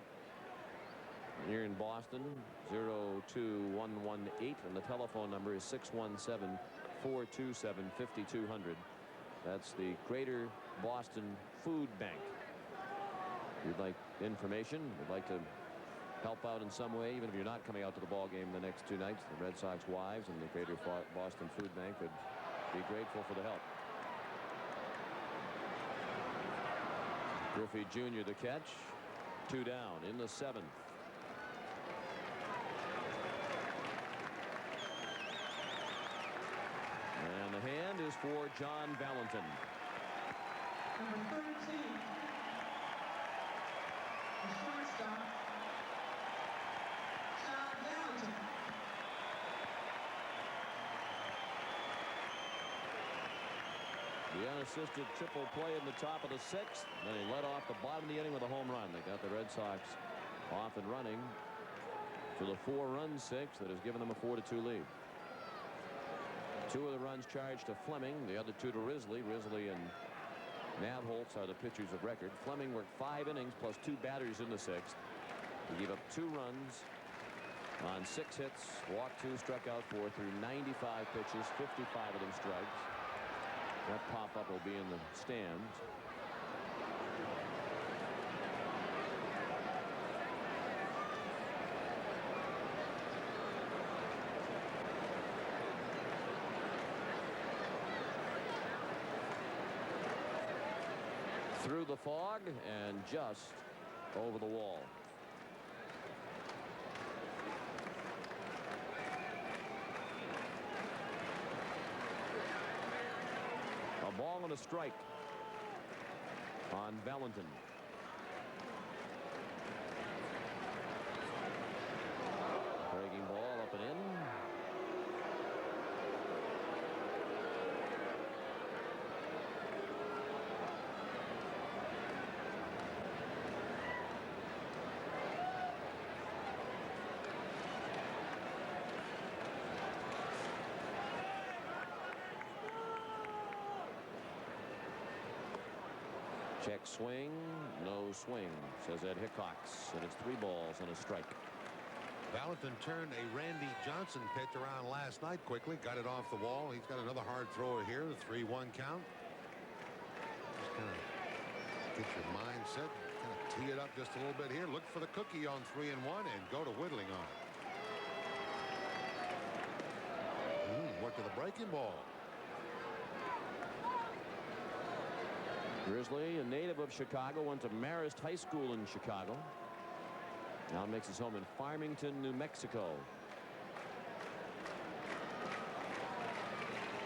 S1: here in Boston, 02118, and the telephone number is 617-427-5200. That's the Greater Boston Food Bank. If you'd like information, would like to help out in some way, even if you're not coming out to the ball game the next 2 nights, the Red Sox Wives and the Greater Boston Food Bank would be grateful for the help. Griffey Jr. the catch. 2 down in the 7th. And the hand is for John Valentin.
S3: Number 13, the shortstop, John Valentin.
S1: The unassisted triple play in the top of the 6th. Then he led off the bottom of the inning with a home run. They got the Red Sox off and running to the 4-run 6 that has given them a 4-2 lead. 2 of the runs charged to Fleming, the other 2 to Risley. Risley and Nabholz are the pitchers of record. Fleming worked 5 innings plus 2 batters in the 6th. He gave up 2 runs on 6 hits, walked 2, struck out 4 through 95 pitches, 55 of them strikes. That pop-up will be in the stands. Through the fog and just over the wall. A ball and a strike on Valentin. Breaking ball up and in. Check swing, no swing, says Ed Hickox, and it's 3 balls and a strike.
S2: Valentin turned a Randy Johnson pitch around last night quickly, got it off the wall. He's got another hard thrower here, the 3-1 count. Just kind of get your mind set, kind of tee it up just a little bit here. Look for the cookie on 3-1 and go to whittling on it. Went to the breaking ball.
S1: Grizzly, a native of Chicago, went to Marist High School in Chicago. Now makes his home in Farmington, New Mexico.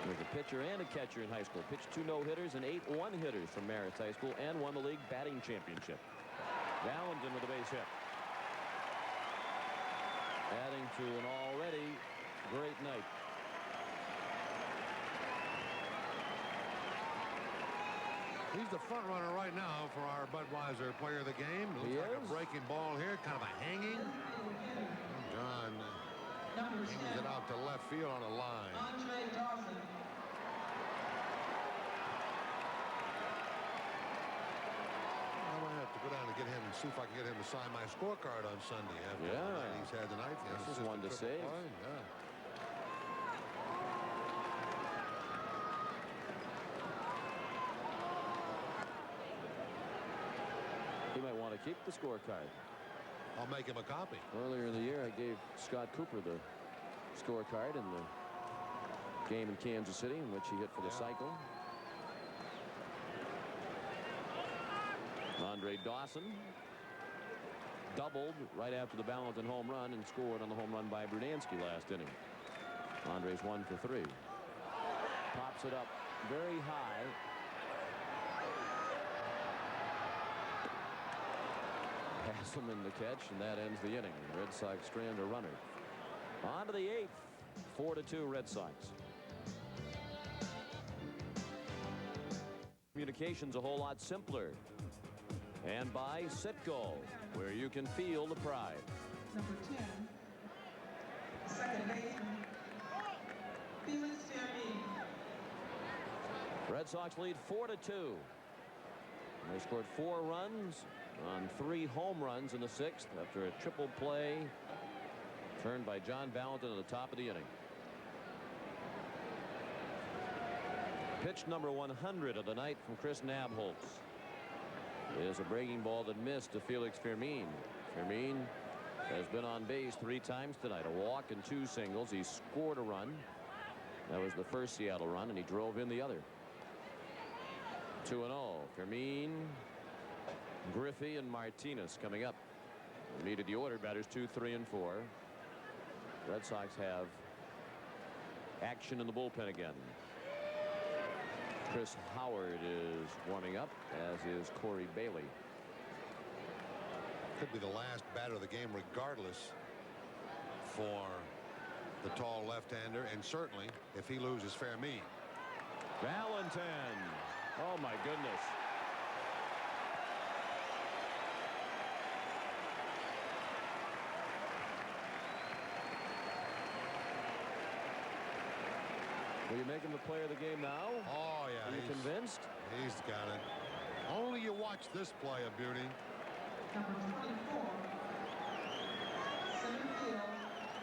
S1: He was a pitcher and a catcher in high school. Pitched 2 no-hitters and 8 one-hitters from Marist High School and won the league batting championship. Valentin with a base hit. adding to an already great night.
S2: He's the front runner right now for our Budweiser player of the game. Looks like a breaking ball here, kind of a hanging. John hangs it out to left field on a line. I might have to go down and get him and see if I can get him to sign my scorecard on Sunday after the night he's had tonight.
S1: This is one to save.
S2: Yeah.
S1: He might want to keep the scorecard.
S2: I'll make him a copy.
S1: Earlier in the year, I gave Scott Cooper the scorecard in the game in Kansas City in which he hit for the cycle. Andre Dawson doubled right after the Valentin home run and scored on the home run by Brunansky last inning. Andre's 1 for 3. Pops it up very high. Hasselman the catch, and that ends the inning. The Red Sox strand a runner. On to the 8th. 4-2 Red Sox. Communication's a whole lot simpler. And by Citgo, where you can feel the pride.
S3: Number 10, second baseman, Felix Fermin.
S1: Red Sox lead 4-2. They scored 4 runs on 3 home runs in the 6th after a triple play turned by John Valentin at the top of the inning. Pitch number 100 of the night from Chris Nabholz is a breaking ball that missed to Felix Fermin. Fermin has been on base 3 times tonight, a walk and 2 singles. He scored a run. That was the first Seattle run, and he drove in the other. 2-0. Fermin, Griffey, and Martinez coming up. Needed the order. Batters 2, 3, and 4. Red Sox have action in the bullpen again. Chris Howard is warming up, as is Corey Bailey.
S2: Could be the last batter of the game regardless for the tall left-hander, and certainly if he loses Fermin.
S1: Valentin. Oh my goodness. Will you make him the player of the game now?
S2: Oh, yeah.
S1: Are you convinced?
S2: He's got it. Only you watch this play of beauty.
S3: Number 24, center field.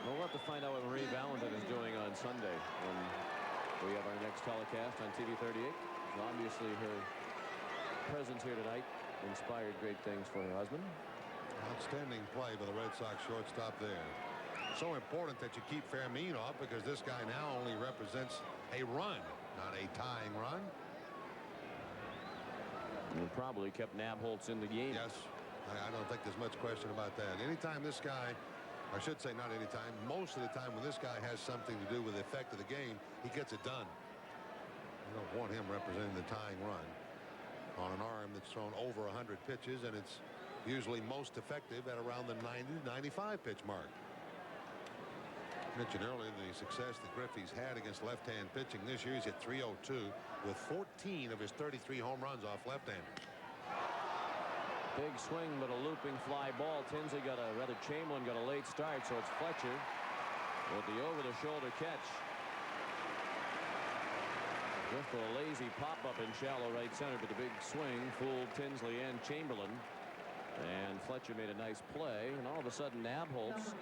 S1: We'll have to find out what Marie Valentin is doing on Sunday when we have our next telecast on TV 38. Obviously, her presence here tonight inspired great things for her husband.
S2: Outstanding play by the Red Sox shortstop there. So important that you keep Fermin off, because this guy now only represents a run, not a tying run.
S1: And probably kept Nabholz in the game.
S2: Yes, I don't think there's much question about that. Anytime this guy, I should say not anytime, most of the time when this guy has something to do with the effect of the game, he gets it done. You don't want him representing the tying run on an arm that's thrown over 100 pitches, and it's usually most effective at around the 90-95 pitch mark. I mentioned earlier the success that Griffey's had against left-hand pitching this year. He's hit .302 with 14 of his 33 home runs off left-handers.
S1: Big swing, but a looping fly ball. Tinsley got a, rather Chamberlain got a late start, so it's Fletcher with the over-the-shoulder catch. Just a lazy pop-up in shallow right center, but the big swing fooled Tinsley and Chamberlain. And Fletcher made a nice play, and all of a sudden Nabholz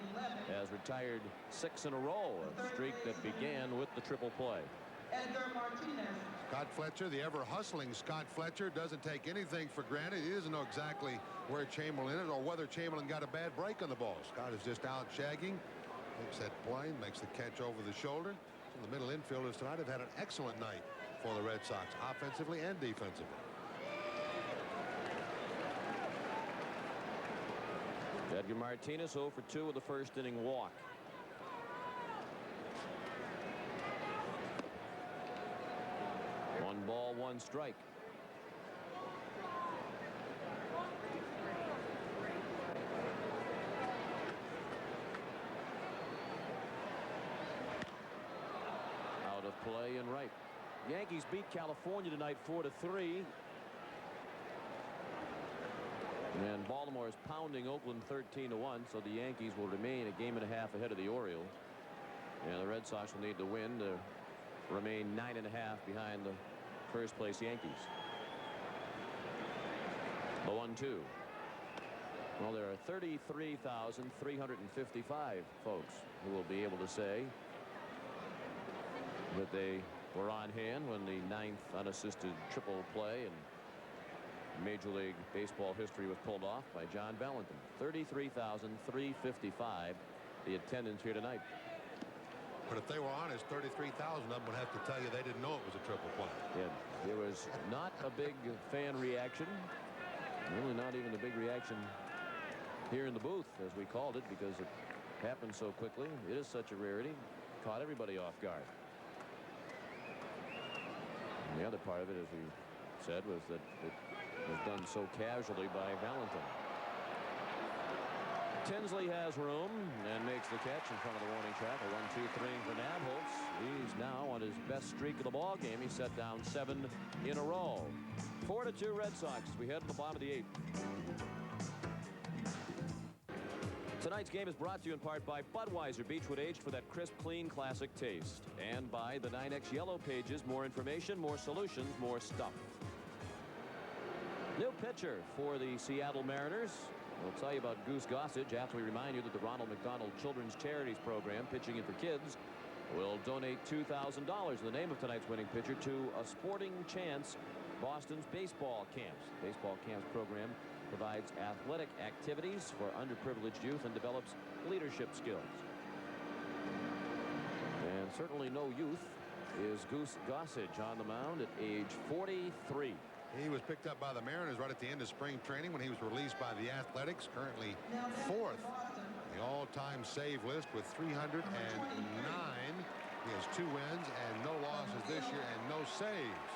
S1: has retired 6 in a row, a streak that began with the triple play.
S3: Edgar Martinez.
S2: Scott Fletcher, the ever-hustling Scott Fletcher, doesn't take anything for granted. He doesn't know exactly where Chamberlain is or whether Chamberlain got a bad break on the ball. Scott is just out shagging, makes that play, makes the catch over the shoulder. So the middle infielders tonight have had an excellent night for the Red Sox, offensively and defensively.
S1: Edgar Martinez 0 for 2 with the first inning walk. One ball, one strike. play in right. Yankees beat California tonight 4-3. And Baltimore is pounding Oakland 13-1, so the Yankees will remain a game and a half ahead of the Orioles. And the Red Sox will need to win to remain 9.5 behind the first place Yankees. The 1-2. Well, there are 33,355 folks who will be able to say that they were on hand when the 9th unassisted triple play in Major League Baseball history was pulled off by John Valentin. 33,355 the attendance here tonight.
S2: But if they were honest, 33,000 of them would have to tell you they didn't know it was a triple play.
S1: Yeah, there was not a big fan reaction. Really not even a big reaction here in the booth, as we called it, because it happened so quickly. It is such a rarity. Caught everybody off guard. And the other part of it, as we said, was that it was done so casually by Valentin. Tinsley has room and makes the catch in front of the warning track. A 1-2-3 for Nabholz. He's now on his best streak of the ball game. He set down 7 in a row. 4-2 Red Sox as we head to the bottom of the 8th. Tonight's game is brought to you in part by Budweiser Beechwood, aged for that crisp, clean, classic taste. And by the 9X Yellow Pages. More information, more solutions, more stuff. New pitcher for the Seattle Mariners. We'll tell you about Goose Gossage after we remind you that the Ronald McDonald Children's Charities Program, Pitching In for Kids, will donate $2,000 in the name of tonight's winning pitcher to a Sporting Chance Boston's baseball camps. Baseball camps program provides athletic activities for underprivileged youth and develops leadership skills. And certainly no youth is Goose Gossage on the mound at age 43.
S2: He was picked up by the Mariners right at the end of spring training when he was released by the Athletics, currently 4th the all-time save list with 309. He has 2 wins and no losses this year and no saves.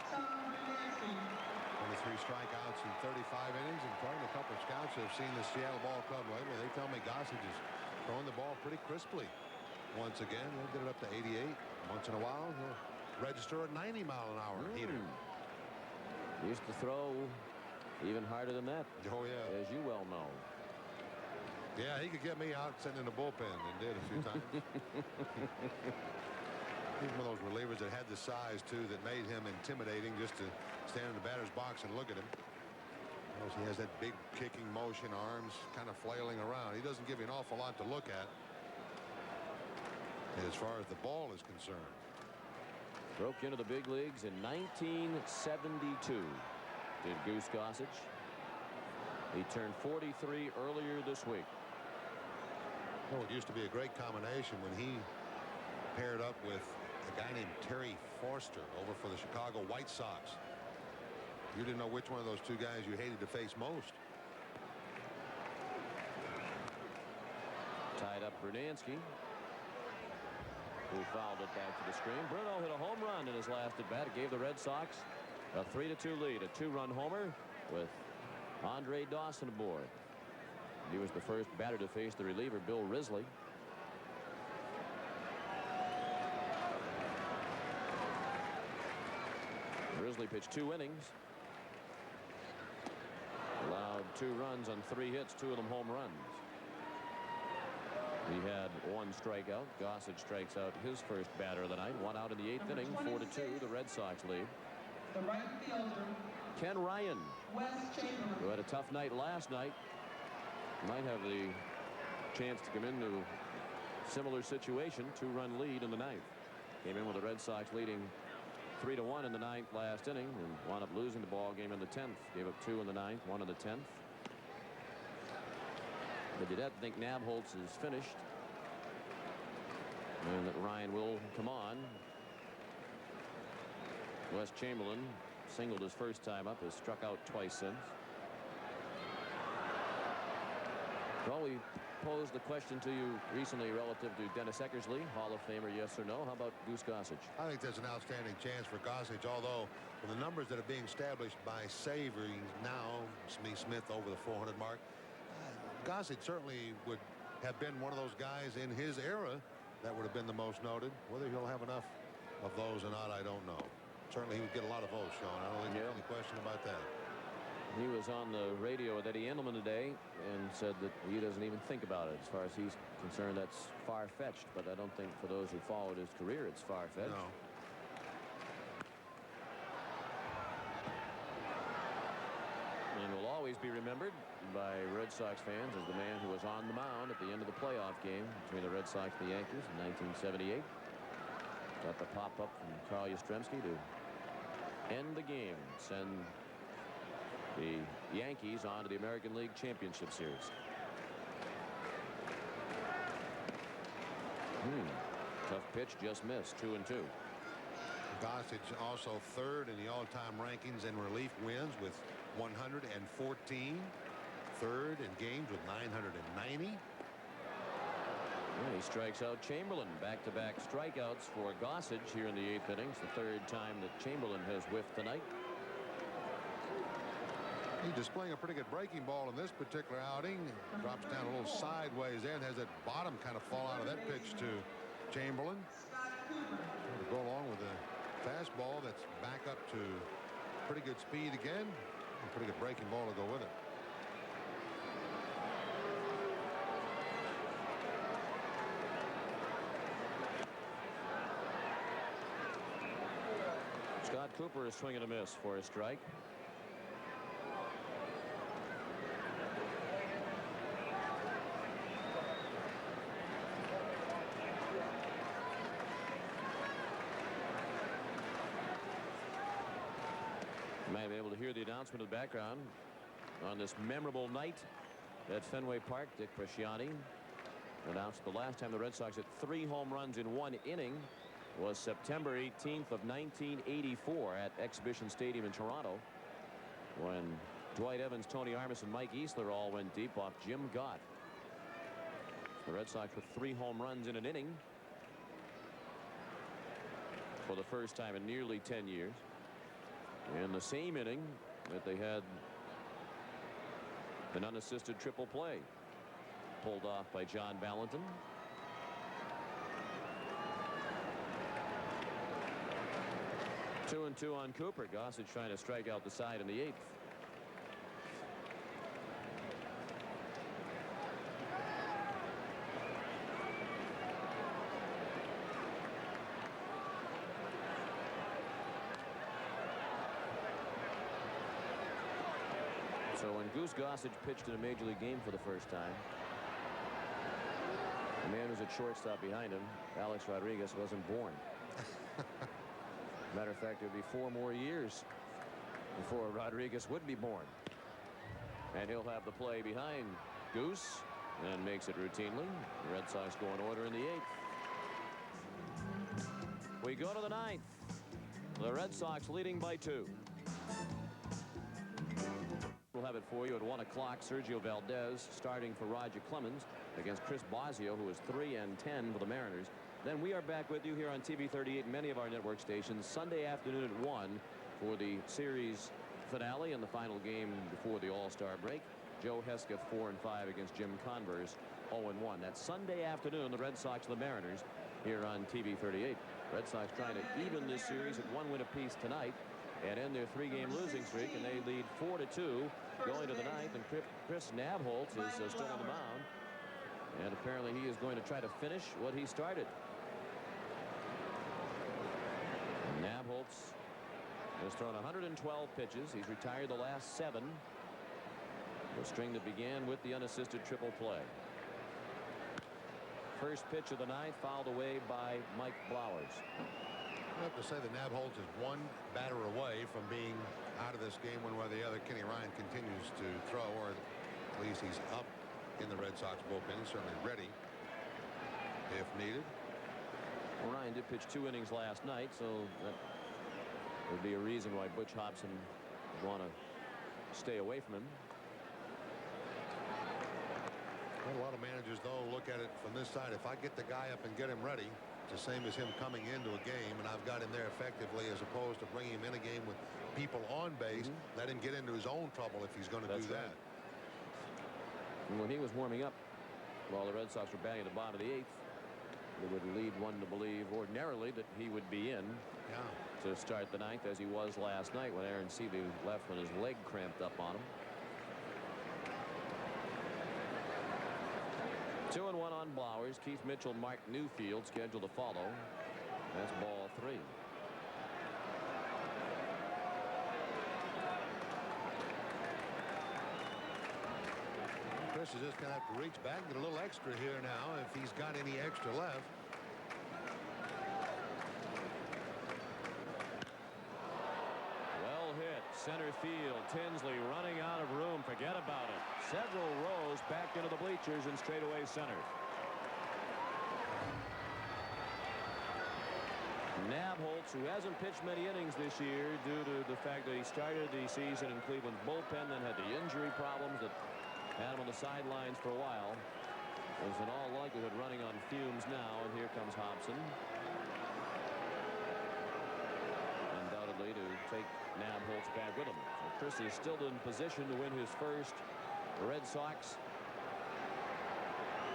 S2: 23 strikeouts in 35 innings, and talking to a couple of scouts who have seen the Seattle Ball Club lately, they tell me Gossage is throwing the ball pretty crisply. Once again, he'll get it up to 88. Once in a while, he'll register a 90-mile-an-hour heater.
S1: Used to throw even harder than that.
S2: Oh, yeah.
S1: As you well know.
S2: Yeah, he could get me out sitting in the bullpen, and did a few times. He's one of those relievers that had the size, too, that made him intimidating just to stand in the batter's box and look at him. He has that big kicking motion, arms kind of flailing around. He doesn't give you an awful lot to look at as far as the ball is concerned.
S1: Broke into the big leagues in 1972. Did Goose Gossage. He turned 43 earlier this week.
S2: Oh, it used to be a great combination when he paired up with a guy named Terry Forster over for the Chicago White Sox. You didn't know which one of those two guys you hated to face most.
S1: Tied up Brunansky, who fouled it back to the screen. Bruno hit a home run in his last at bat. It gave the Red Sox a 3-2 lead. A 2-run homer with Andre Dawson aboard. He was the first batter to face the reliever, Bill Risley. Risley pitched 2 innings. Allowed 2 runs on 3 hits, 2 of them home runs. He had 1 strikeout. Gossage strikes out his first batter of the night. 1 out in the 8th inning. 4-2 the Red Sox lead.
S3: The right fielder,
S1: Ken Ryan, who had a tough night last night, might have the chance to come into a similar situation. 2-run lead in the 9th. Came in with the Red Sox leading 3-1 in the 9th last inning and wound up losing the ball game in the 10th. Gave up 2 in the 9th, 1 in the 10th. But you didn't think Nabholz is finished, and that Ryan will come on. Wes Chamberlain singled his first time up, has struck out twice since. Well, we posed the question to you recently relative to Dennis Eckersley, Hall of Famer, yes or no. How about Goose Gossage?
S2: I think that's an outstanding chance for Gossage, although with the numbers that are being established by Saver now, Smith over the 400 mark, Gossage certainly would have been one of those guys in his era that would have been the most noted. Whether he'll have enough of those or not, I don't know. Certainly he would get a lot of votes, Sean. I don't think there's any question about that.
S1: He was on the radio with Eddie Endelman today and said that he doesn't even think about it. As far as he's concerned, that's far-fetched. But I don't think for those who followed his career, it's far-fetched.
S2: No.
S1: And will always be remembered by Red Sox fans as the man who was on the mound at the end of the playoff game between the Red Sox and the Yankees in 1978. Got the pop-up from Carl Yastrzemski to end the game, send the Yankees on to the American League Championship Series. Tough pitch, just missed. 2-2.
S2: Gossage also third in the all-time rankings in relief wins with 114. Third in games with 990.
S1: He strikes out Chamberlain. Back-to-back strikeouts for Gossage here in the 8th innings. The third time that Chamberlain has whiffed tonight.
S2: He's displaying a pretty good breaking ball in this particular outing. Drops down a little sideways there and has that bottom kind of fall out of that pitch to Chamberlain. To go along with a fastball that's back up to pretty good speed again. A pretty good breaking ball to go with it.
S1: Scott Cooper is swinging a miss for a strike. You might be able to hear the announcement in the background on this memorable night at Fenway Park. Dick Bresciani announced the last time the Red Sox hit 3 home runs in 1 inning was September 18th of 1984 at Exhibition Stadium in Toronto, when Dwight Evans, Tony Armas, and Mike Easler all went deep off Jim Gott. The Red Sox with 3 home runs in an inning for the first time in nearly 10 years. In the same inning that they had an unassisted triple play pulled off by John Valentin. Two and two on Cooper. Gossage trying to strike out the side in the 8th. So when Goose Gossage pitched in a major league game for the first time, the man who's at shortstop behind him, Alex Rodriguez, wasn't born. Matter of fact, it would be 4 more years before Rodriguez would be born. And he'll have the play behind Goose and makes it routinely. The Red Sox go in order in the 8th. We go to the 9th. The Red Sox leading by 2. We'll have it for you at 1 o'clock. Sergio Valdez starting for Roger Clemens against Chris Bosio, who is 3-10 for the Mariners. Then we are back with you here on TV 38 and many of our network stations Sunday afternoon at 1 for the series finale and the final game before the All-Star break. Joe Hesketh 4-5 against Jim Converse 0-1. That's Sunday afternoon. The Red Sox and the Mariners here on TV 38. Red Sox trying to even this series at 1 win apiece tonight and end their 3-game losing streak, and they lead 4-2 going to the 9th. And Chris Nabholz is still on the mound, and apparently he is going to try to finish what he started. Nabholz has thrown 112 pitches. He's retired the last 7. The string that began with the unassisted triple play. First pitch of the 9th fouled away by Mike Blowers.
S2: I have to say that Nabholz is 1 batter away from being out of this game one way or the other. Kenny Ryan continues to throw, or at least he's up in the Red Sox bullpen. He's certainly ready if needed.
S1: Well, Ryan did pitch 2 innings last night, so that would be a reason why Butch Hobson would want to stay away from him.
S2: Well, a lot of managers, though, look at it from this side. If I get the guy up and get him ready, it's the same as him coming into a game, and I've got him there effectively, as opposed to bringing him in a game with people on base. Let him get into his own trouble if he's going to do that.
S1: And when he was warming up while the Red Sox were batting at the bottom of the 8th, It would lead one to believe ordinarily that he would be in to start the ninth, as he was last night when Aaron Seeley left when his leg cramped up on him. 2-1 on Blowers. Keith Mitchell, Mark Newfield scheduled to follow. That's ball 3.
S2: Chris is just going to have to reach back and get a little extra here now if he's got any extra left.
S1: Well hit. Center field. Tinsley running out of room. Forget about it. Several rows back into the bleachers in straightaway center. Nabholz, who hasn't pitched many innings this year due to the fact that he started the season in Cleveland's bullpen, then had the injury problems that had him on the sidelines for a while, is in all likelihood running on fumes now. And here comes Hobson, undoubtedly to take Nabholz back with him. So Chris is still in position to win his first Red Sox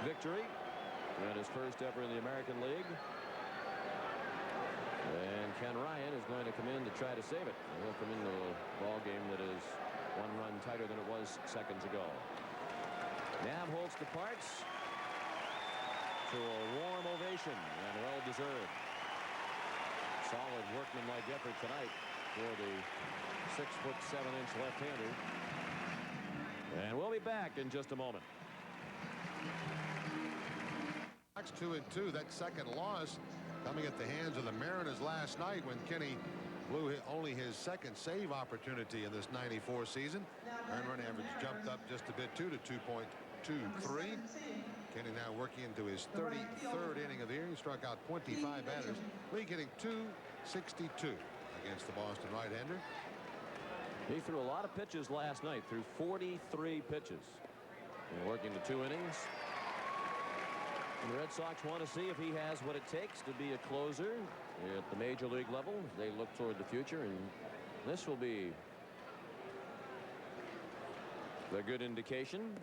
S1: victory and his first ever in the American League. And Ken Ryan is going to come in to try to save it. He'll come into a ball game that is 1 run tighter than it was seconds ago. Nabholz departs to a warm ovation, and well deserved. Solid workmanlike effort tonight for the 6'7" left-hander. And we'll be back in just a moment.
S2: 2-2. That second loss coming at the hands of the Mariners last night when Kenny blew only his second save opportunity in this '94 season. Earned run average jumped up just a bit too to 2.23. Kenny now working into his 33rd inning of the year. He struck out 25 batters. League hitting .262 against the Boston right-hander.
S1: He threw a lot of pitches last night. Threw 43 pitches. And working the 2 innings. And the Red Sox want to see if he has what it takes to be a closer at the major league level. They look toward the future, and this will be a good indication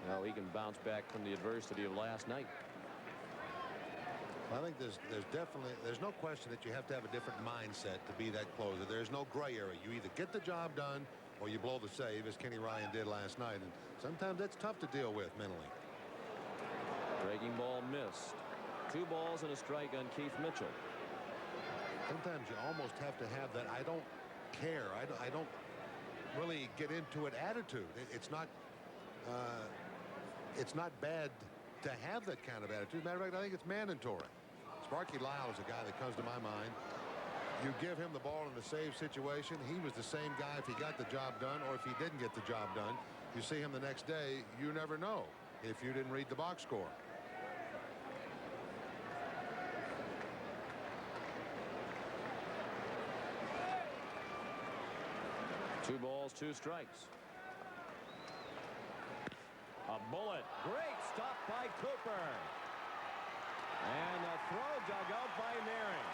S1: how he can bounce back from the adversity of last night.
S2: I think there's no question that you have to have a different mindset to be that closer. There's no gray area. You either get the job done or you blow the save, as Kenny Ryan did last night. And sometimes that's tough to deal with mentally.
S1: Breaking ball missed. 2 balls and a strike on Keith Mitchell.
S2: Sometimes you almost have to have that I don't care. I don't really get into it attitude. It's not bad to have that kind of attitude. Matter of fact, I think it's mandatory. Sparky Lyle is a guy that comes to my mind. You give him the ball in the save situation. He was the same guy if he got the job done or if he didn't get the job done. You see him the next day, you never know if you didn't read the box score.
S1: Two balls, 2 strikes. A bullet. Great stop by Cooper. And a throw dug out by Naring,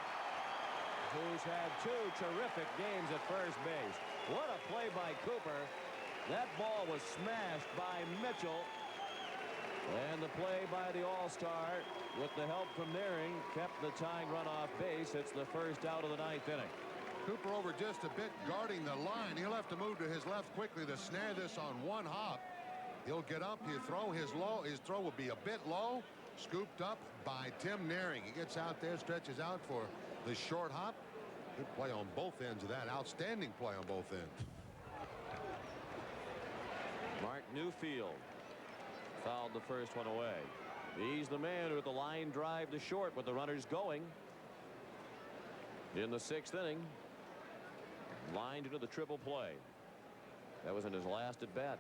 S1: who's had 2 terrific games at first base. What a play by Cooper. That ball was smashed by Mitchell. And the play by the All-Star, with the help from Naring, kept the tying run off base. It's the first out of the 9th inning.
S2: Cooper over just a bit guarding the line. He'll have to move to his left quickly to snare this on 1 hop. He'll get up. He'll throw his throw will be a bit low. Scooped up by Tim Naring. He gets out there, stretches out for the short hop. Good play on both ends of that. Outstanding play on both ends.
S1: Mark Newfield fouled the first one away. He's the man with the line drive to short with the runners going. In the 6th inning, lined into the triple play. That was in his last at bat.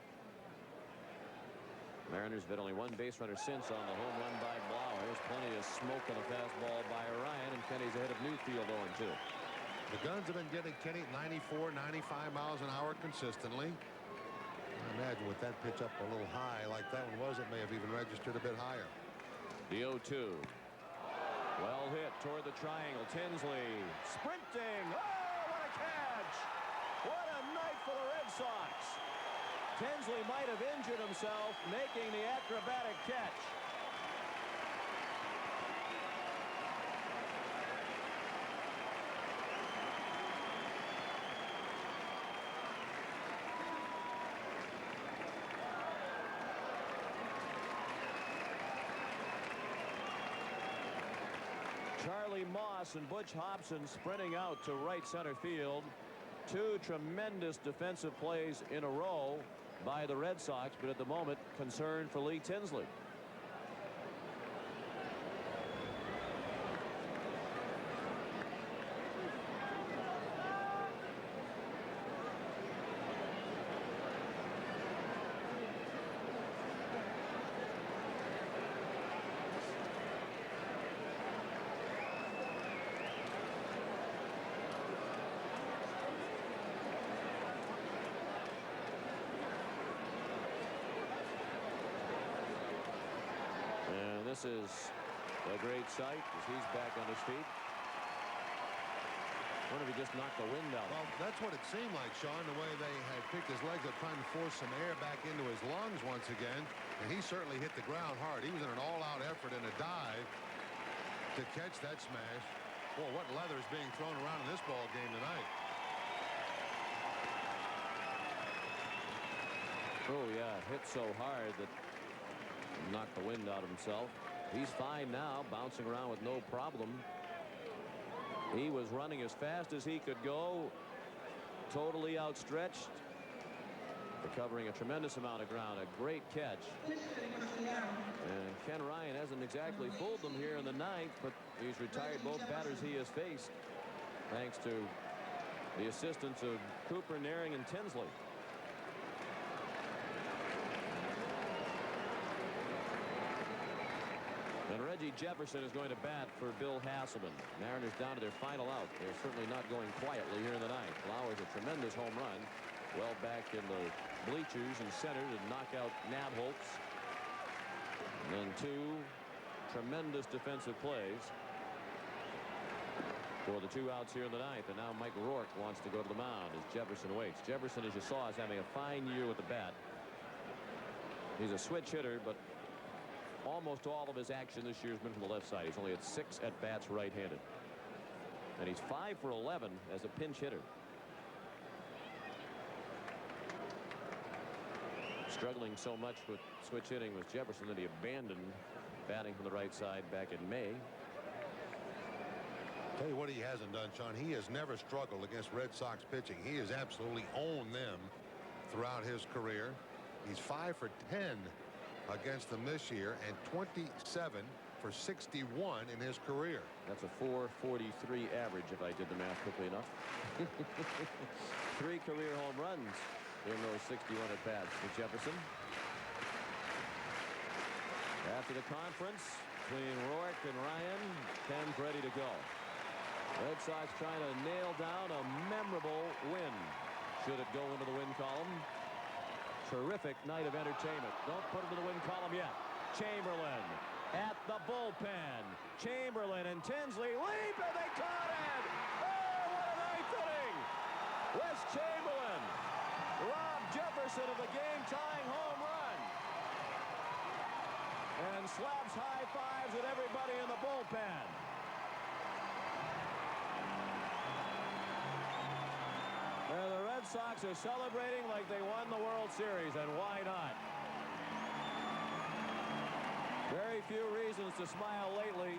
S1: Mariners have had only 1 base runner since on the home run by Blowers. Plenty of smoke on the fastball by Ryan, and Kenny's ahead of Newfield 0-2.
S2: The Guns have been getting Kenny 94, 95 miles an hour consistently. I imagine with that pitch up a little high like that one was, it may have even registered a bit higher.
S1: The 0-2. Well hit toward the triangle. Tinsley sprinting. Oh, what a catch! What a night for the Red Sox. Tinsley might have injured himself making the acrobatic catch. Charlie Moss and Butch Hobson sprinting out to right center field. Two tremendous defensive plays in a row by the Red Sox, but at the moment concern for Lee Tinsley. This is a great sight as he's back on his feet. Wonder if he just knocked the wind out.
S2: Well, that's what it seemed like, Sean, the way they had picked his legs up, trying to force some air back into his lungs once again. And he certainly hit the ground hard. He was in an all-out effort in a dive to catch that smash. Boy, what leather is being thrown around in this ball game tonight.
S1: Oh, yeah, hit so hard that knocked the wind out of himself. He's fine now, bouncing around with no problem. He was running as fast as he could go, totally outstretched, recovering a tremendous amount of ground. A great catch. And Ken Ryan hasn't exactly fooled them here in the ninth, but he's retired both batters he has faced, thanks to the assistance of Cooper, Naring, and Tinsley. And Reggie Jefferson is going to bat for Bill Hasselman. Mariners down to their final out. They're certainly not going quietly here in the ninth. Flowers a tremendous home run. Well back in the bleachers and center to knock out Nabholz. And then two tremendous defensive plays for the two outs here in the ninth. And now Mike Rourke wants to go to the mound as Jefferson waits. Jefferson, as you saw, is having a fine year with the bat. He's a switch hitter, but almost all of his action this year has been from the left side. He's only had 6 at-bats right-handed. And he's 5 for 11 as a pinch hitter. Struggling so much with switch hitting was Jefferson that he abandoned batting from the right side back in May.
S2: Tell you what he hasn't done, Sean. He has never struggled against Red Sox pitching. He has absolutely owned them throughout his career. He's 5 for 10 against them this year and 27 for 61 in his career.
S1: That's a 4.43 average if I did the math quickly enough. 3 career home runs in those 61 at bats for Jefferson. After the conference between Rourke and Ryan, Ken's ready to go. Red Sox trying to nail down a memorable win. Should it go into the win column? Terrific night of entertainment. Don't put it to the win column yet. Chamberlain at the bullpen. Chamberlain and Tinsley leap, and they caught it. Oh, what a ninth inning. Wes Chamberlain robbed Jefferson of the game-tying home run and slaps high fives at everybody in the bullpen. And the Red Sox are celebrating like they won the World Series, and why not? Very few reasons to smile lately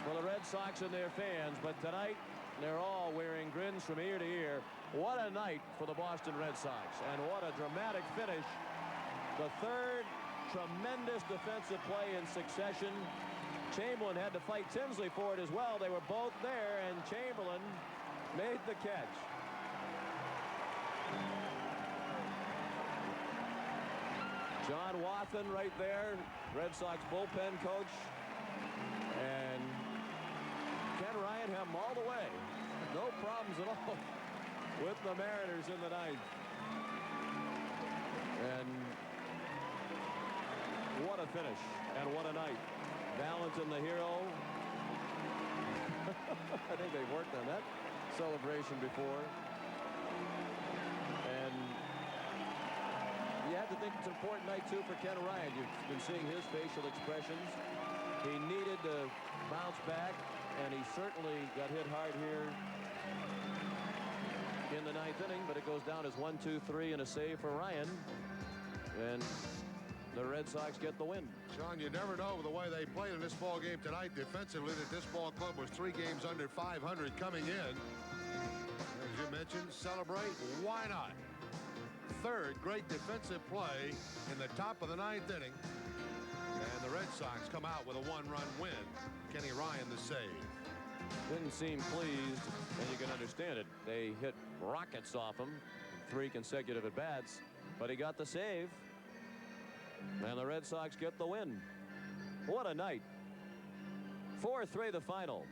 S1: for the Red Sox and their fans, but tonight they're all wearing grins from ear to ear. What a night for the Boston Red Sox, and what a dramatic finish. The third tremendous defensive play in succession. Chamberlain had to fight Tinsley for it as well. They were both there, and Chamberlain made the catch. John Wathan right there, Red Sox bullpen coach. And Ken Ryan had him all the way. No problems at all with the Mariners in the ninth. And what a finish and what a night. Valentin the hero. I think they've worked on that celebration before. And you have to think it's an important night, too, for Ken Ryan. You've been seeing his facial expressions. He needed to bounce back, and he certainly got hit hard here in the ninth inning, but it goes down as 1-2-3 and a save for Ryan. And the Red Sox get the win.
S2: Sean, you never know the way they played in this ball game tonight defensively that this ball club was 3 games under 500 coming in. As you mentioned, celebrate. Why not? Third great defensive play in the top of the 9th inning. And the Red Sox come out with a 1-run win. Kenny Ryan the save.
S1: Didn't seem pleased, and you can understand it. They hit rockets off him in 3 consecutive at-bats, but he got the save. And the Red Sox get the win. What a night. 4-3 the final.